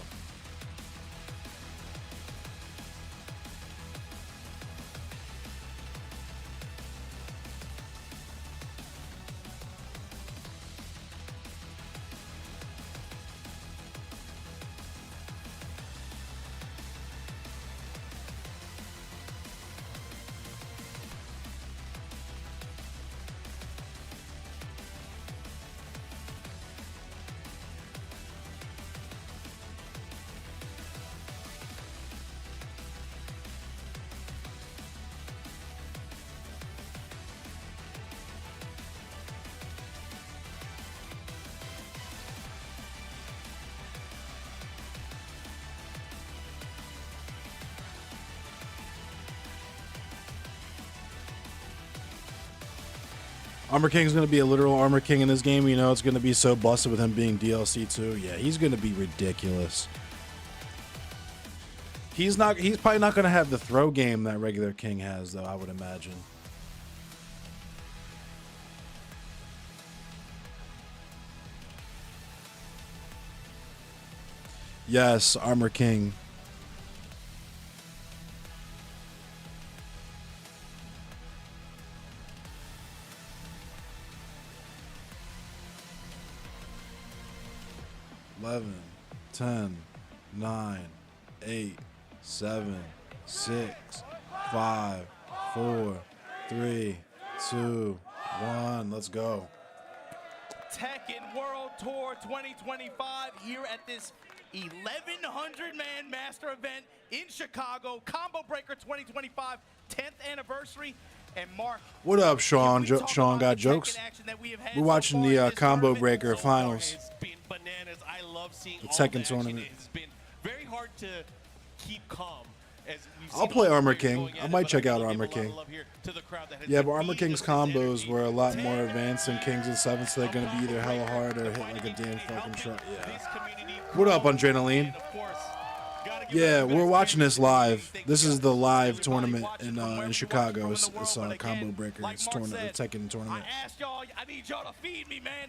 Armor King's going to be a literal Armor King in this game. You know, it's going to be so busted with him being DLC too. Yeah, he's going to be ridiculous. He's probably not going to have the throw game that regular King has, though, I would imagine. Yes, Armor King. 11, 10, 9, 8, 7, 6, 5, 4, 3, 2, 1. Let's go. Tekken World Tour 2025 here at this 1,100-man master event in Chicago. ComboBreaker 2025 10th anniversary. And Mark, what up, Sean? Sean got jokes. We're watching the ComboBreaker finals. It's been bananas. I love seeing The all Tekken the action. tournament. It's been very hard to keep calm. As we've I'll seen play all the Armor players King. going at I it, might but check out will give Armor a lot of King. love here to the crowd that has Yeah, been but Armor feeding King's us this combos energy. were a lot more advanced than Kings and Sevens, so they're going to be either hella hard or hit like a damn fucking truck. Yeah. What up, Adrenaline? Yeah, we're watching this live. This is the live tournament in Chicago. It's ComboBreaker. It's tournament, the Tekken tournament. I asked y'all, I need y'all to feed me, man.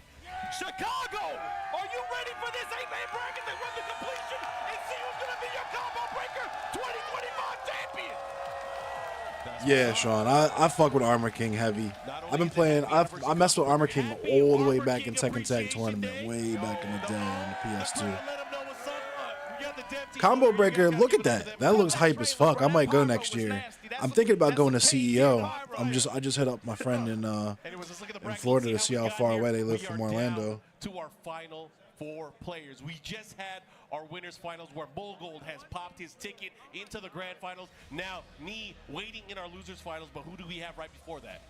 Chicago, are you ready for this 8-man bracket to run the completion and see who's going to be your ComboBreaker 2025 champion? Yeah, Sean, I fuck with Armor King heavy. I've been playing. I messed with Armor King all the way back in Tekken Tag tournament, way back in the day on the PS2. ComboBreaker, look at that. That looks hype as fuck. I might go next year. I'm thinking about going to CEO. I just hit up my friend in Florida to see how far away they live from Orlando. To our final 4 players. We just had our winners finals where Bull Gold has popped his ticket into the grand finals. Now, me waiting in our losers finals, but who do we have right before that?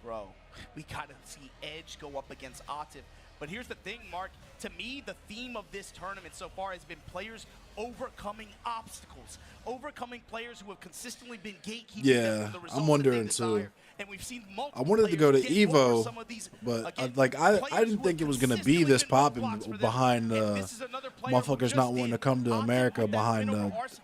Bro, we got to see Edge go up against Atif. But here's the thing, Mark. To me, the theme of this tournament so far has been players overcoming obstacles, overcoming players who have consistently been gatekeeping them from the results I'm wondering that they desire. too. And we've seen I wanted to go to players get over Evo, some of these, but again, I didn't think it was gonna be this popping behind motherfuckers not wanting to come to America behind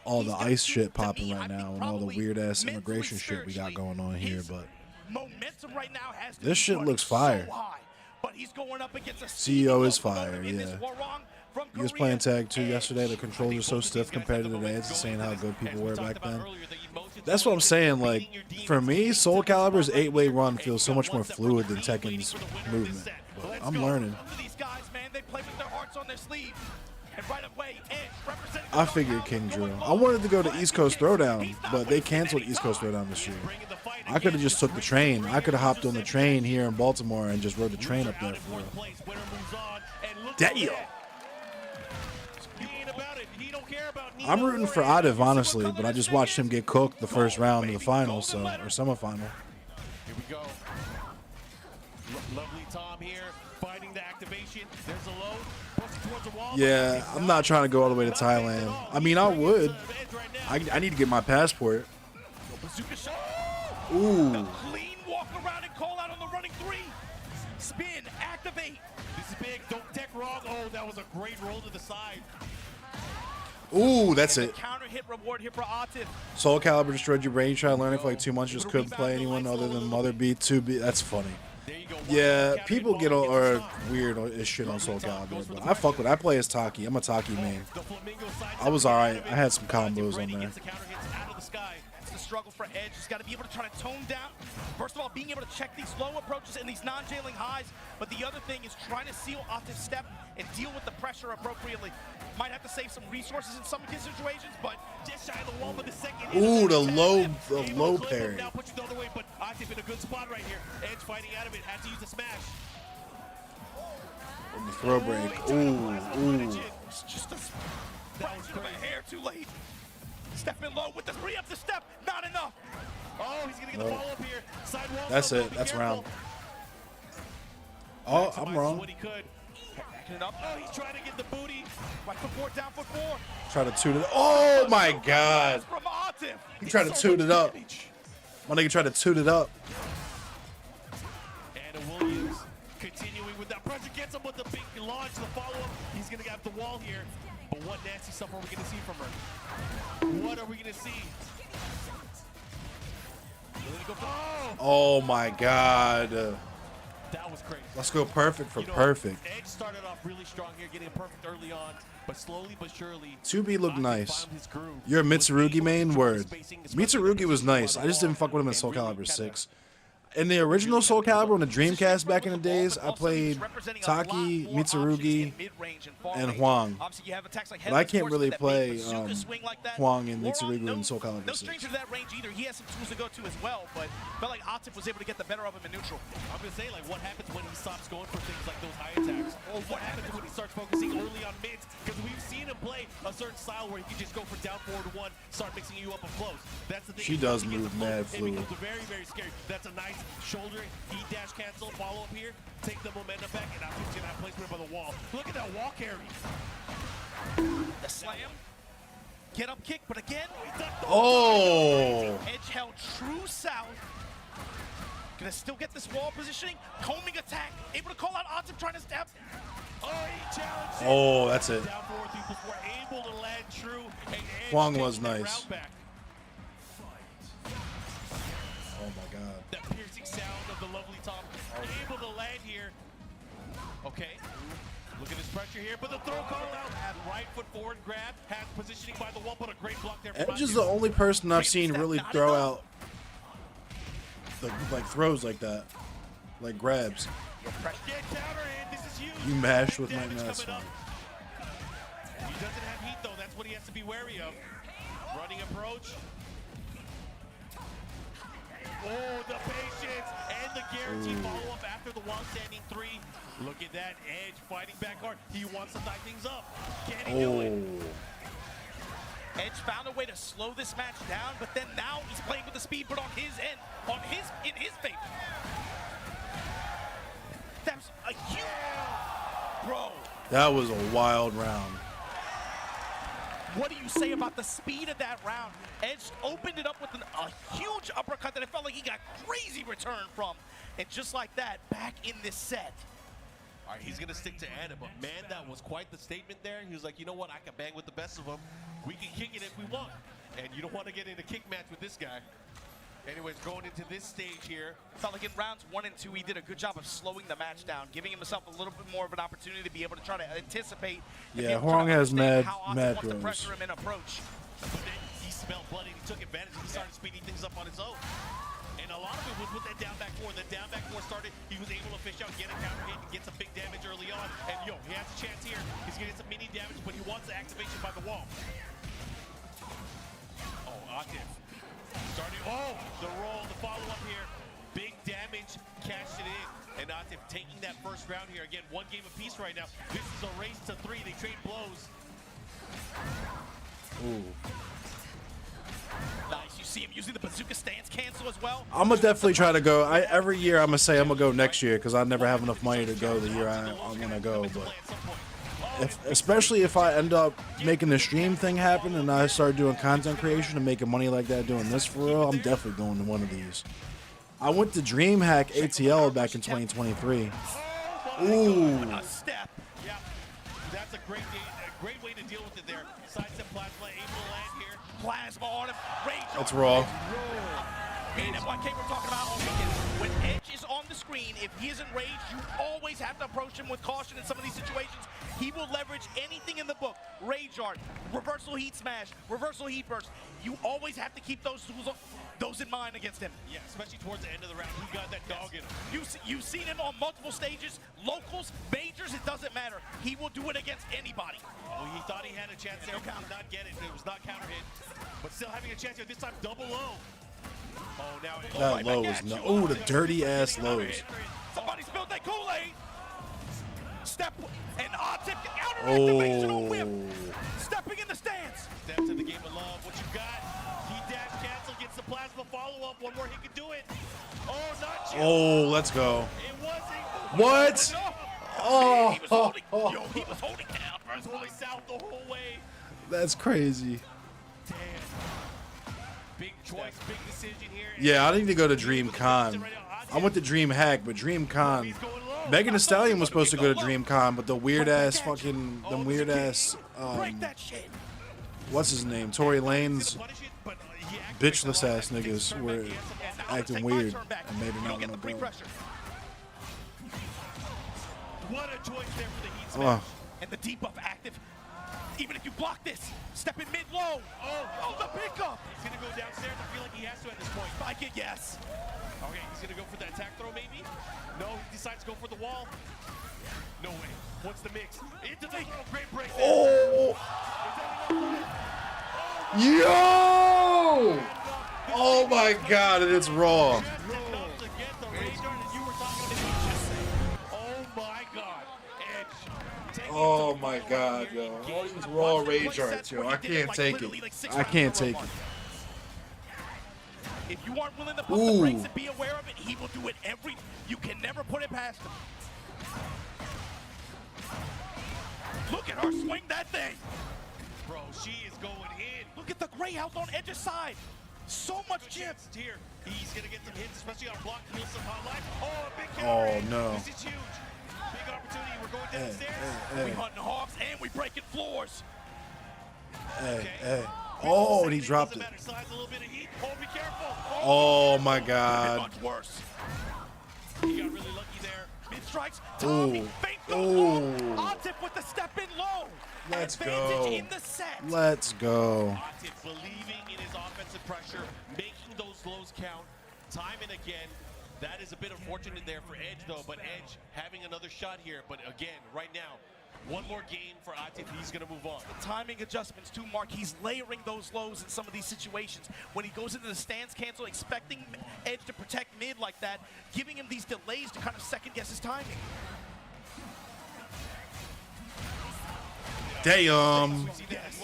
all the ICE shit popping right now and all the weird ass immigration shit we got going on here. But momentum right now has to this be shit running looks fire. so high. But he's going up against a CEO is fire, opponent in this yeah. Warong from He was Korea. playing Tag 2 yesterday. The controls are so stiff compared to today. It's insane how good people were back then. That's what I'm saying. Like, for me, Soul Calibur's 8-way run feels so much more fluid than Tekken's movement. But I'm learning. These guys, man, they play with their hearts on their sleeve. And right away, Edge representing I figured King Drew. I wanted to go to East Coast Throwdown, but they canceled East Coast Throwdown this year. I could have just took the train. I could have hopped on the train here in Baltimore and just rode the train up there for real. Place, winner moves on, and look Damn. at that. I'm rooting for Atif, honestly, but I just watched him get cooked the first round of the finals, so or semifinal. Here we go. Lovely Tom here, finding the activation. There's a low, pushing towards the wall. Yeah, I'm not trying to go all the way to Thailand. I mean, I would. I need to get my passport. Bazooka shot. Ooh. The clean walk around and call out on the running three. Spin, activate. This is big. Don't deck wrong. Oh, that was a great roll to the side. Ooh, that's it. Counter hit reward here for Atif. Soul Calibur destroyed your brain. You tried learning for like 2 months, just couldn't play anyone other than Mother B, 2B. That's funny. There you go. Yeah, people get are weird as shit on Soul Calibur, but I fuck with it. I play as Taki. I'm a Taki main. I was alright. I had some combos on there. That's the struggle for Edge. He's got to be able to try to tone down. First of all, being able to check these low approaches and these non-jailing highs. But the other thing is trying to seal Atif's step and deal with the pressure appropriately. Might have to save some resources in some of his situations, but just shy of the wall with the second. Ooh, the low parry. Now puts you the other way, but Atif in a good spot right here. Edge fighting out of it. Had to use a smash. And the throw break. Ooh. It's just a fraction of a hair too late. Stepping low with the free up the step. Not enough. Oh, he's going to get the follow up here. Side wall. That's it. That's round. Oh, I'm wrong. What he could. Up. Oh, he's trying to get the booty. Right foot forward, down foot four. Try to toot it. Oh my god. From Atif. He tried to toot it up. My nigga tried to toot it up. And Williams continuing with that pressure. Gets him with the big launch. The follow up. He's going to get the wall here. But what nasty stuff are we going to see from her? What are we going to see? Oh my god. That was crazy. Let's go perfect for perfect. Edge started off really strong here, getting perfect early on, but slowly but surely. 2B looked nice. Found his groove. You're a Mitsurugi main? Word. Mitsurugi was nice. I just didn't fuck with him in Soul Calibur 6. In the original Soul Calibur on the Dreamcast back in the days, I played Taki, Mitsurugi, and Huang. But I can't really play Huang and Mitsurugi in Soul Calibur No 6. stranger to that range either. He has some tools to go to as well, but felt like Atif was able to get the better of him in neutral. I'm going to say, like, what happens when he stops going for things like those high attacks? Or what happens when he starts focusing early on mids? Because we've seen him play a certain style where he can just go for down forward one, start mixing you up and close. That's the thing. She does move mad It fluid. becomes very, very scary. That's a nice shoulder, heat dash cancel, follow up here, take the momentum back, and now he's going to have placement by the wall. Look at that wall carry. The slam. Get up kick, but again, Oh! Edge held true south. Gonna still get this wall positioning. Combing attack. Able to call out Atif trying to step. Oh, he challenged it. Oh, that's it. Down forward people were able to land true. And Edge Huang was taking that nice. round back. Oh my god. That piercing sound of the lovely Tom. Able to land here. Okay. Look at this pressure here, but the throw call out. Right foot forward grab. Has positioning by the wall, but a great block there. Edge is the only person I've seen really throw out like throws like that. Like grabs. Get counter in. This is huge. You mashed with my Damage mask. coming up. He doesn't have heat though. That's what he has to be wary of. Running approach. Oh, the patience and the guaranteed follow-up after the wall standing three. Look at that Edge fighting back hard. He wants to tie things up. Can he do it? Edge found a way to slow this match down, but then now he's playing with the speed, but on his end, in his favor. That's a huge, bro. That was a wild round. What do you say about the speed of that round? Edge opened it up with a huge uppercut that it felt like he got crazy return from. And just like that, back in this set. All right, he's going to stick to Anna, but man, that was quite the statement there. He was like, you know what, I can bang with the best of them. We can kick it if we want. And you don't want to get in a kick match with this guy. Anyways, going into this stage here. Felt like in rounds 1 and 2, he did a good job of slowing the match down, giving himself a little bit more of an opportunity to be able to try to anticipate. Yeah, Huang has mad wants to throws. pressure him in approach. But then he smelled blood and he took advantage and he started speeding things up on his own. And a lot of it was with that down back four. The down back four started, he was able to fish out, get a counter hit, and get some big damage early on. And yo, he has a chance here. He's gonna get some mini damage, but he wants the activation by the wall. Oh, Atif. Starting, oh, the roll, the follow-up here. Big damage, cashed it in. And Atif taking that first round here. Again, one game apiece right now. This is a race to 3. They trade blows. Ooh. Nice. You see him using the bazooka stance cancel as well. I'm gonna definitely try to go. Every year I'm gonna say I'm gonna go next year because I never have enough money to go the year I want to go. But especially if I end up making the stream thing happen and I start doing content creation and making money like that doing this for real, I'm definitely going to one of these. I went to DreamHack ATL back in 2023. Ooh. A step. Yeah, that's a great way to deal with it there. Sidestep plasma, able to land here. Plasma on him. Rage. That's raw. Me and FYK were talking about all weekend. When Edge is on the screen, if he is enraged, you always have to approach him with caution in some of these situations. He will leverage anything in the book. Rage art, reversal heat smash, reversal heat burst. You always have to keep those tools, those in mind against him. Yeah, especially towards the end of the round. He got that dog in him. You've seen him on multiple stages, locals, majors, it doesn't matter. He will do it against anybody. Oh, he thought he had a chance there, but did not get it. It was not counter hit. But still having a chance here, this time double low. Oh, now That low was no. Oh, the dirty ass lows. Somebody spilled that Kool-Aid. Step and tip counter activational whip. Stepping in the stance. Step to the game of love. What you got? He dash cancel, gets the plasma follow up. One more, he can do it. Oh, not you. Oh, let's go. It wasn't. What? Oh, He was holding, he was holding down. He was holding south the whole way. that's crazy. Damn. Big choice, big decision here. Yeah, I need to go to DreamCon. I went to DreamHack, but DreamCon. Megan Thee Stallion was supposed to go to DreamCon, but the weird ass fucking, Break that shit. what's his name? Tory Lane's bitchless ass niggas were acting weird and made it not want to go. What a choice there for the heat smash. And the debuff active. Even if you block this, step in mid-low. Oh, the pickup. He's going to go downstairs. I feel like he has to at this point. Spike it, yes. Okay, he's going to go for the attack throw maybe? No, he decides to go for the wall. No way. What's the mix? Into the great break there. Oh! Yo! Oh my god, and it's raw. Oh my god, yo. All these raw rage arts, yo. I can't take it. I can't take it. If you aren't willing to put the brakes and be aware of it, he will do it every... You can never put it past him. Look at her swing that thing. Bro, she is going in. Look at the gray health on Edge's side. So much chips. Here, he's going to get some hits, especially on block, heal some hot life. Oh, a big kill. Oh, no. This is huge. Big opportunity. We're going downstairs. We hunting hawks and we breaking floors. Hey. Oh, and he dropped it. Slides a little bit of heat. Oh, be careful. Oh my god. Much worse. He got really lucky there. Mid strikes. Tommy. Fake goes low. Atip with the step in low. Let's Advantage go. in the set. Let's go. Atip believing in his offensive pressure, making those lows count time and again. That is a bit unfortunate there for Edge, though, but Edge having another shot here. But again, right now, one more game for Atip, he's going to move on. The timing adjustments too, Mark. He's layering those lows in some of these situations. When he goes into the stance cancel, expecting Edge to protect mid like that, giving him these delays to kind of second guess his timing. Damn. Yes.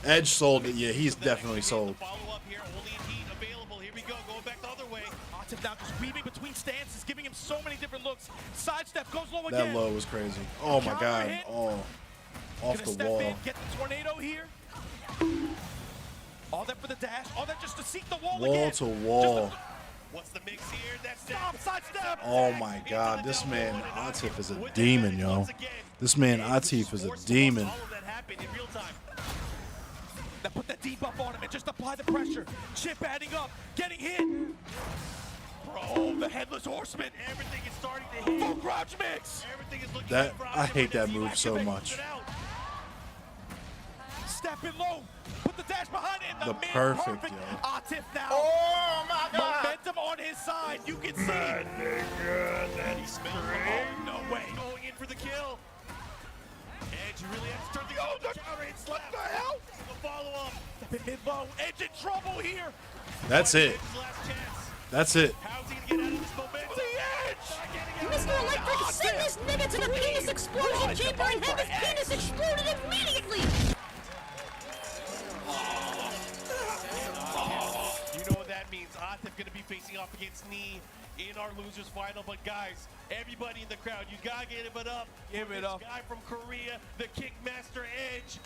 Edge sold it. Yeah, he's definitely sold. Follow up here, only heat available. Here we go, going back the other way. Atip now just weaving between stances, giving him so many different looks. Sidestep goes low again. That low was crazy. Oh my god. Oh. Off Gonna the step wall. in, get the tornado here. All that for the dash, all that just to seek the wall again. Wall to wall. What's the mix here? That's Stop, sidestep. Oh my god, this man Atif is a demon, yo. This man Atif is a demon. All of that happened in real time. Now put that debuff on him and just apply the pressure. Chip adding up, getting hit. Bro, the headless horseman. Everything is starting to hit. Full crouch mix. Everything is looking That good for I Atip hate with that the move team so activating much. it out. Step in low. Put the dash behind it. The man perfect, yo. Atif now. Oh my god. Momentum on his side. You can see. He smells Oh, no way. going in for the kill. Edge, you really have to turn the counter and slap. What the hell? The follow-up. Step in mid-low. Edge in trouble here. That's it. Edge's last chance. That's it. How's he gonna get out of this momentum? The edge. Mr. Electric, send this nigga to the penis explosion chamber and have his penis exploded immediately! Atif going to be facing off against Knee in our losers final. But guys, everybody in the crowd, you gotta give it up. Give it up. Guy from Korea, the Kickmaster Edge.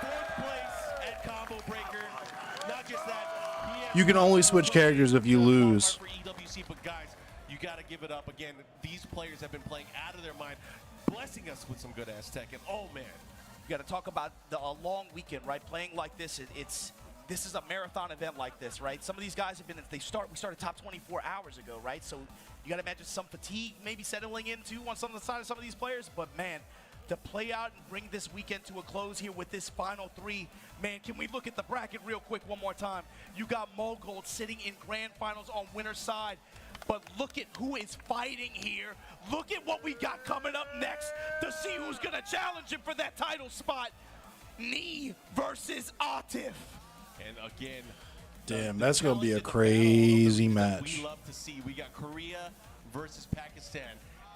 4th place at ComboBreaker. Not just that, he has You can only switch characters if you lose. for EWC, but guys, you gotta give it up again. These players have been playing out of their mind, blessing us with some good ass Tekken. Oh man. You got to talk about a long weekend, right? Playing like this, this is a marathon event like this, right? Some of these guys have been, we started top 24 hours ago, right? So you got to imagine some fatigue maybe settling in too on some of the side of some of these players. But man, to play out and bring this weekend to a close here with this final 3, man, can we look at the bracket real quick one more time? You got Mogold sitting in grand finals on winner's side. But look at who is fighting here. Look at what we got coming up next to see who's going to challenge him for that title spot. Knee versus Atif. And again, Damn, that's gonna be a crazy match. We love to see. We got Korea versus Pakistan.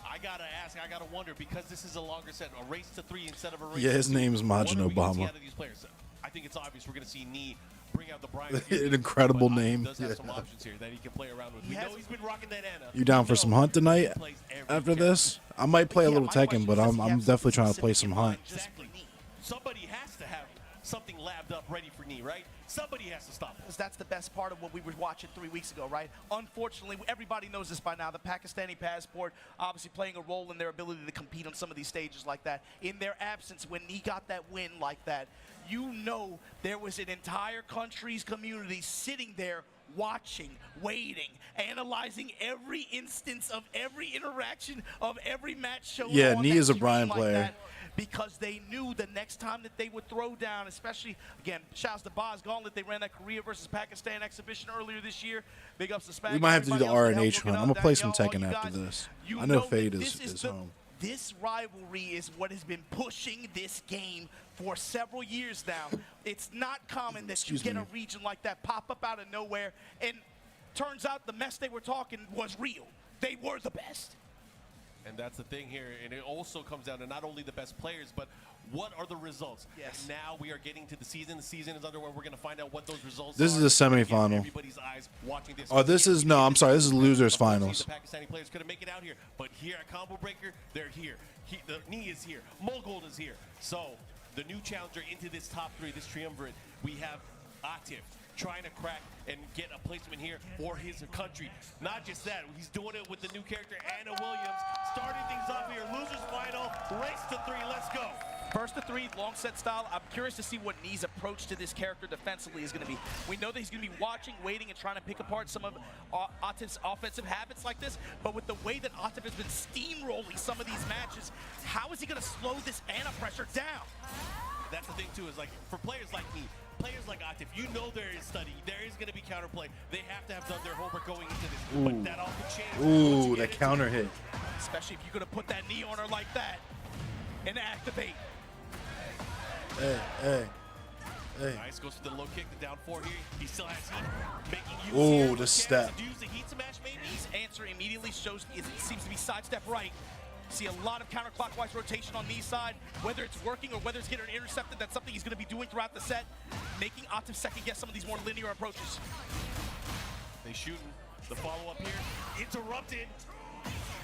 I gotta ask, I gotta wonder, because this is a longer set, a race to 3 instead of a race Yeah, his to 2. name's Majin What are we gonna see Obama. out of these players? I think it's obvious we're gonna see Knee bring out the Brian. An incredible but Atif name. does have Yeah. some options here that he can play around with. We know he's been rocking that Anna. You down for some Hunt tonight? He plays every After character. this, I might play a Yeah, little my Tekken, question but is, I'm does he have definitely trying to something play specific some in Hunt. mind just for Exactly. Knee? Somebody has to have something labbed up ready for Knee, right? Somebody has to stop him. Because that's the best part of what we were watching 3 weeks ago, right? Unfortunately, everybody knows this by now. The Pakistani passport obviously playing a role in their ability to compete on some of these stages like that. In their absence, when Knee got that win like that, you know there was an entire country's community sitting there watching, waiting, analyzing every instance of every interaction of every match show. Yeah, on Knee that is a screen Brian like player. that, because they knew the next time that they would throw down, especially, again, shouts to Boz Gauntlet, they ran that Korea versus Pakistan exhibition earlier this year. Big ups to Spag. We might have to do the Everybody else R&H that hunt. helped I'm look gonna it play up, some all Tekken you after guys, this. you I know that Fade this is the- home. This rivalry is what has been pushing this game for several years now. It's not common that Excuse you get me. a region like that pop up out of nowhere, and turns out the mess they were talking was real. They were the best. And that's the thing here, and it also comes down to not only the best players, but what are the results? Yes. And now we are getting to the season. The season is underway. We're going to find out what those results This are. is the semifinal. Everybody's eyes watching this. Oh, this is, no, I'm sorry, this is losers Unfortunately, finals. The Pakistani players couldn't make it out here, but here at ComboBreaker, they're here. The Knee is here. Mogold is here. So the new challenger into this top 3, this triumvirate, we have Atif trying to crack and get a placement here for his country. Not just that, he's doing it with the new character, Anna Williams, starting things off here. Losers final, race to 3, let's go. First to 3, long set style. I'm curious to see what Knee's approach to this character defensively is going to be. We know that he's going to be watching, waiting, and trying to pick apart some of Atif's offensive habits like this. But with the way that Atif has been steamrolling some of these matches, how is he going to slow this Anna pressure down? That's the thing too, is like for players like me, players like Atif, you know there is study, there is going to be counterplay. They have to have done their homework going into this, but that all could change. once Ooh, you that get counter hit. Especially if you're going to put that knee on her like that and activate. Hey, hey, hey. Nice, goes for the low kick, the down 4 here. He still has heat, making use Ooh, here. the Mechanics step. to use the heat smash maybe. Knee's answer immediately shows it seems to be sidestep right. See a lot of counterclockwise rotation on Knee's side. Whether it's working or whether it's getting intercepted, that's something he's going to be doing throughout the set, making Atif second guess some of these more linear approaches. They shooting the follow-up here. Interrupted.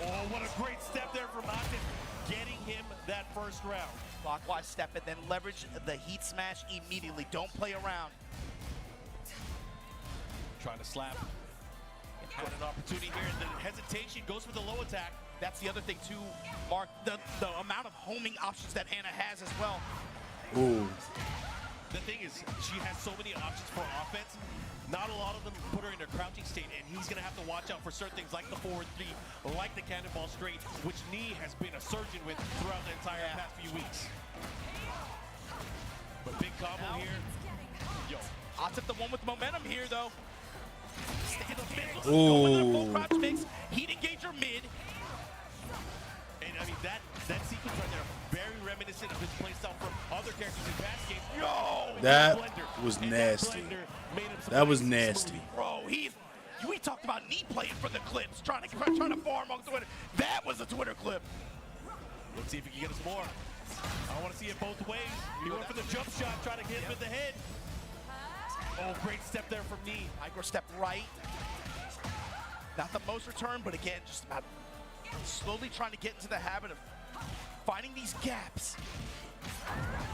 Oh, what a great step there from Atif, getting him that first round. Clockwise step and then leverage the heat smash immediately. Don't play around. Trying to slap. Had an opportunity here. The hesitation goes for the low attack. That's the other thing too, Mark, the amount of homing options that Anna has as well. Ooh. The thing is, she has so many options for offense. Not a lot of them put her in a crouching state, and he's going to have to watch out for certain things like the forward 3, like the cannonball straight, which Knee has been a surgeon with throughout the entire past few weeks. But big combo here. Yo. Atif the one with momentum here though. Ooh. Full crouch mix, heat engager mid. And I mean, that sequence right there, very reminiscent of his playstyle from other characters in past games. Yo! That Blender. was And nasty. Blender made him some That was nice nasty. Bro, we talked about Knee playing for the clips, trying to farm on Twitter. That was a Twitter clip. Let's see if he can get us more. I want to see it both ways. He went for the jump shot, trying to hit him in the head. Oh, great step there from Knee. Micro step right. Not the most return, but again, just about slowly trying to get into the habit of finding these gaps.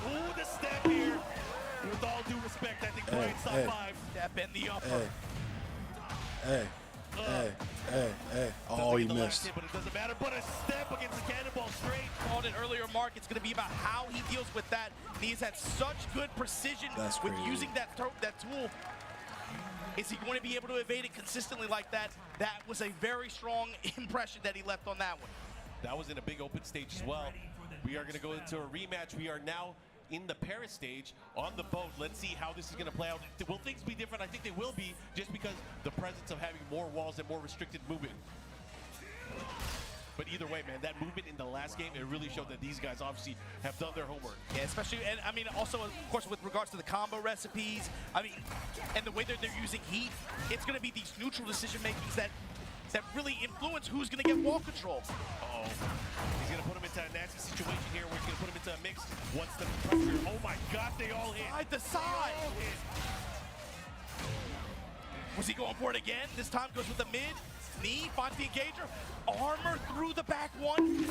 Ooh, the step here. With all due respect, I think Brian's top 5. Step in the upper. Hey. Oh, he missed. But it doesn't matter. But a step against the cannonball straight. Called it earlier, Mark. It's going to be about how he deals with that. And he's had such good precision That's with crazy. using that tool. Is he going to be able to evade it consistently like that? That was a very strong impression that he left on that one. That was in a big open stage as well. We are going to go into a rematch. We are now in the Paris stage on the boat. Let's see how this is going to play out. Will things be different? I think they will be, just because the presence of having more walls and more restricted movement. But either way, man, that movement in the last game, it really showed that these guys obviously have done their homework. Yeah, especially, and I mean, also, of course, with regards to the combo recipes, I mean, and the way that they're using heat, it's going to be these neutral decision makings that really influence who's going to get wall control. Uh-oh. He's going to put him into a nasty situation here where he's going to put him into a mix. What's the pressure? Oh my God, they all hit. Side to side. Was he going for it again? This time goes with the mid. Knee, finds the engager. Armor through the back one.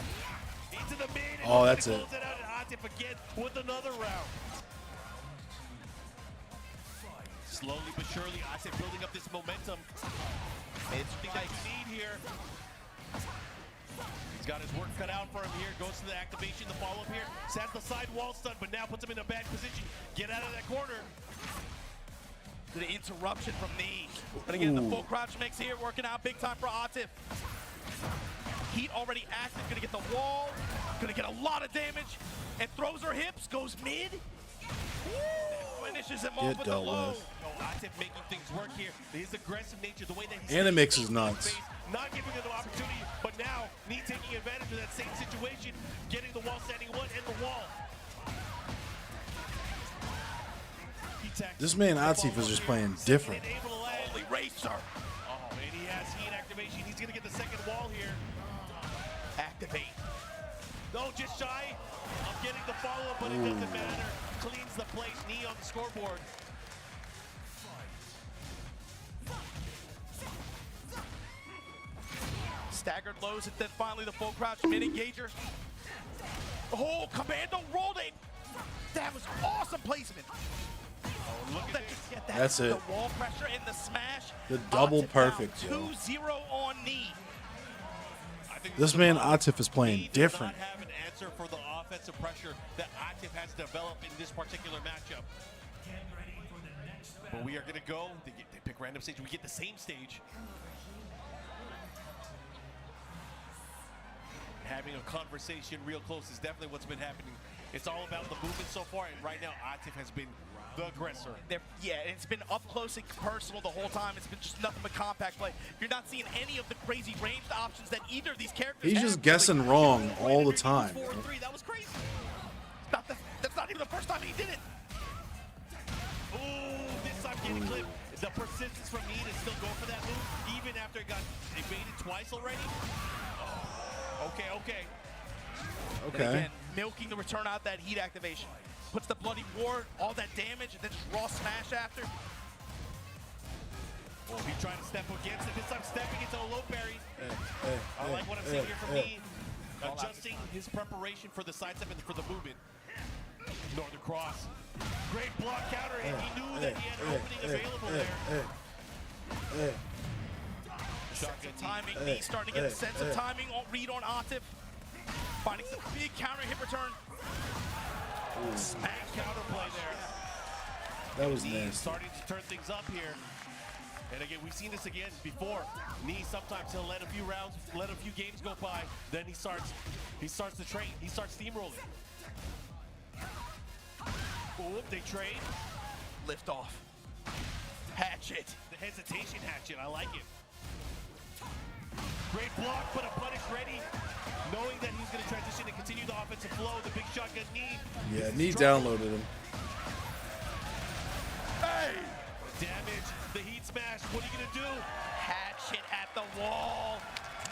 Into the mid. Oh, that's it. Close it out, and Atif again with another round. Slowly but surely, Atif building up this momentum. It's Something that you need here. He's got his work cut out for him here. Goes to the activation, the follow-up here. Has the side wall stun, but now puts him in a bad position. Get out of that corner. The interruption from Knee. But again, the full crouch mix here, working out big time for Atif. Heat already active, gonna get the wall, gonna get a lot of damage, and throws her hips, goes mid. Finishes him off with the low. Atif making things work here. His aggressive nature, the way that he's And the mix is nuts. not giving him the opportunity, but now Knee taking advantage of that same situation, getting the wall standing one and the wall. This man Atif is just playing different. Holy racer. Oh, and he has heat activation. He's gonna get the second wall here. Activate. No, just shy of getting the follow-up, but it doesn't matter. Cleans the place. Knee on the scoreboard. Staggered lows, and then finally the full crouch mid engager. Oh, commando rolled it. That was awesome placement. Look at this. Get that. That's it. The wall pressure and the smash. The double Atif perfect, down yo. 2-0 on Knee. I think This man Atif is playing Knee does different. not have an answer for the offensive pressure that Atif has developed in this particular matchup. But we are going to go. They pick random stage. We get the same stage. Having a conversation real close is definitely what's been happening. It's all about the movement so far, and right now Atif has been the aggressor. Yeah, it's been up close and personal the whole time. It's been just nothing but compact play. You're not seeing any of the crazy ranged options that either of these characters He's have. just guessing wrong all the time. 4-3, that was crazy. That's not even the first time he did it. Ooh, this time getting clipped. The persistence from Knee to still go for that move, even after it got evaded twice already. Okay. And again, milking the return out that heat activation. Puts the bloody ward, all that damage, and then just raw smash after. Oh, he tried to step against it. This time stepping into a low parry. I like what I'm seeing here from Knee. Adjusting his preparation for the sidestep and for the movement. Northern cross. Great block counter, and he knew that he had an opening available there. Sense of timing, Knee starting to get the sense of timing, read on Atif. Finding some big counter hit return. Smack counterplay there. That was Knee nasty. starting to turn things up here. And again, we've seen this again before. Knee, sometimes he'll let a few rounds, let a few games go by, then he starts to train. He starts steamrolling. Oh, they trade. Lift off. Hatchet. The hesitation hatchet, I like it. Great block, but a punish ready. Knowing that he's going to transition and continue the offensive flow, the big shotgun Knee. Yeah, Knee downloaded him. Hey! Damage, the heat smash, what are you going to do? Hatchet at the wall.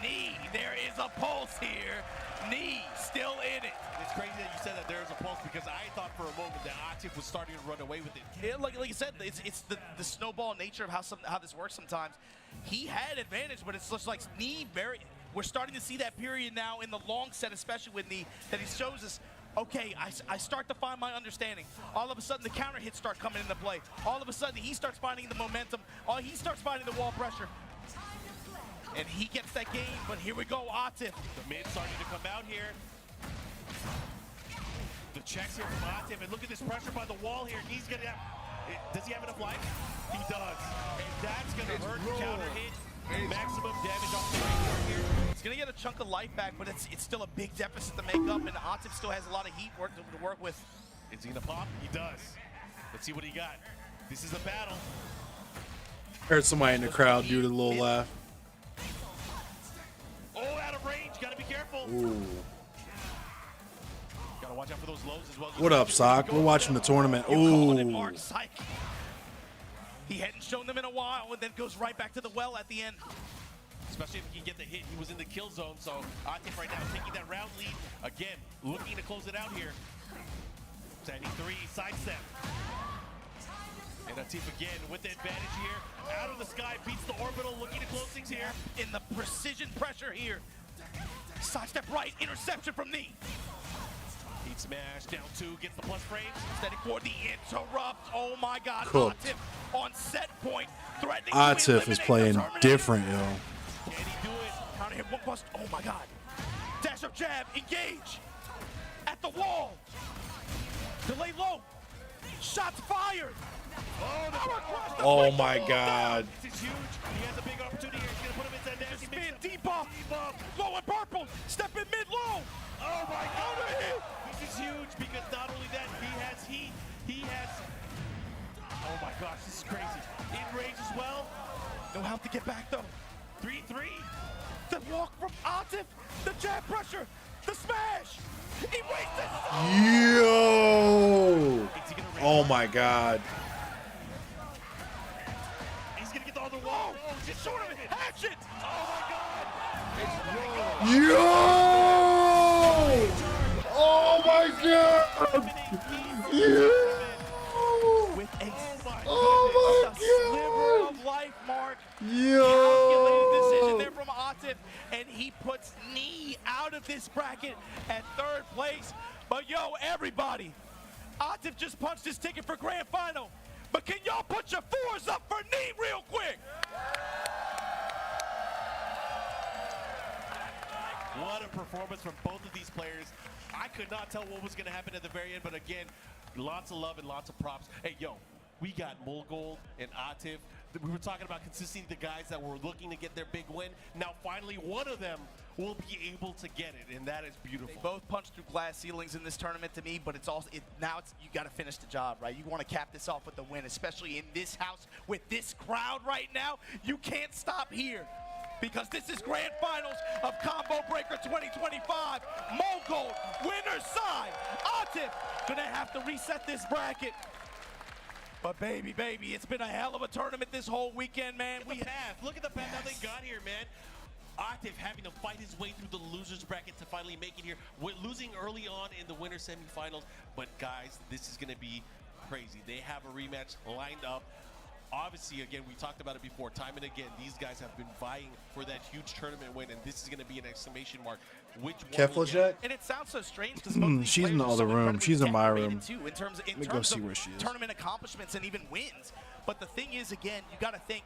Knee, there is a pulse here. Knee, still in it. It's crazy that you said that there's a pulse because I thought for a moment that Atif was starting to run away with it. Yeah, like you said, it's the snowball nature of how this works sometimes. He had advantage, but it's just like Knee we're starting to see that period now in the long set, especially with Knee, that he shows us, okay, I start to find my understanding. All of a sudden, the counter hits start coming into play. All of a sudden, he starts finding the momentum. He starts finding the wall pressure. And he gets that game, but here we go, Atif. The mid starting to come out here. The checks here from Atif, and look at this pressure by the wall here. He's gonna have, does he have enough life? He does. And that's gonna hurt the counter hit. Maximum damage off the right here. He's gonna get a chunk of life back, but it's still a big deficit to make up, and Atif still has a lot of heat to work with. Is he gonna pop? He does. Let's see what he got. This is a battle. Heard somebody in the crowd do the little laugh. Oh, out of range. Gotta be careful. Ooh. Gotta watch out for those lows as well. What up, Sock? We're watching the tournament. Ooh. He hadn't shown them in a while, and then goes right back to the well at the end. Especially if he can get the hit. He was in the kill zone, so Atif right now taking that round lead. Again, looking to close it out here. Standing 3, sidestep. And Atif again with the advantage here. Out of the sky, beats the orbital, looking to close things here. In the precision pressure here. Sidestep right, interception from Knee. Heat smash, down 2, gets the plus frames. Steady for the interrupt. Oh my God, Cooked. Atif on set point, threatening Atif is playing different, yo. Can he do it? Counter hit, one plus. Oh my God. Dash up jab, engage. At the wall. Delay low. Shots fired. Oh my God. This is huge. He has a big opportunity here. He's gonna put him inside there. Spin, debuff. Low and purple. Step in mid low. Oh my God. This is huge because not only that, he has heat. He has. Oh my gosh, this is crazy. In range as well. No help to get back though. 3-3. The walk from Atif. The jab pressure. The smash. He wastes it. Yo. Oh my God. He's gonna get the other wall. Oh, just short of it. Hatchet. Oh my God. Yo. Oh my God. Yo. With a Oh my sliver of life, Mark. Yo. Calculated decision there from Atif, and he puts Knee out of this bracket at 3rd place. But yo, everybody, Atif just punched his ticket for grand final. But can y'all put your 4s up for Knee real quick? What a performance from both of these players. I could not tell what was going to happen at the very end, but again, lots of love and lots of props. Hey, yo, we got Molgold and Atif. We were talking about consistency, the guys that were looking to get their big win. Now, finally, one of them will be able to get it, and that is beautiful. They both punched through glass ceilings in this tournament to me, but it's also now you got to finish the job, right? You want to cap this off with the win, especially in this house with this crowd right now. You can't stop here, because this is grand finals of ComboBreaker 2025. Molgold, winner's side. Atif gonna have to reset this bracket. But baby, it's been a hell of a tournament this whole weekend, man. Look at the path how they got here, man. Atif having to fight his way through the losers bracket to finally make it here. We're losing early on in the winter semifinals, but guys, this is gonna be crazy. They have a rematch lined up. Obviously, again, we talked about it before, time and again, these guys have been vying for that huge tournament win, and this is going to be an exclamation mark. Which one will get it? And it sounds so strange because She's in the other room. She's in my room. Too, in terms Let me go see where she is. Tournament accomplishments and even wins. But the thing is, again, you got to think,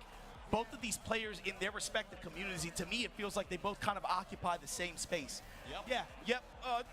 both of these players in their respective communities, to me, it feels like they both kind of occupy the same space. Yep.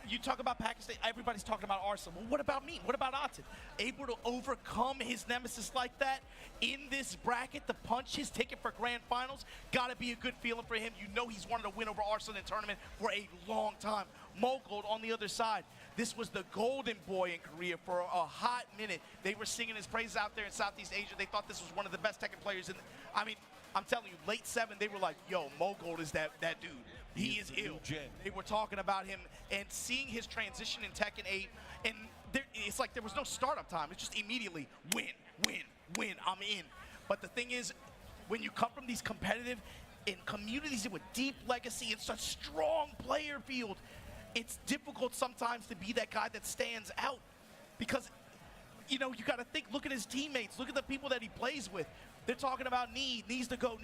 You talk about Pakistan, everybody's talking about Arsenal. Well, what about me? What about Atif? Able to overcome his nemesis like that in this bracket to punch his ticket for grand finals, gotta be a good feeling for him. You know he's wanted to win over Arsenal in tournament for a long time. Molgold on the other side. This was the golden boy in Korea for a hot minute. They were singing his praises out there in Southeast Asia. They thought this was one of the best Tekken players in I mean, I'm telling you, late 7, they were like, yo, Molgold is that dude. He is ill. They were talking about him, and seeing his transition in Tekken 8, and it's like there was no startup time. It's just immediately win, I'm in. But the thing is, when you come from these competitive, in communities with deep legacy and such strong player field, it's difficult sometimes to be that guy that stands out because, you know, you got to think, look at his teammates, look at the people that he plays with. They're talking about needs to go.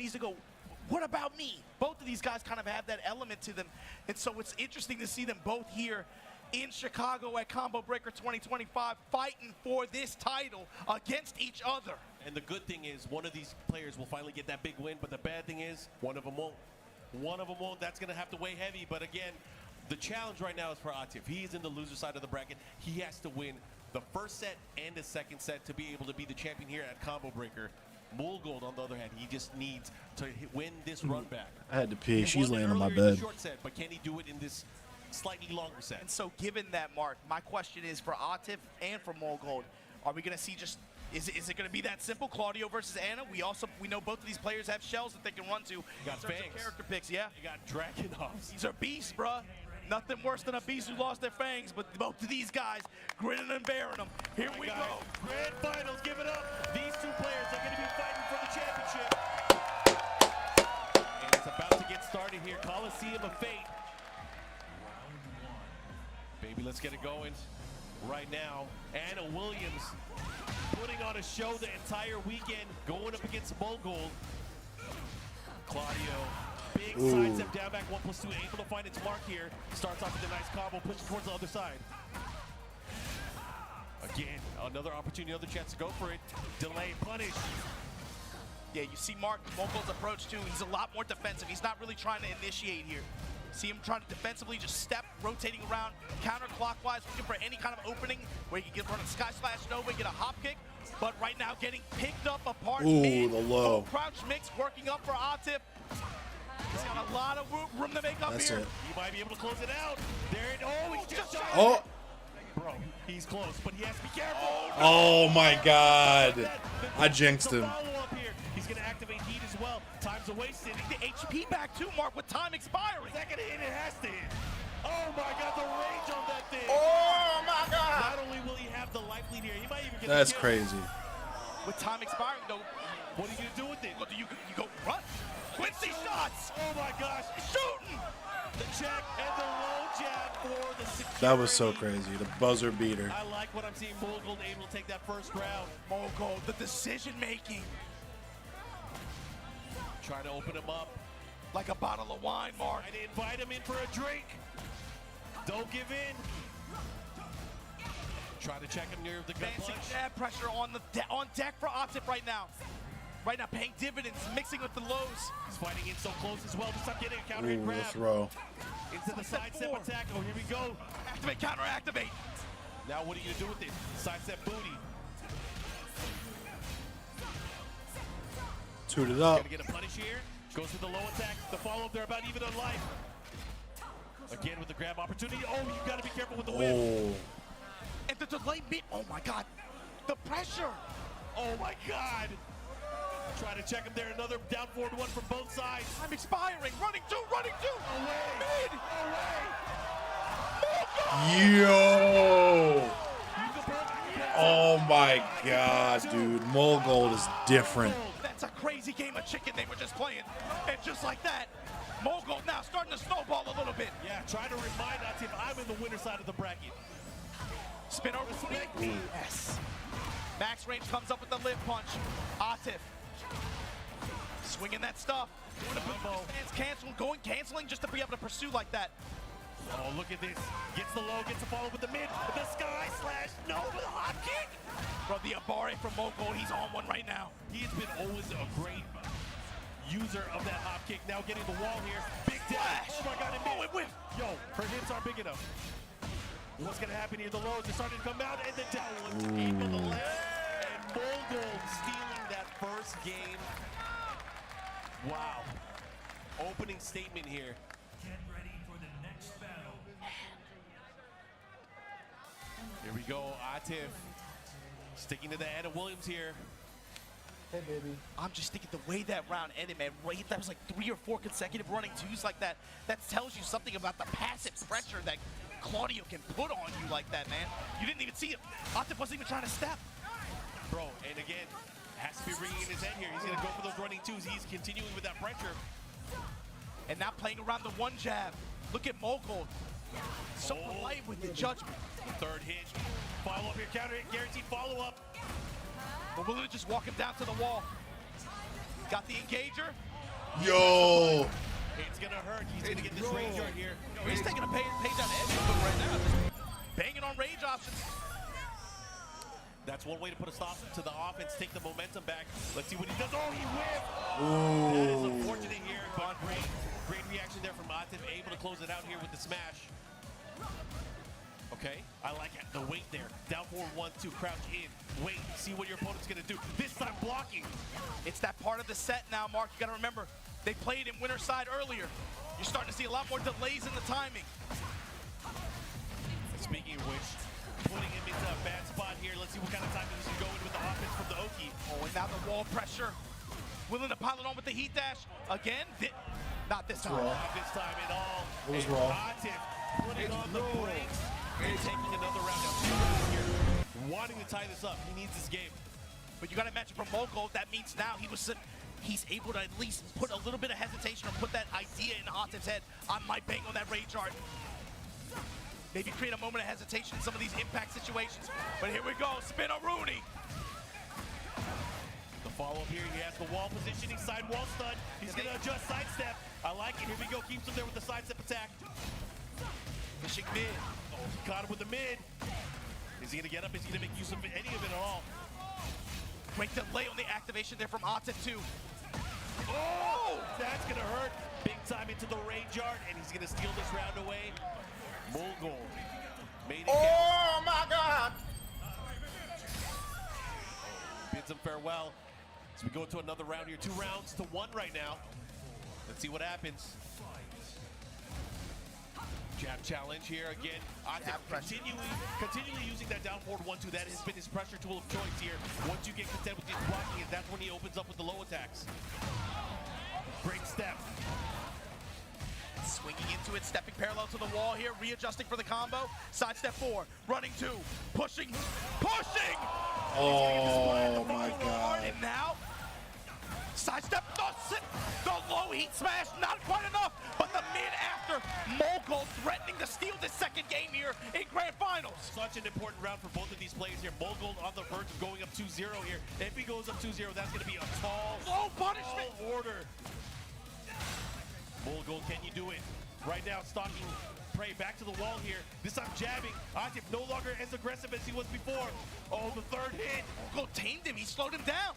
What about me? Both of these guys kind of have that element to them. And so it's interesting to see them both here in Chicago at ComboBreaker 2025 fighting for this title against each other. And the good thing is one of these players will finally get that big win, but the bad thing is one of them won't. One of them won't. That's going to have to weigh heavy. But again, the challenge right now is for Atif. He's in the loser side of the bracket. He has to win the first set and the second set to be able to be the champion here at ComboBreaker. Molgold, on the other hand, he just needs to win this run back. I had to pee. He She's won it laying on my earlier in the bed. short set, but can he do it in this slightly longer set? And so given that, Mark, my question is for Atif and for Molgold, are we going to see just, is it going to be that simple, Claudio versus Anna? We know both of these players have shells that they can run to. You got in terms of fangs. character picks, yeah. You got Dragunovs. These are beasts, bruh. Nothing worse than a beast who lost their fangs, but both of these guys grinning and bearing them. Here we go. Grand finals, give it up. These two players are going to be fighting for the championship. And it's about to get started here. Coliseum of Fate. Baby, let's get it going right now. Anna Williams putting on a show the entire weekend, going up against Molgold. Claudio, big side step down back 1+2, able to find its mark here. Starts off with a nice combo, pushes towards the other side. Again, another opportunity, another chance to go for it. Delay, punish. Yeah, you see Mark Molgold's approach too. He's a lot more defensive. He's not really trying to initiate here. See him trying to defensively just step, rotating around, counterclockwise, looking for any kind of opening where he can get run a Sky Slash Nova, get a hop kick. But right now getting picked up apart. Ooh, the low. Crouch mix working up for Atif. He's got a lot of room to make up That's here. it. He might be able to close it out. There it, oh, he's just shot. Oh, Bro, he's close, but he has to be careful. oh my God. I jinxed him. Follow-up here. He's going to activate heat as well. Time's a wasted. The HP back too, Mark, with time expiring. Is that going to hit? It has to hit. Oh my God, the range on that thing. Oh my God. Not only will he have the life lead here, he might even get That's the kill. crazy. With time expiring, though, What are you going to do with it? what do you go run? Quincy shots. Oh my gosh. Shooting. The check and the low jab for the security. That was so crazy. The buzzer beater. I like what I'm seeing. Molgold able to take that first round. Molgold, the decision making. Trying to open him up. Like a bottle of wine, Mark. Trying to invite him in for a drink. Don't give in. Try to check him near the gut Advancing punch. jab pressure on deck for Atif right now. Right now, paying dividends, mixing with the lows. He's fighting in so close as well. Just not getting a counter Ooh, and the grab. throw. Into the side step four. attack. Oh, here we go. Activate, counter, activate. Now what are you gonna do with it? Side step booty. Toot it up. Gonna get a punish here. Goes for the low attack. The follow-up, they're about even on life. Again with the grab opportunity. Oh, you gotta be careful with the whip. Oh, And the delay mid. Oh my God. The pressure. Oh my God. Trying to check him there. Another down forward one from both sides. Time expiring. Running two, running two. Away. Mid. yo. You can put- Oh my God, dude. Molgold is different. That's a crazy game of chicken they were just playing. And just like that, Molgold now starting to snowball a little bit. Yeah, trying to remind us if I'm in the winner side of the bracket. Spin over for me. Yes. Max range comes up with the lip punch. Atif. Swinging that stuff. Doing a combo. Canceling just to be able to pursue like that. Oh, look at this. Gets the low, gets the follow with the mid. The Sky Slash. No, with a hot kick. Bro, the Abare from Molgold, he's on one right now. He's been always a great user of that hop kick. Now getting the wall here. Big dash. Oh my God, it Oh, it whiffed. Yo, her hips aren't big enough. What's gonna happen here? The lows are starting to come out, and the down one's able to land. And Molgold stealing that first game. Wow. Opening statement here. Get ready for the next battle. Here we go, Atif. Sticking to the Anna Williams here. Hey, baby. I'm just thinking the way that round ended, man. Right, that was like 3 or 4 consecutive running twos like that. That tells you something about the passive pressure that Claudio can put on you like that, man. You didn't even see it. Atif wasn't even trying to step. Bro, and again, has to be ringing in his head here. He's gonna go for those running twos. He's continuing with that pressure. And now playing around the one jab. Look at Mogul. So polite with the judgment. The third hit. Follow up here, counter hit, guaranteed follow up. But willing to just walk him down to the wall. Got the engager. Yo. It's gonna hurt. He's gonna get this range right here. He's taking a page out of everything right now. Just banging on range options. That's one way to put a stop to the offense, take the momentum back. Let's see what he does. Oh, he whiffed! That is unfortunate here, but great reaction there from Atif, able to close it out here with the smash. Okay, I like it. The weight there. Down forward 1-2, crouch in. Wait, see what your opponent's gonna do. This time blocking. It's that part of the set now, Mark. You gotta remember, they played in winter side earlier. You're starting to see a lot more delays in the timing. Speaking of which, putting him into a bad spot here. Let's see what kind of timing he's going to go in with the offense from the Oki. Oh, and now the wall pressure. Willing to pile it on with the heat dash. Again, not this time. Not this time at all. It was raw. Atif putting on the brakes and taking another round out here. Wanting to tie this up. He needs this game. But you got to imagine from Mogul, that means now he's able to at least put a little bit of hesitation or put that idea in Atif's head. I might bang on that rage art. Maybe create a moment of hesitation in some of these impact situations. But here we go, spin a Rooney. The follow-up here, he has the wall positioning, side wall stun. He's going to adjust sidestep. I like it. Here we go, keeps him there with the sidestep attack. Fishing mid. Oh, he caught him with the mid. Is he going to get up? Is he going to make use of any of it at all? Great delay on the activation there from Atif too. Oh, that's going to hurt. Big time into the range art, and he's going to steal this round away. Mogul made it. Oh my God! Bids him farewell. So we go into another round here. 2 rounds to 1 right now. Let's see what happens. Jab challenge here again. Continually using that down forward 1-2. That has been his pressure tool of choice here. Once you get content with his blocking, that's when he opens up with the low attacks. Great step. Swinging into it, stepping parallel to the wall here, readjusting for the combo. Sidestep 4, running 2, pushing, pushing! Oh my God. And now, sidestep, the low heat smash, not quite enough, but the mid after. Mogul threatening to steal the second game here in Grand Finals. Such an important round for both of these players here. Mogul on the verge of going up 2-0 here. If he goes up 2-0, that's going to be a tall punishment order. Mogul, can you do it? Right now, stalking prey back to the wall here. This time jabbing. Atif no longer as aggressive as he was before. Oh, the third hit. Mogul tamed him, he slowed him down.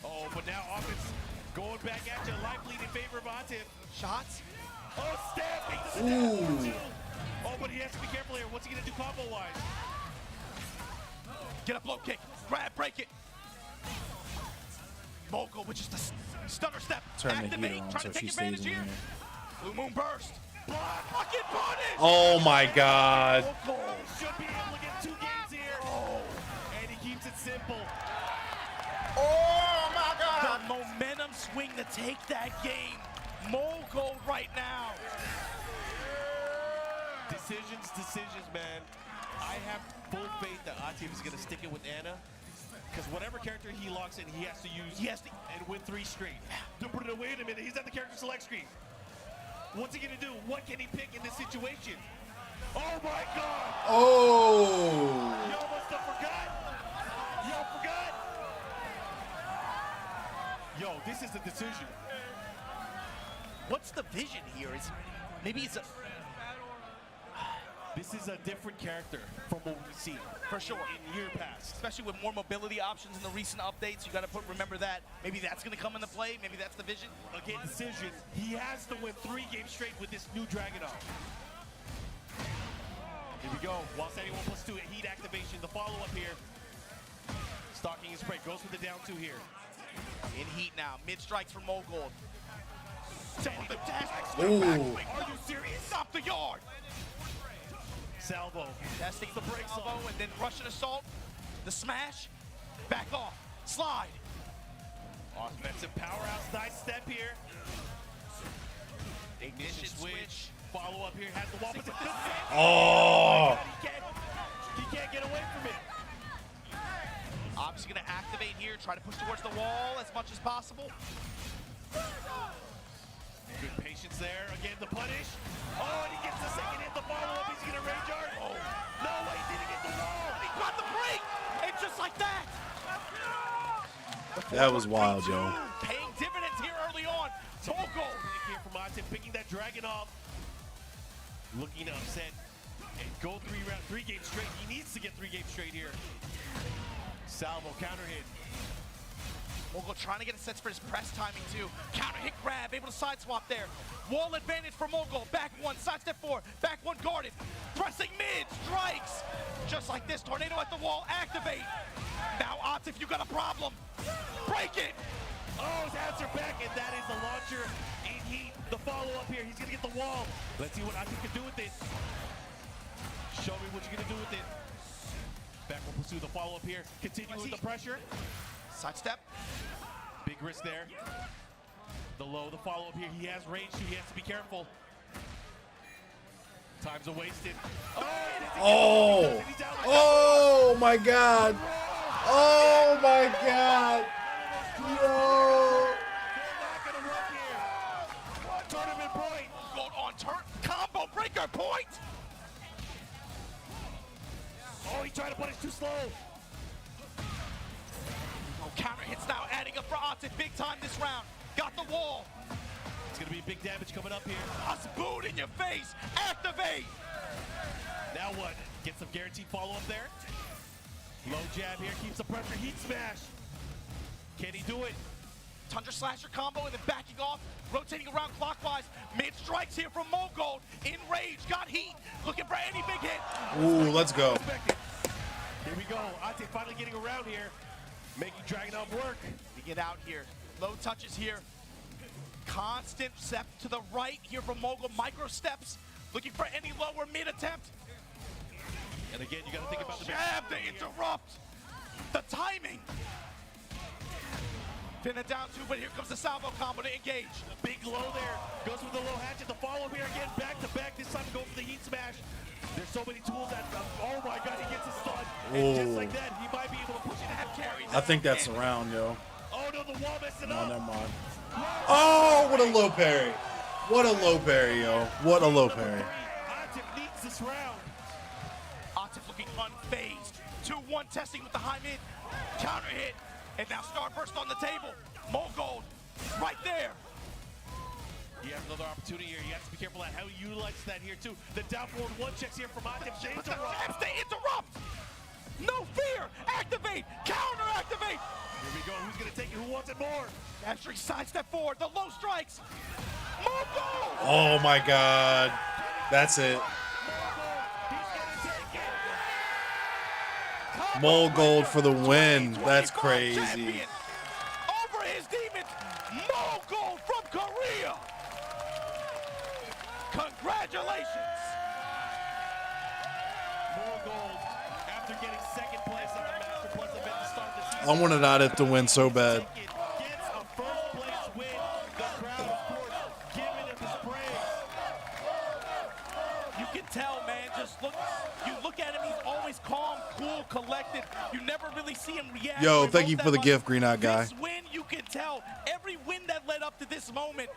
Oh, but now offense going back at you. Life lead in favor of Atif. Shots. Oh, stabbing. Oh, but he has to be careful here. What's he going to do combo-wise? Get a blow kick, grab, break it. Mogul, which is the stunner step. Turn the Activate, heat on trying so to she take stays advantage in here. there. Blue Moon burst. Block, fucking punish. Oh my God. Mogul should be able to get 2 games here. Oh, and he keeps it simple. Oh my God! The momentum swing to take that game. Mogul right now. Decisions, man. I have full faith that Atif is going to stick it with Anna. Because whatever character he locks in, he has to use and win 3 straight. Wait a minute, he's at the character select screen. What's he going to do? What can he pick in this situation? Oh my God! Oh! Y'all must have forgot. Y'all forgot. Yo, this is the decision. What's the vision here? Maybe it's a... This is a different character from what we've seen. For sure. In year past. Especially with more mobility options in the recent updates. You got to remember that. Maybe that's going to come into play. Maybe that's the vision. Again, decision. He has to win 3 games straight with this new Dragunov. Here we go. While setting 1+2 heat activation. The follow-up here. Stalking his prey. Goes with the down 2 here. In heat now. Mid strikes from Mogul. Setting the dash. Ooh. Are you serious? Stop the yard. Salvo. Testing the break salvo and then Russian assault. The smash. Back off. Slide. Offensive powerhouse. Nice step here. Ignition switch. Follow up here. Has the wall. Oh! He can't get away from it. Obviously going to activate here. Try to push towards the wall as much as possible. Good patience there. Again, the punish. Oh, and he gets the second hit, the follow-up. He's going to range art. Oh, no, he didn't get the wall. He got the break, and just like that. That was wild, yo. Paying dividends here early on. Mogul. Here from Atif, picking that dragon off. Looking upset and go 3 games straight. He needs to get 3 games straight here. Salvo counter hit. Mogul trying to get a sense for his press timing too. Counter hit grab, able to side swap there. Wall advantage for Mogul. Back one, side step 4, back one guarded. Pressing mid, strikes. Just like this, tornado at the wall, activate. Now Atif, you got a problem. Break it. Oh, his hands are back, and that is the launcher in heat. The follow-up here, he's gonna get the wall. Let's see what Atif can do with it. Show me what you're gonna do with it. Back will pursue the follow-up here. Continue with the pressure. Side step. Big risk there. The low, the follow-up here. He has range too, he has to be careful. Time's are wasted. Oh! Oh my God! Oh my God! Yo! Tournament point. Gold on turn. Combo breaker point. Oh, he tried to punish too slow. Oh, counter hits now, adding up for Atif big time this round. Got the wall. It's gonna be big damage coming up here. A spoon in your face. Activate. Now what? Get some guaranteed follow-up there. Low jab here, keeps the pressure. Heat smash. Can he do it? Tundra slasher combo and then backing off, rotating around clockwise. Mid strikes here from Mogul. In rage, got heat. Looking for any big hit. Ooh, let's go. Here we go. Ate finally getting around here, making Dragunov work. We get out here. Low touches here. Constant step to the right here from Mogul. Micro steps. Looking for any lower mid attempt. And again, you got to think about the jab to interrupt. The timing. Pin it down too, but here comes the salvo combo to engage. Big low there. Goes with the low hatchet. The follow here again, back to back. This time going for the heat smash. There's so many tools that, oh my God, he gets a stun. And just like that, he might be able to push it half carry. I think that's around, yo. Oh no, the wall messed it No, up. never mind. Oh, what a low parry. What a low parry, yo. What a low parry. Atif needs this round. Atif looking unfazed. 2-1 testing with the high mid. Counter hit. And now Starburst on the table. Mogul right there. He has another opportunity here. He has to be careful at how he utilizes that here too. The down forward 1 checks here from Atif. They interrupt. They interrupt. No fear. Activate. Counter activate. Here we go. Who's going to take it? Who wants it more? Astrid sidestep forward. The low strikes. Mogul. Oh my God. That's it. Mole Gold for the win. That's crazy. Over his demons. Mole Gold from Korea. Congratulations. More gold after getting second place on the Master Plus event to start the season. I wanted Atif to win so bad. Gets a first place win. The crowd, of course, giving him his praise. You can tell, man. Just look. You look at him. He's always calm, cool, collected. You never really see him react. Yo, thank you for the gift, Green Eye Guy. This win, you can tell. Every win that led up to this moment.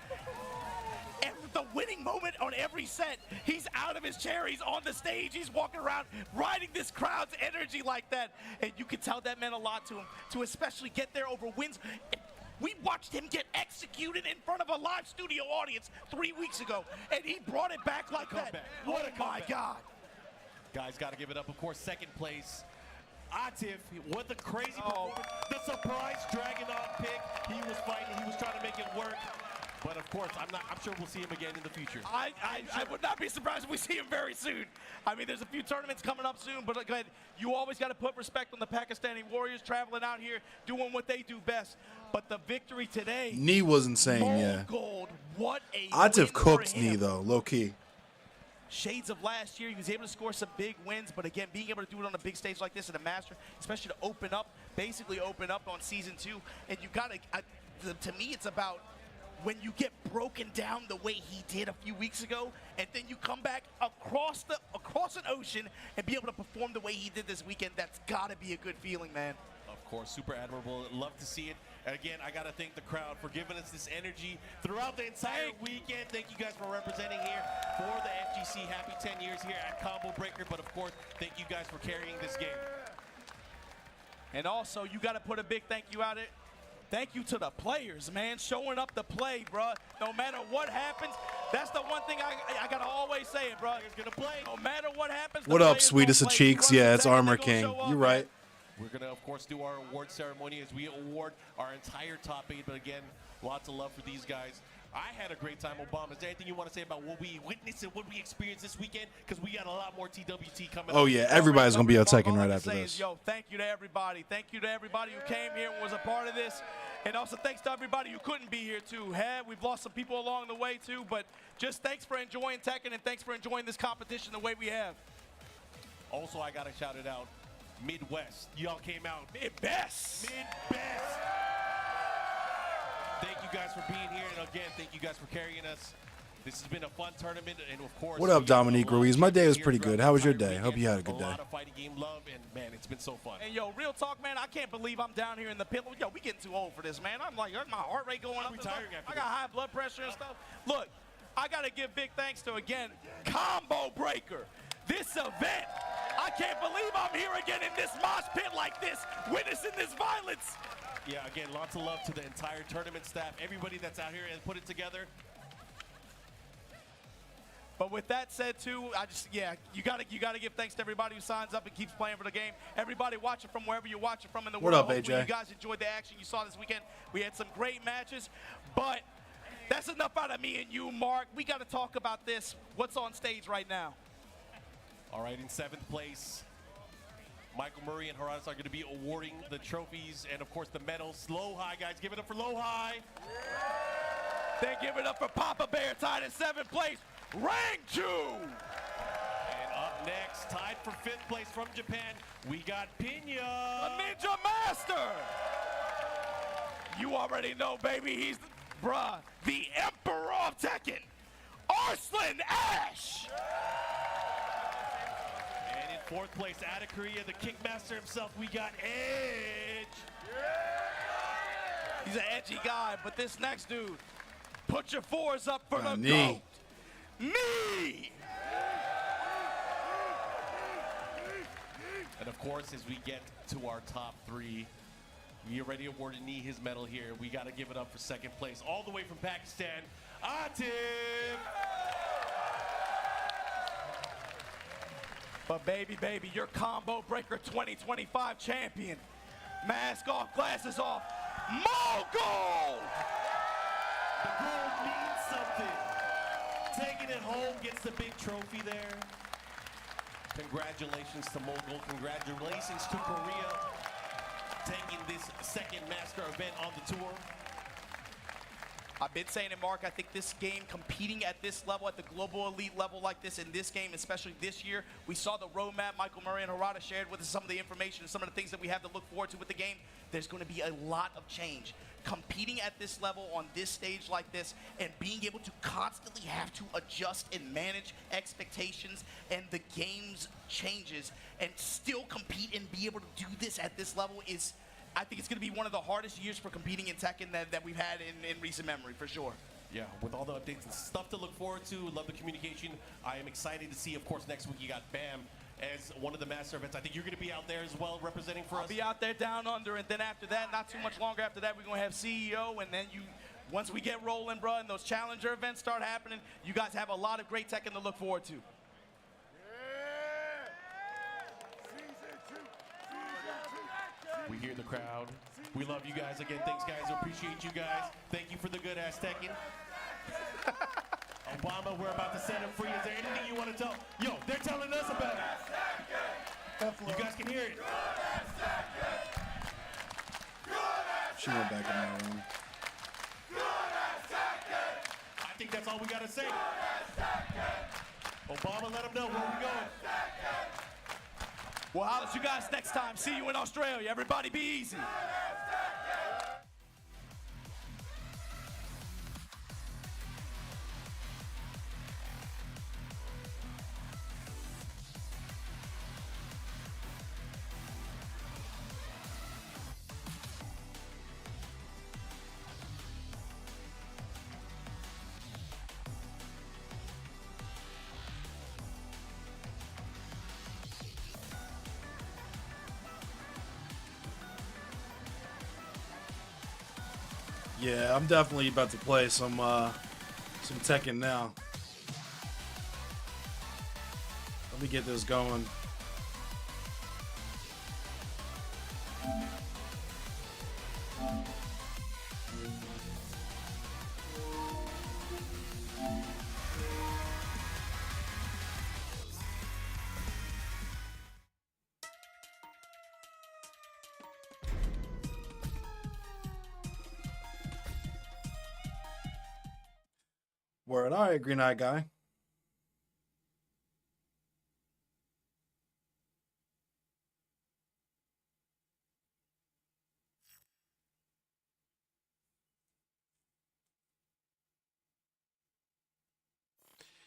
The winning moment on every set, he's out of his chair, he's on the stage, he's walking around riding this crowd's energy like that, and you can tell that meant a lot to him, to especially get there over wins. We watched him get executed in front of a live studio audience 3 weeks ago, and he brought it back like that. What a my God. Guys, got to give it up, of course, second place. Atif, what the crazy performance. The surprise Dragunov pick. He was fighting, he was trying to make it work. But of course, I'm sure we'll see him again in the future. I would not be surprised if we see him very soon. I mean, there's a few tournaments coming up soon, but again, you always got to put respect on the Pakistani Warriors traveling out here, doing what they do best. But the victory today, Knee was insane, yeah. Gold, what a Atif win cooked for him. Knee, though, low-key. Shades of last year, he was able to score some big wins, but again, being able to do it on a big stage like this in a Master, especially to open up, basically open up on Season 2, and you got to, to me, it's about when you get broken down the way he did a few weeks ago, and then you come back across an ocean and be able to perform the way he did this weekend, that's got to be a good feeling, man. Of course, super admirable. Love to see it. And again, I got to thank the crowd for giving us this energy throughout the entire weekend. Thank you guys for representing here for the FGC. Happy 10 years here at ComboBreaker. But of course, thank you guys for carrying this game. And also, you got to put a big thank you out there. Thank you to the players, man, showing up to play, bro. No matter what happens, that's the one thing I got to always say it, bro. Players going to play. No matter what happens, What up, sweetest of cheeks? Yeah, it's Armor King. You right. We're going to, of course, do our award ceremony as we award our entire top 8. But again, lots of love for these guys. I had a great time, Obama. Is there anything you want to say about what we witnessed and what we experienced this weekend? Because we got a lot more TWT coming up. Oh, yeah. Everybody's going to be on Tekken right after say this. Is, yo, thank you to everybody. Thank you to everybody who came here and was a part of this. And also thanks to everybody who couldn't be here, too. We've lost some people along the way, too. But just thanks for enjoying Tekken and thanks for enjoying this competition the way we have. Also, I got to shout it out. Midwest. Y'all came out. Mid-best. Mid-best. Thank you guys for being here, and again, thank you guys for carrying us. This has been a fun tournament, and of course. What up, Dominique Ruiz? My day was pretty good. How was your day? Hope you had a good day. A lot of fighting game love, and man, it's been so fun. And yo, real talk, man, I can't believe I'm down here in the pit. Yo, we getting too old for this, man. I'm like, my heart rate going up. I got high blood pressure and stuff. Look, I got to give big thanks to, again, ComboBreaker. This event, I can't believe I'm here again in this mosh pit like this, witnessing this violence. Yeah, again, lots of love to the entire tournament staff, everybody that's out here and put it together. But with that said, too, you gotta give thanks to everybody who signs up and keeps playing for the game. Everybody watching from wherever you're watching from in the world. What up, Hopefully AJ? you guys enjoyed the action you saw this weekend. We had some great matches, but that's enough out of me and you, Mark. We got to talk about this. What's on stage right now? All right, in 7th place, Michael Murray and Horadas are going to be awarding the trophies and, of course, the medals. Low High, guys. Give it up for Low High. Then give it up for Papa Bear, tied in 7th place, Rangju. And up next, tied for 5th place from Japan, we got Pinya. A Ninja Master. You already know, baby. He's, the Emperor of Tekken, Arslan Ash. And in 4th place, out of Korea, the Kickmaster himself, we got Edge. He's an edgy guy, but this next dude, put your 4s up for the knee. GOAT. Knee! And of course, as we get to our top 3, we already awarded Knee his medal here. We got to give it up for 2nd place, all the way from Pakistan, Atif. But baby, you're ComboBreaker 2025 champion. Mask off, glasses off, Mogul! The gold means something. Taking it home, gets the big trophy there. Congratulations to Mogul. Congratulations to Korea, taking this 2nd master event on the tour. I've been saying it, Mark, I think this game, competing at this level, at the global elite level like this in this game, especially this year, we saw the roadmap Michael Murray and Harada shared with us, some of the information and some of the things that we have to look forward to with the game. There's going to be a lot of change. Competing at this level on this stage like this and being able to constantly have to adjust and manage expectations and the game's changes and still compete and be able to do this at this level is, I think it's going to be one of the hardest years for competing in Tekken that we've had in recent memory, for sure. Yeah, with all the updates and stuff to look forward to, love the communication. I am excited to see, of course, next week you got BAM as one of the master events. I think you're going to be out there as well representing for us. I'll be out there down under, and then after that, not too much longer after that, we're going to have CEO, and then once we get rolling, bro, and those challenger events start happening, you guys have a lot of great Tekken to look forward to. We hear the crowd. We love you guys. Again, thanks, guys. Appreciate you guys. Thank you for the good ass Tekken. Obama, we're about to set him free. Is there anything you want to tell? Yo, they're telling us about it. You guys can hear it. She went back in my room. I think that's all we got to say. Obama, let them know where we're going. Well, I'll see you guys next time. See you in Australia. Everybody be easy. Yeah, I'm definitely about to play some Tekken now. Let me get this going. Word. All right, Green Eye Guy.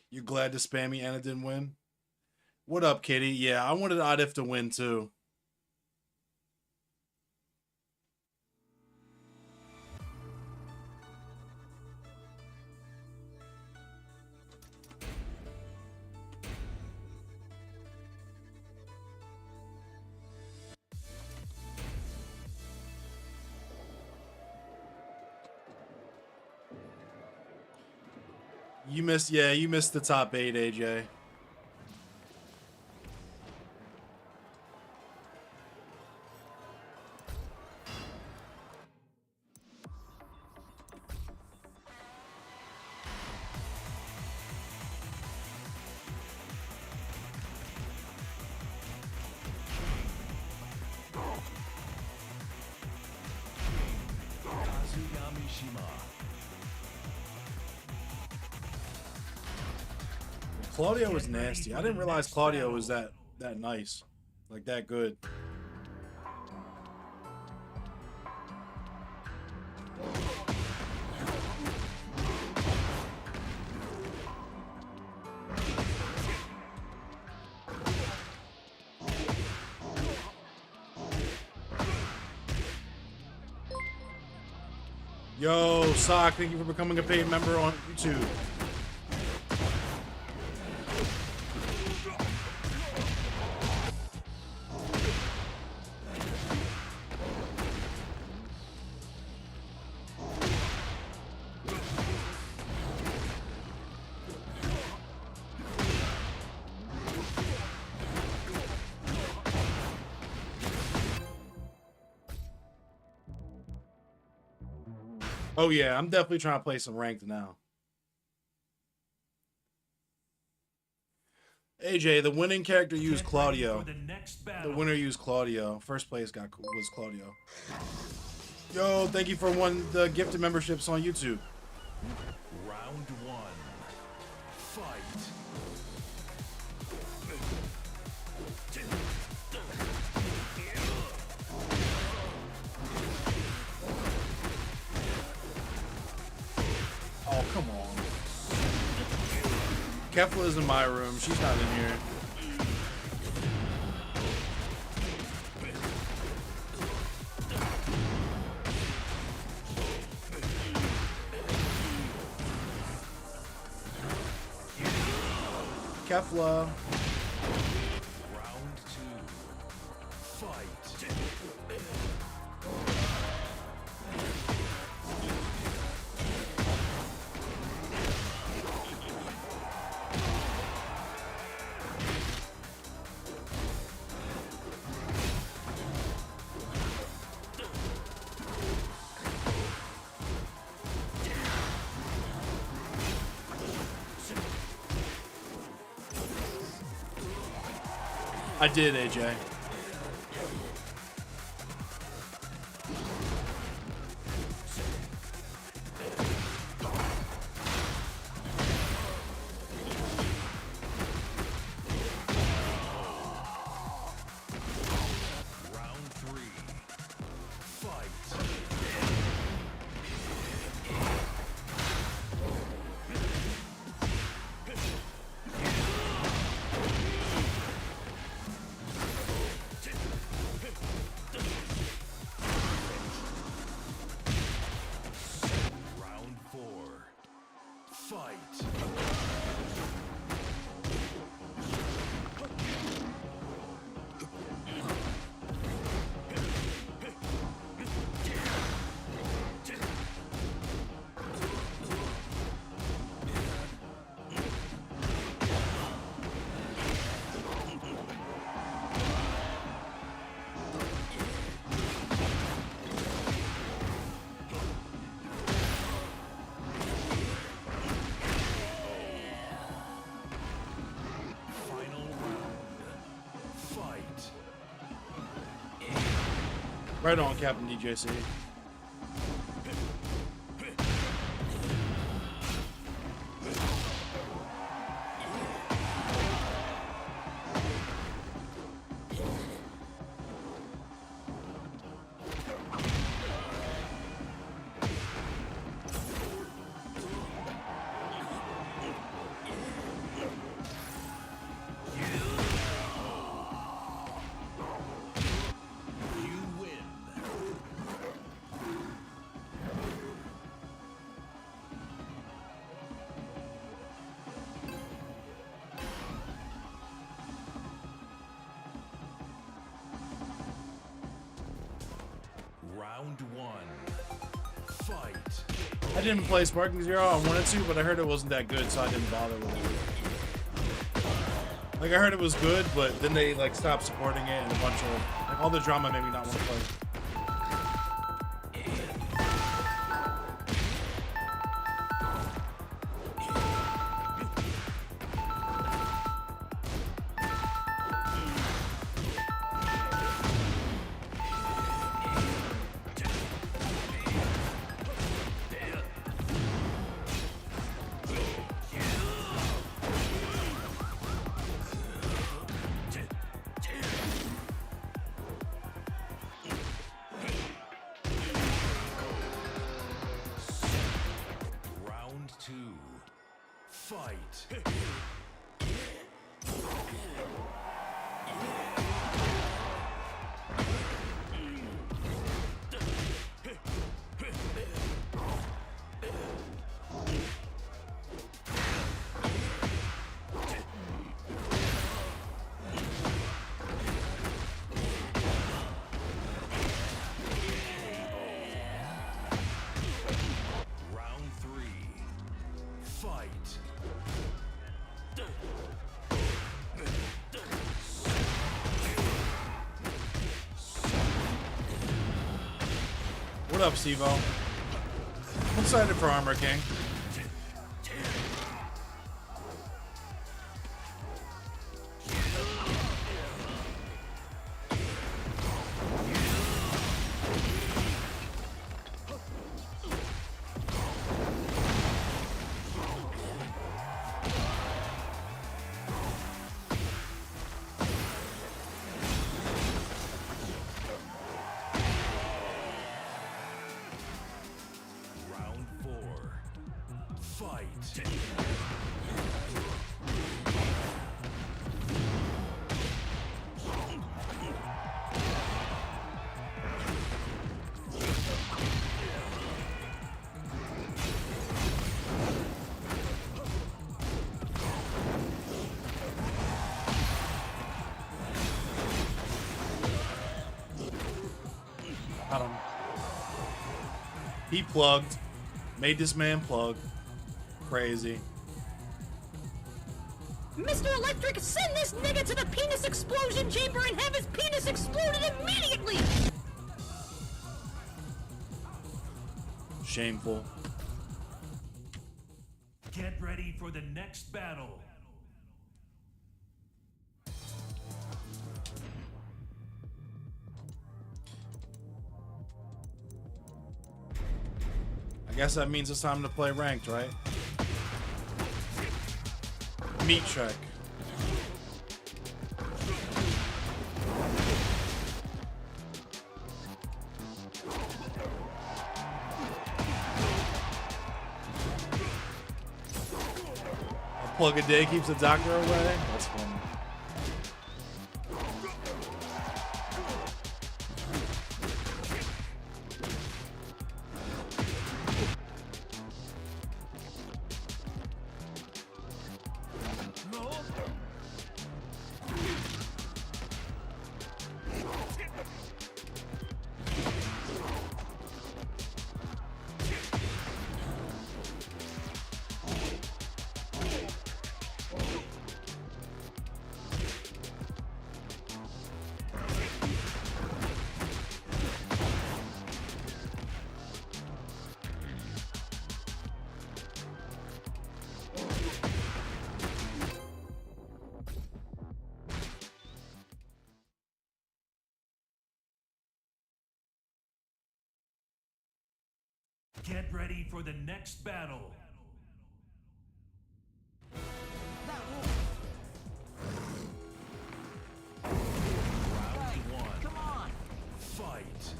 You glad to spam me? Anna didn't win. What up, Kitty? Yeah, I wanted Adif to win too. You missed, yeah, you missed the top 8, AJ. Claudio was nasty. I didn't realize Claudio was that nice, like that good. Yo, Sock, thank you for becoming a paid member on YouTube. Oh yeah, I'm definitely trying to play some ranked now. AJ, the winning character used Claudio. The winner used Claudio. First place was Claudio. Yo, thank you for the gifted memberships on YouTube. Round 1. Fight. Oh, come on. Kefla's in my room. She's not in here. Kefla. Round 2. Fight. I did, AJ. Round 3. Fight. Right on, Captain DJC. Round one. Fight. I didn't play Sparking Zero. I wanted to, but I heard it wasn't that good, so I didn't bother with it. Like, I heard it was good, but then they like stopped supporting it, and a bunch of like all the drama made me not want to play. Round two. Fight. Round three. Fight. What up, Stevo? I'm excited for Armor King. Round four. Fight. I don't know. He plugged. Made this man plug. Crazy. Mr. Electric, send this nigga to the penis explosion chamber and have his penis exploded immediately! Shameful. Get ready for the next battle. I guess that means it's time to play ranked, right? Meat check. A plug a day keeps the doctor away. That's funny. Get ready for the next battle. Round one. Come on. Fight.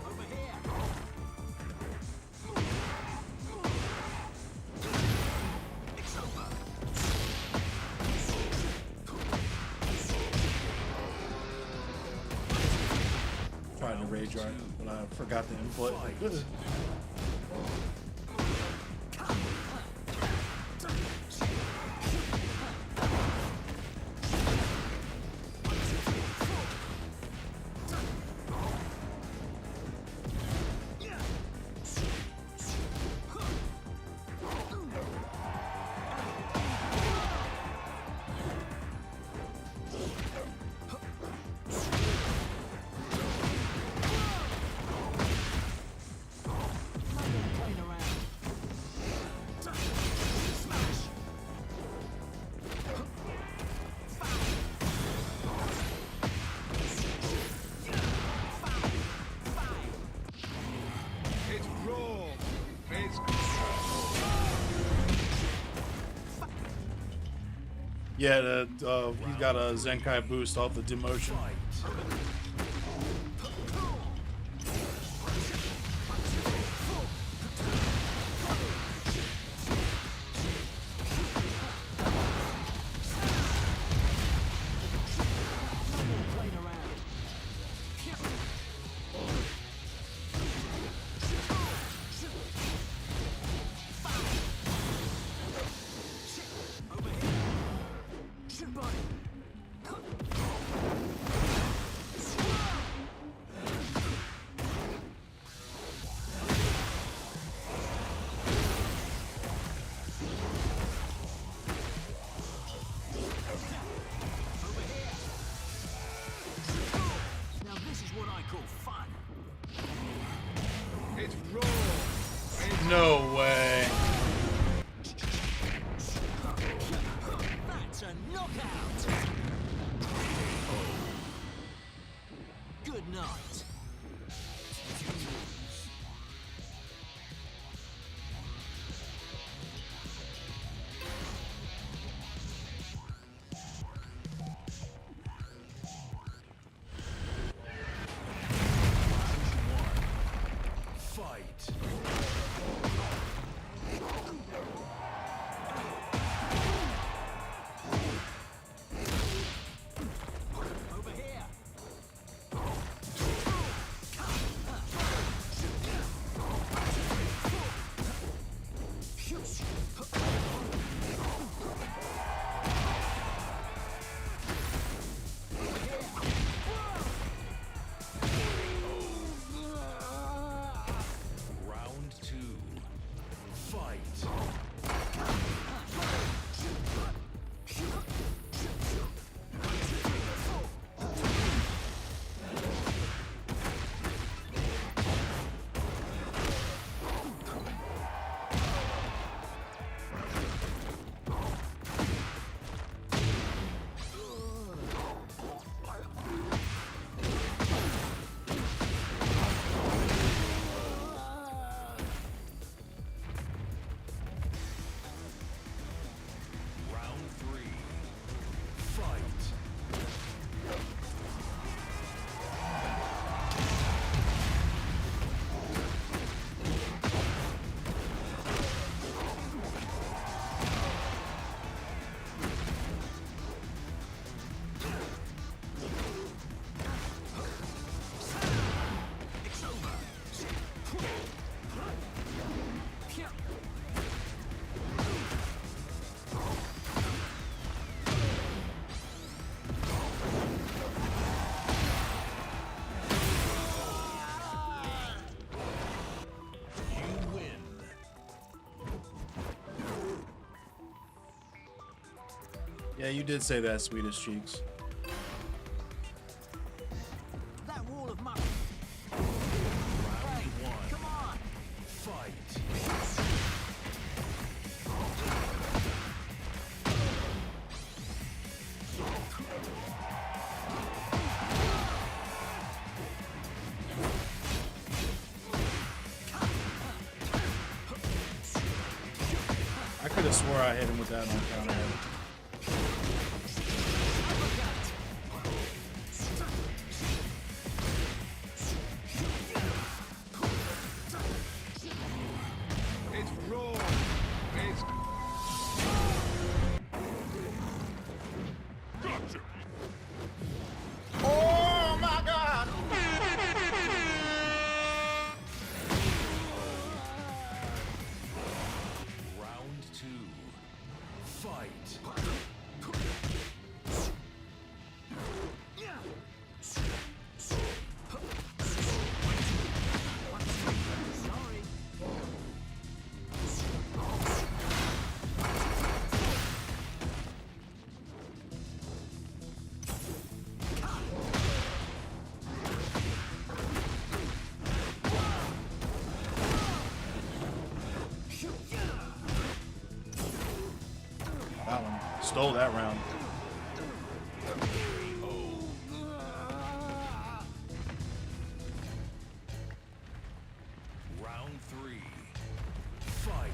Over here. It's over. Trying to rage art, but I forgot the input. Playing around. Smash. It's raw. It's Yeah, he's got a Zenkai boost off the demotion. fight. Playing around. Over here. Shoot body. Over here. Now this is what I call fun. It's raw. No way. That's a knockout. Good night. Fight. Over here. Round two. Fight. Yeah, you did say that, Swedish Cheeks. That wall of mud. Round one. Come on. Fight. I could have swore I hit him with that on counter hit. It's raw. It's gotcha. Oh my God! Round two. Fight. Sorry. That one. Stole that round. Round three. Fight.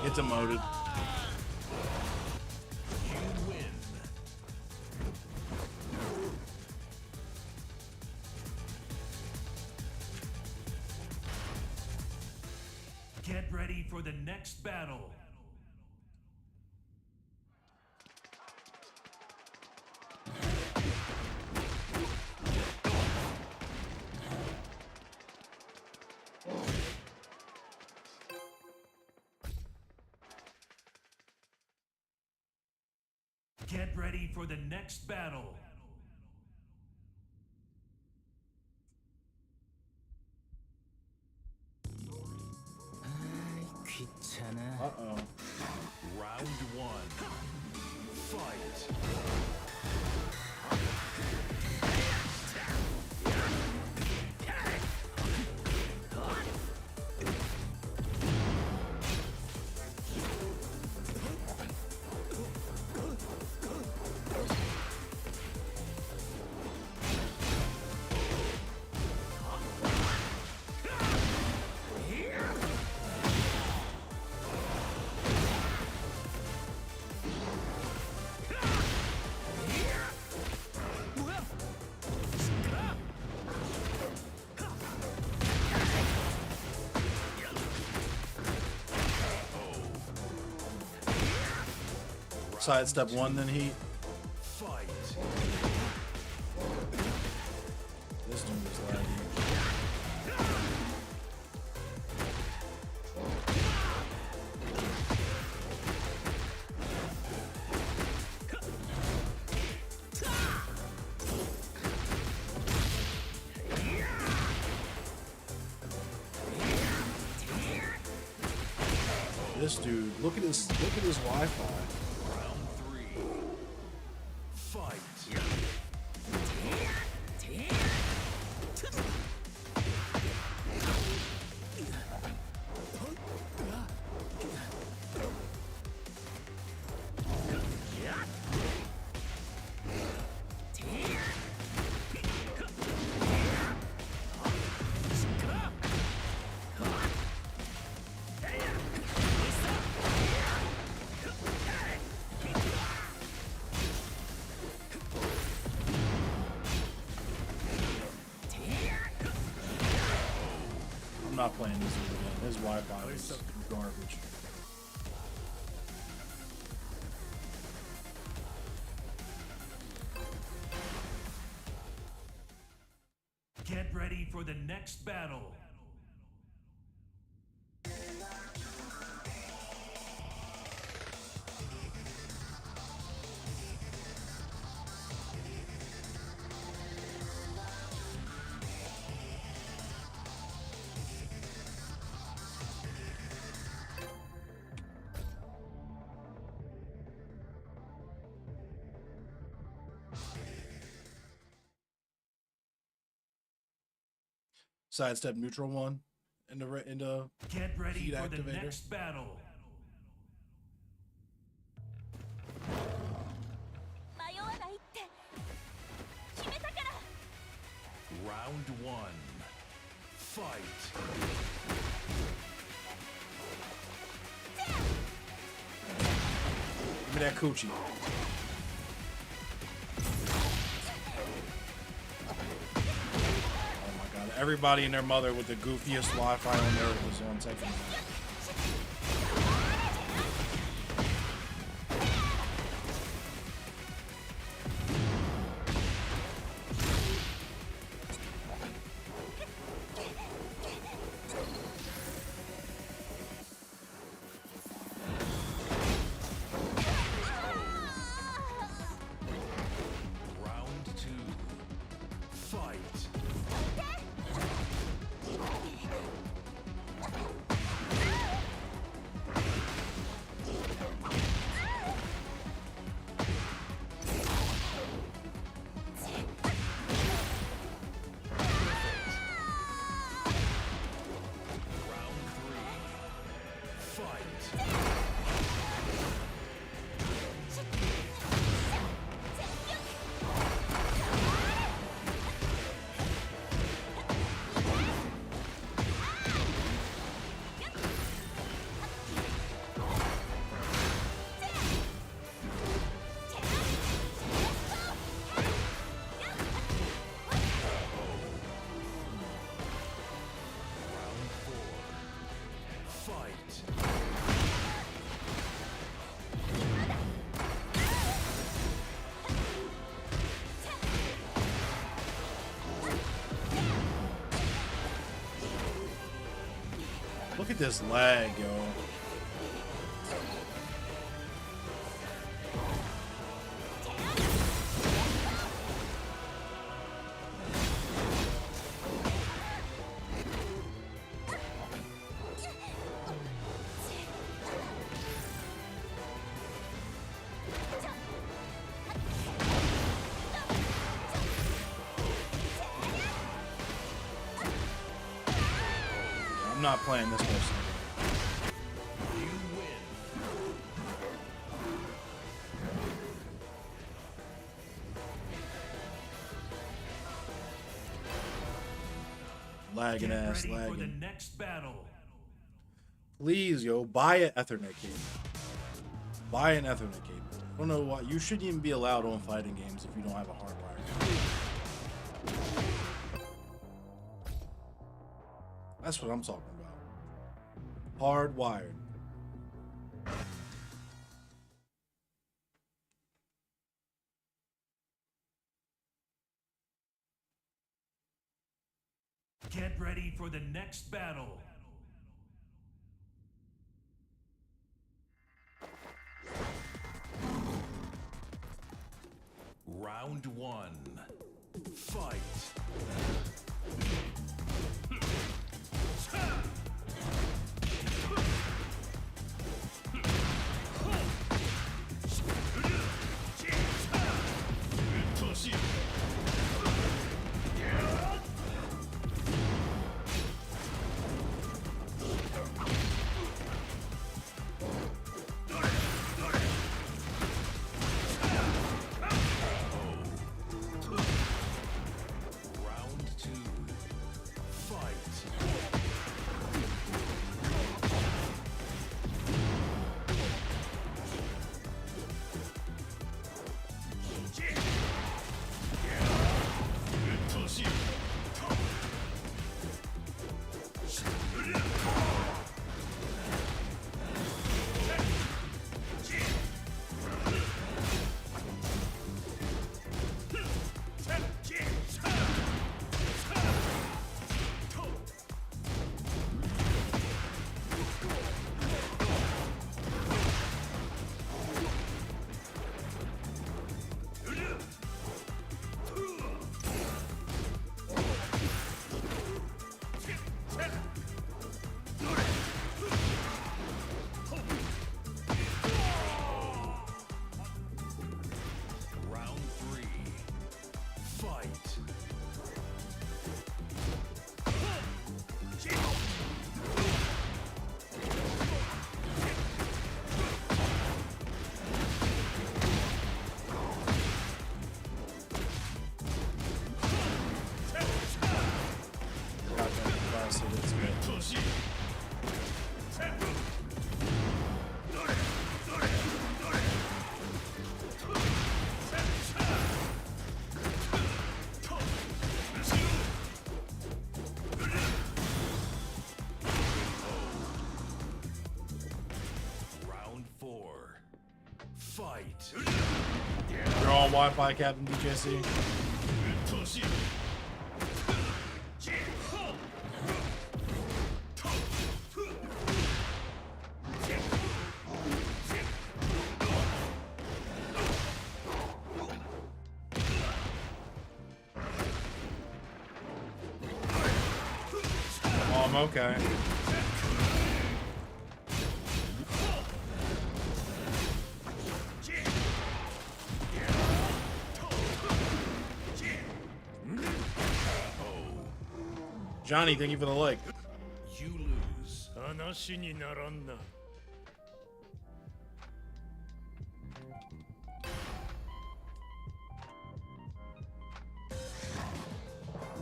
Get demoted. You win. Get ready for the next battle. Get ready for the next battle. Uh-oh. Round one. Fight. Sidestep one, then heat. Fight. This dude is laggy. This dude, look at his Wi-Fi. Round three. Fight. I'm not playing this dude again. His Wi-Fi is garbage. next battle. Sidestep neutral one in the Get ready heat for the activator. next battle. Round one. Fight. Give me that coochie. Oh my god! Everybody and their mother with the goofiest Wi-Fi on earth was on Tekken. Round two. Fight. Round three. Fight. Round four. Fight. Look at this lag, yo. I'm not playing this person. You win. Lagging Get ass, ready for the lagging. next battle. Please, yo, buy an Ethernet cable. Buy an Ethernet cable. I don't know why. You shouldn't even be allowed on fighting games if you don't have a hardwire. That's what I'm talking about. Hardwired. Get ready for the next battle. Round one. Fight. Round You're on Wi-Fi, Captain DJC. Oh, I'm okay. Johnny, thank you for the like. You lose. 話にならんな。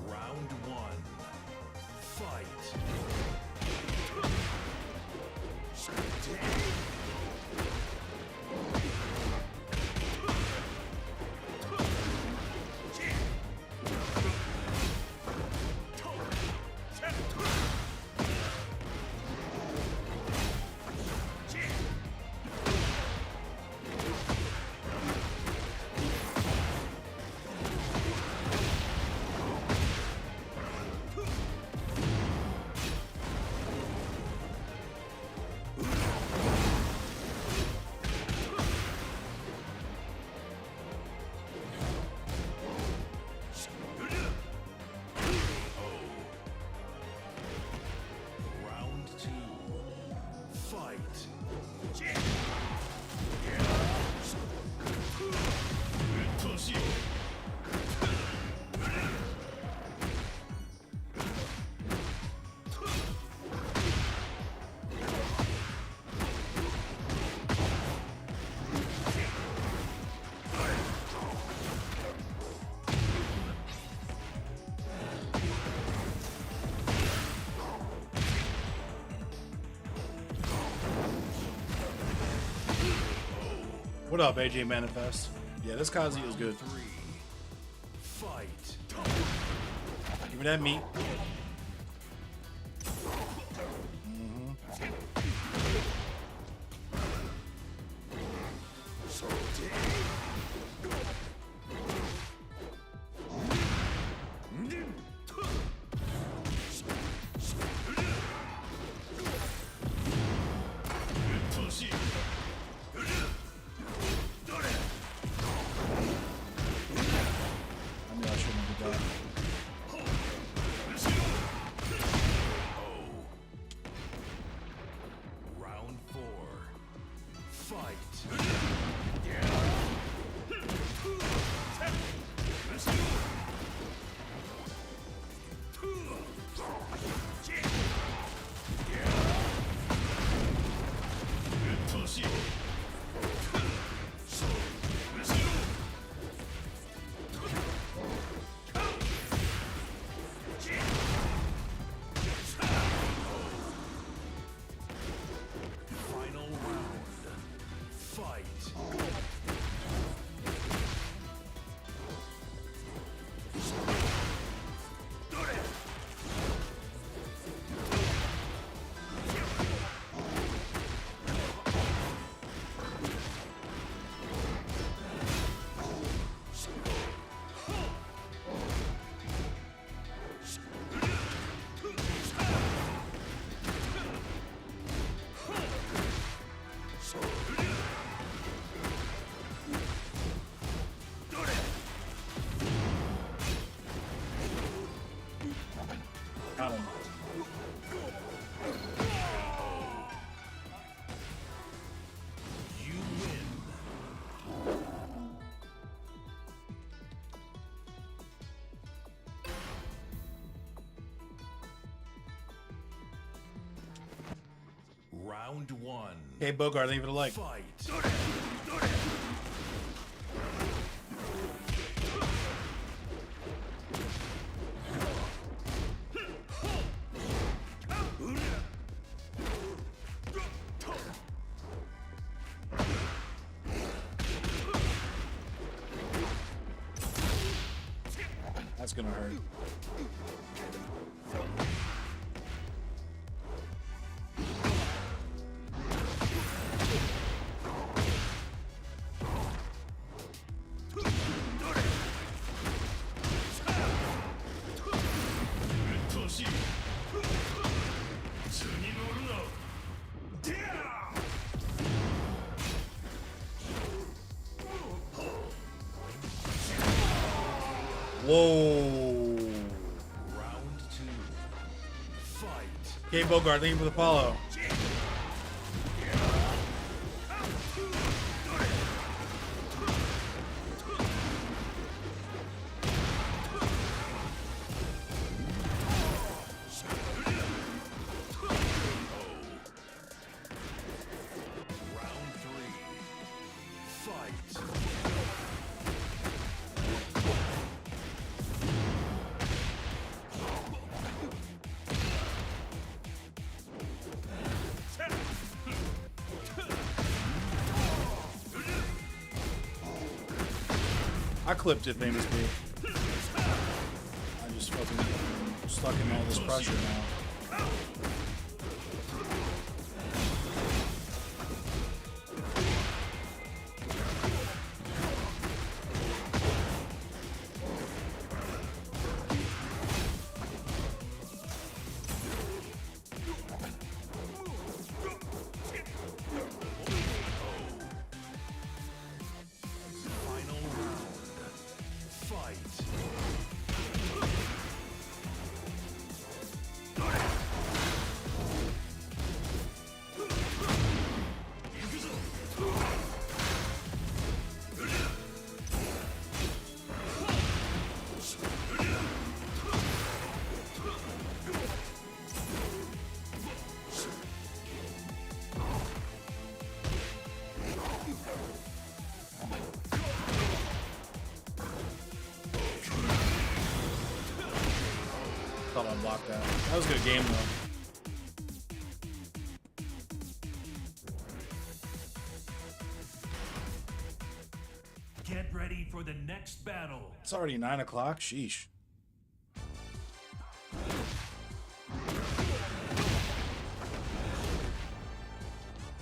Round 1. Fight. Round 2. Fight. What up, AJ Manifest? Yeah, this Kazi is good. 3. Fight. Give me that meat. I knew I shouldn't have done that. Round 4. Fight. Final round. Fight. I don't know. You win. Round 1. Hey, Bogart, thank you for the like. Fight. That's gonna hurt. Whoa. Round 2. Fight. Okay, Bogart, thank you for the follow. Round 3. Fight. I clipped it, famous B. I just fucking stuck in all this pressure now. Final round. Fight. Thought I blocked that. That was a good game, though. Get ready for the next battle. It's already 9 o'clock. Sheesh.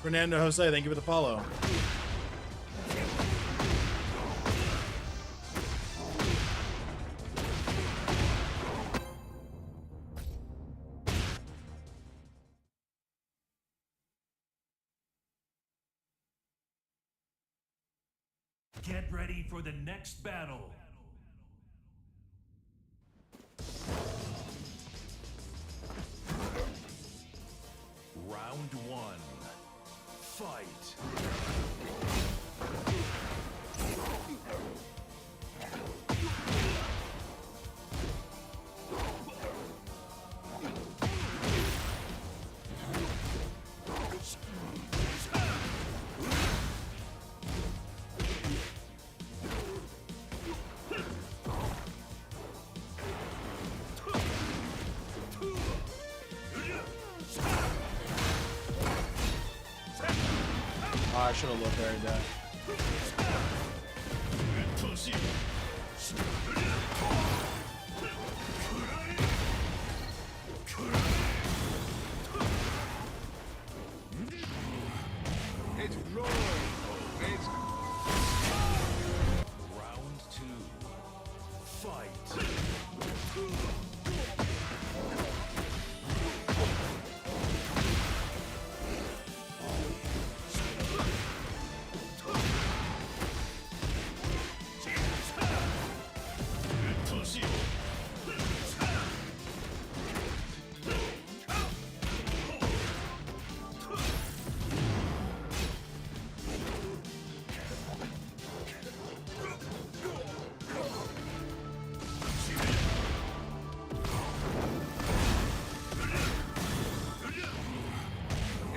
Fernando Jose, thank you for the follow. Get ready for the next battle. Round 1. Fight. Oh, I should have looked there, that. It's rolling. It's round 2. Fight.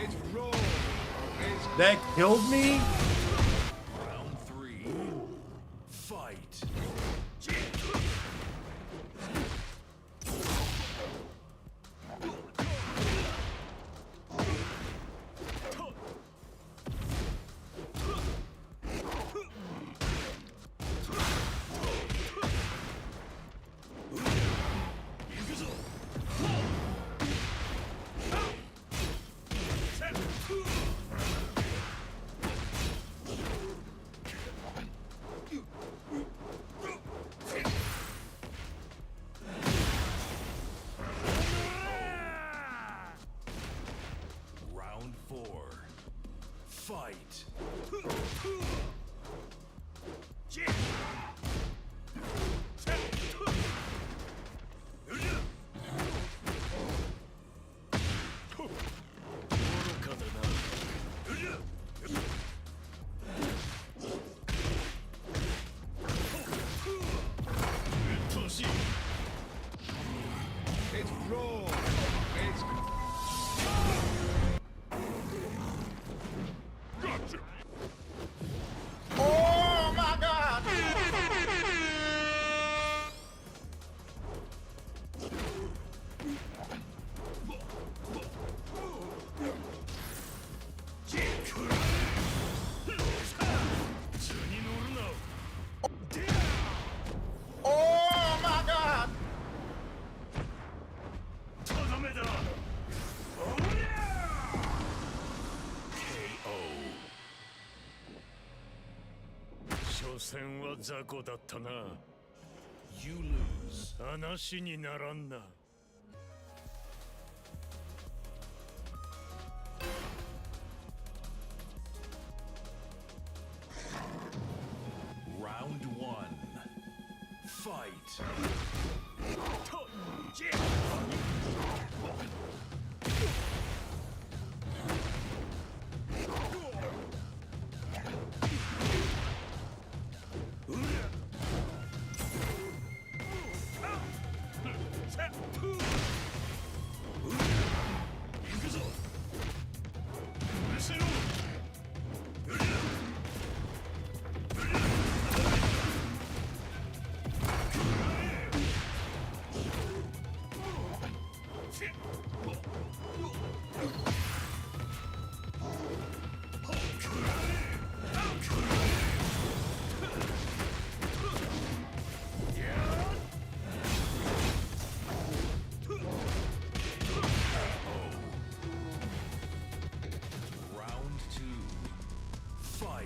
It's rolling. It's That killed me? round 3. Fight. Round 4. Fight. 戦は雑魚だったな。 You lose. 話にならんな。 Round 1. Fight. Round 2. Fight.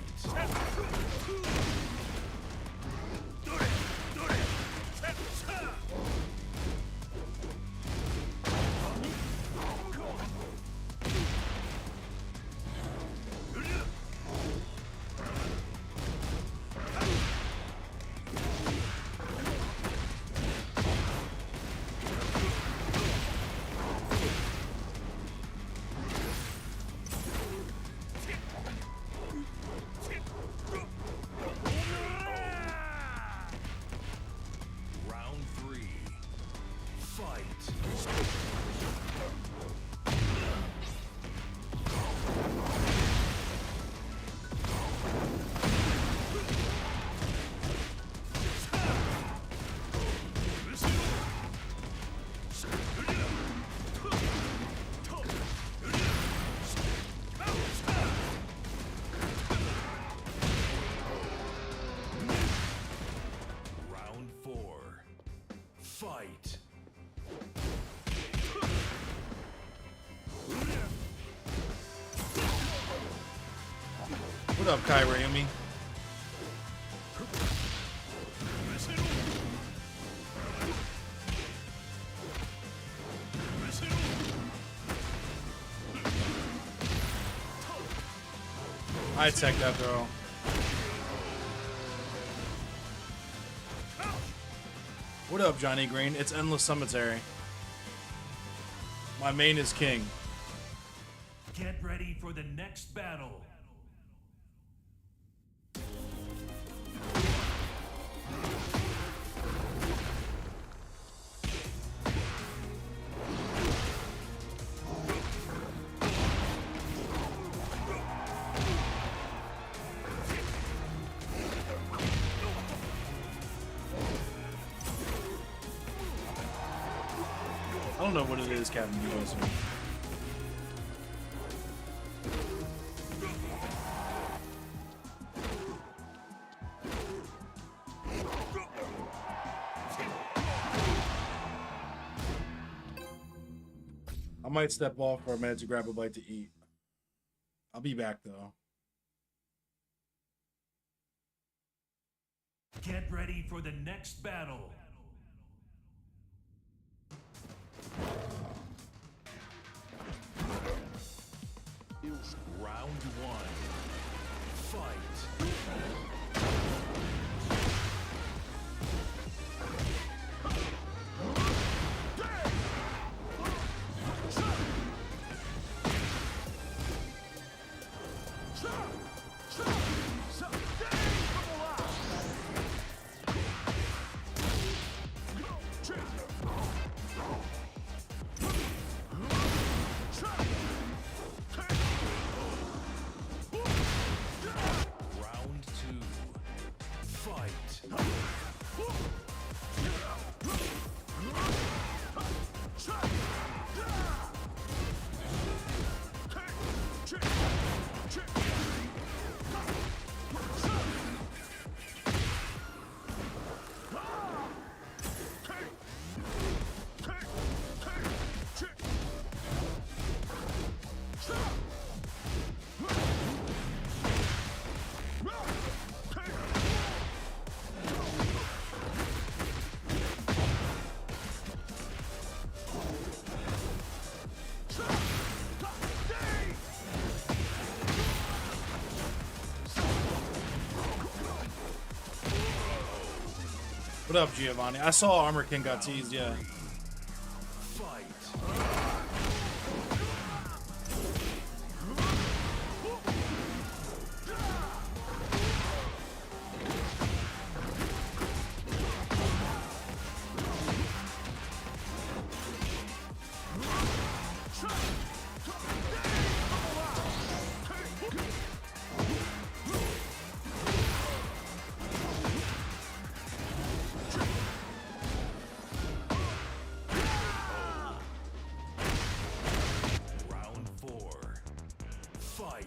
Round 3. Fight. Round 4. Fight. What up, Kairami? I tech that throw. What up, Johnny Green? It's Endless Cemetery. My main is king. Get ready for the next battle. I don't know what it is, Captain Bulldozer. I might step off for a minute to grab a bite to eat. I'll be back though. Get ready for the next battle. Round 1. Fight. Round 2. Fight. What up, Giovanni? I saw Armor King got teased, yeah. Fight. Round 4. Fight.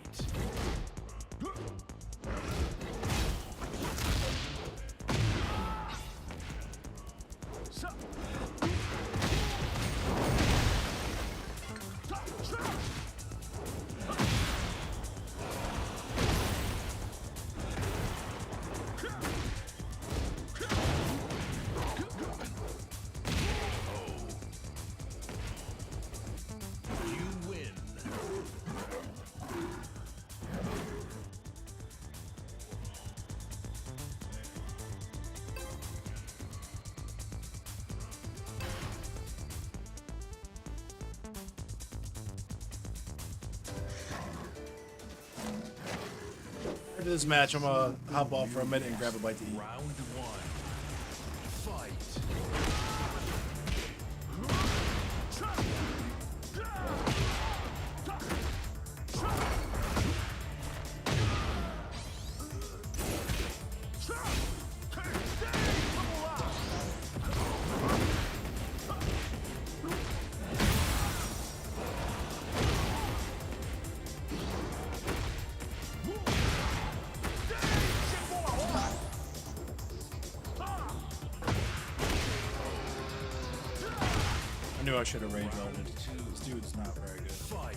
You win. After this match, I'm gonna hop off for a minute and grab a bite to eat. Round 1. Fight. I knew I should have rage welded. This dude's not very good. Fight.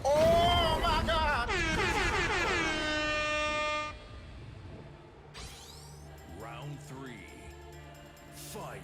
Oh my God! Round 3. Fight.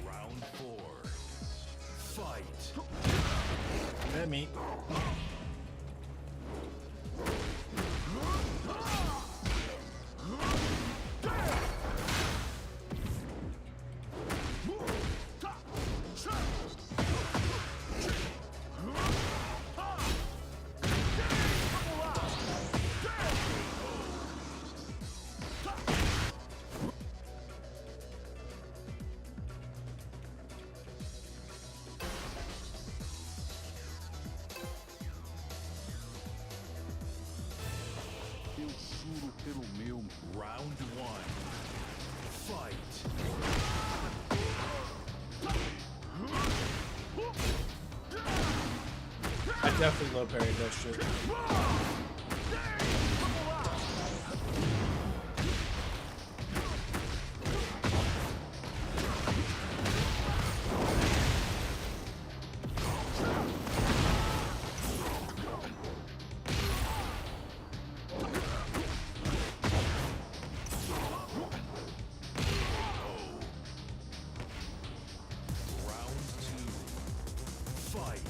Round 4. Fight. Let me. Round 1. Fight. I definitely low parried that shit. Round 2. Fight.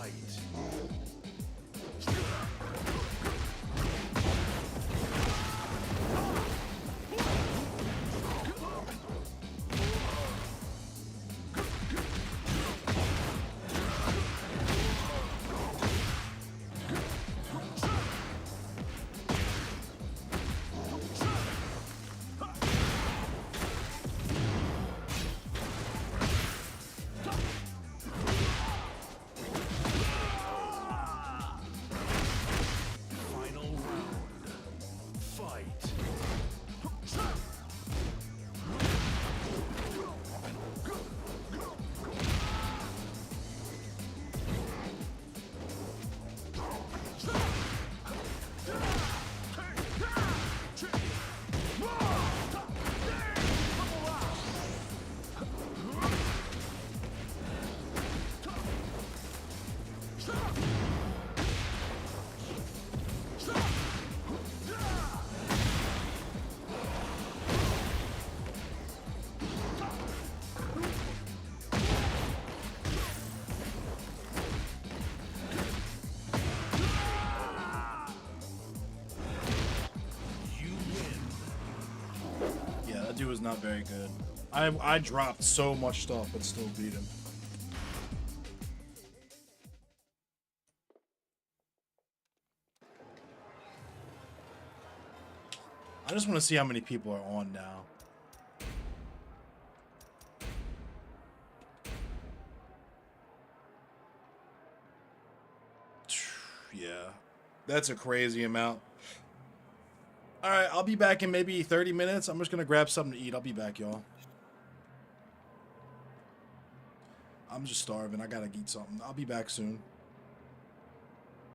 Fight. Final round. Fight. You win. Yeah, that dude was not very good. I dropped so much stuff but still beat him. I just want to see how many people are on now. Yeah, that's a crazy amount. All right, I'll be back in maybe 30 minutes. I'm just going to grab something to eat. I'll be back, y'all. I'm just starving. I got to eat something. I'll be back soon.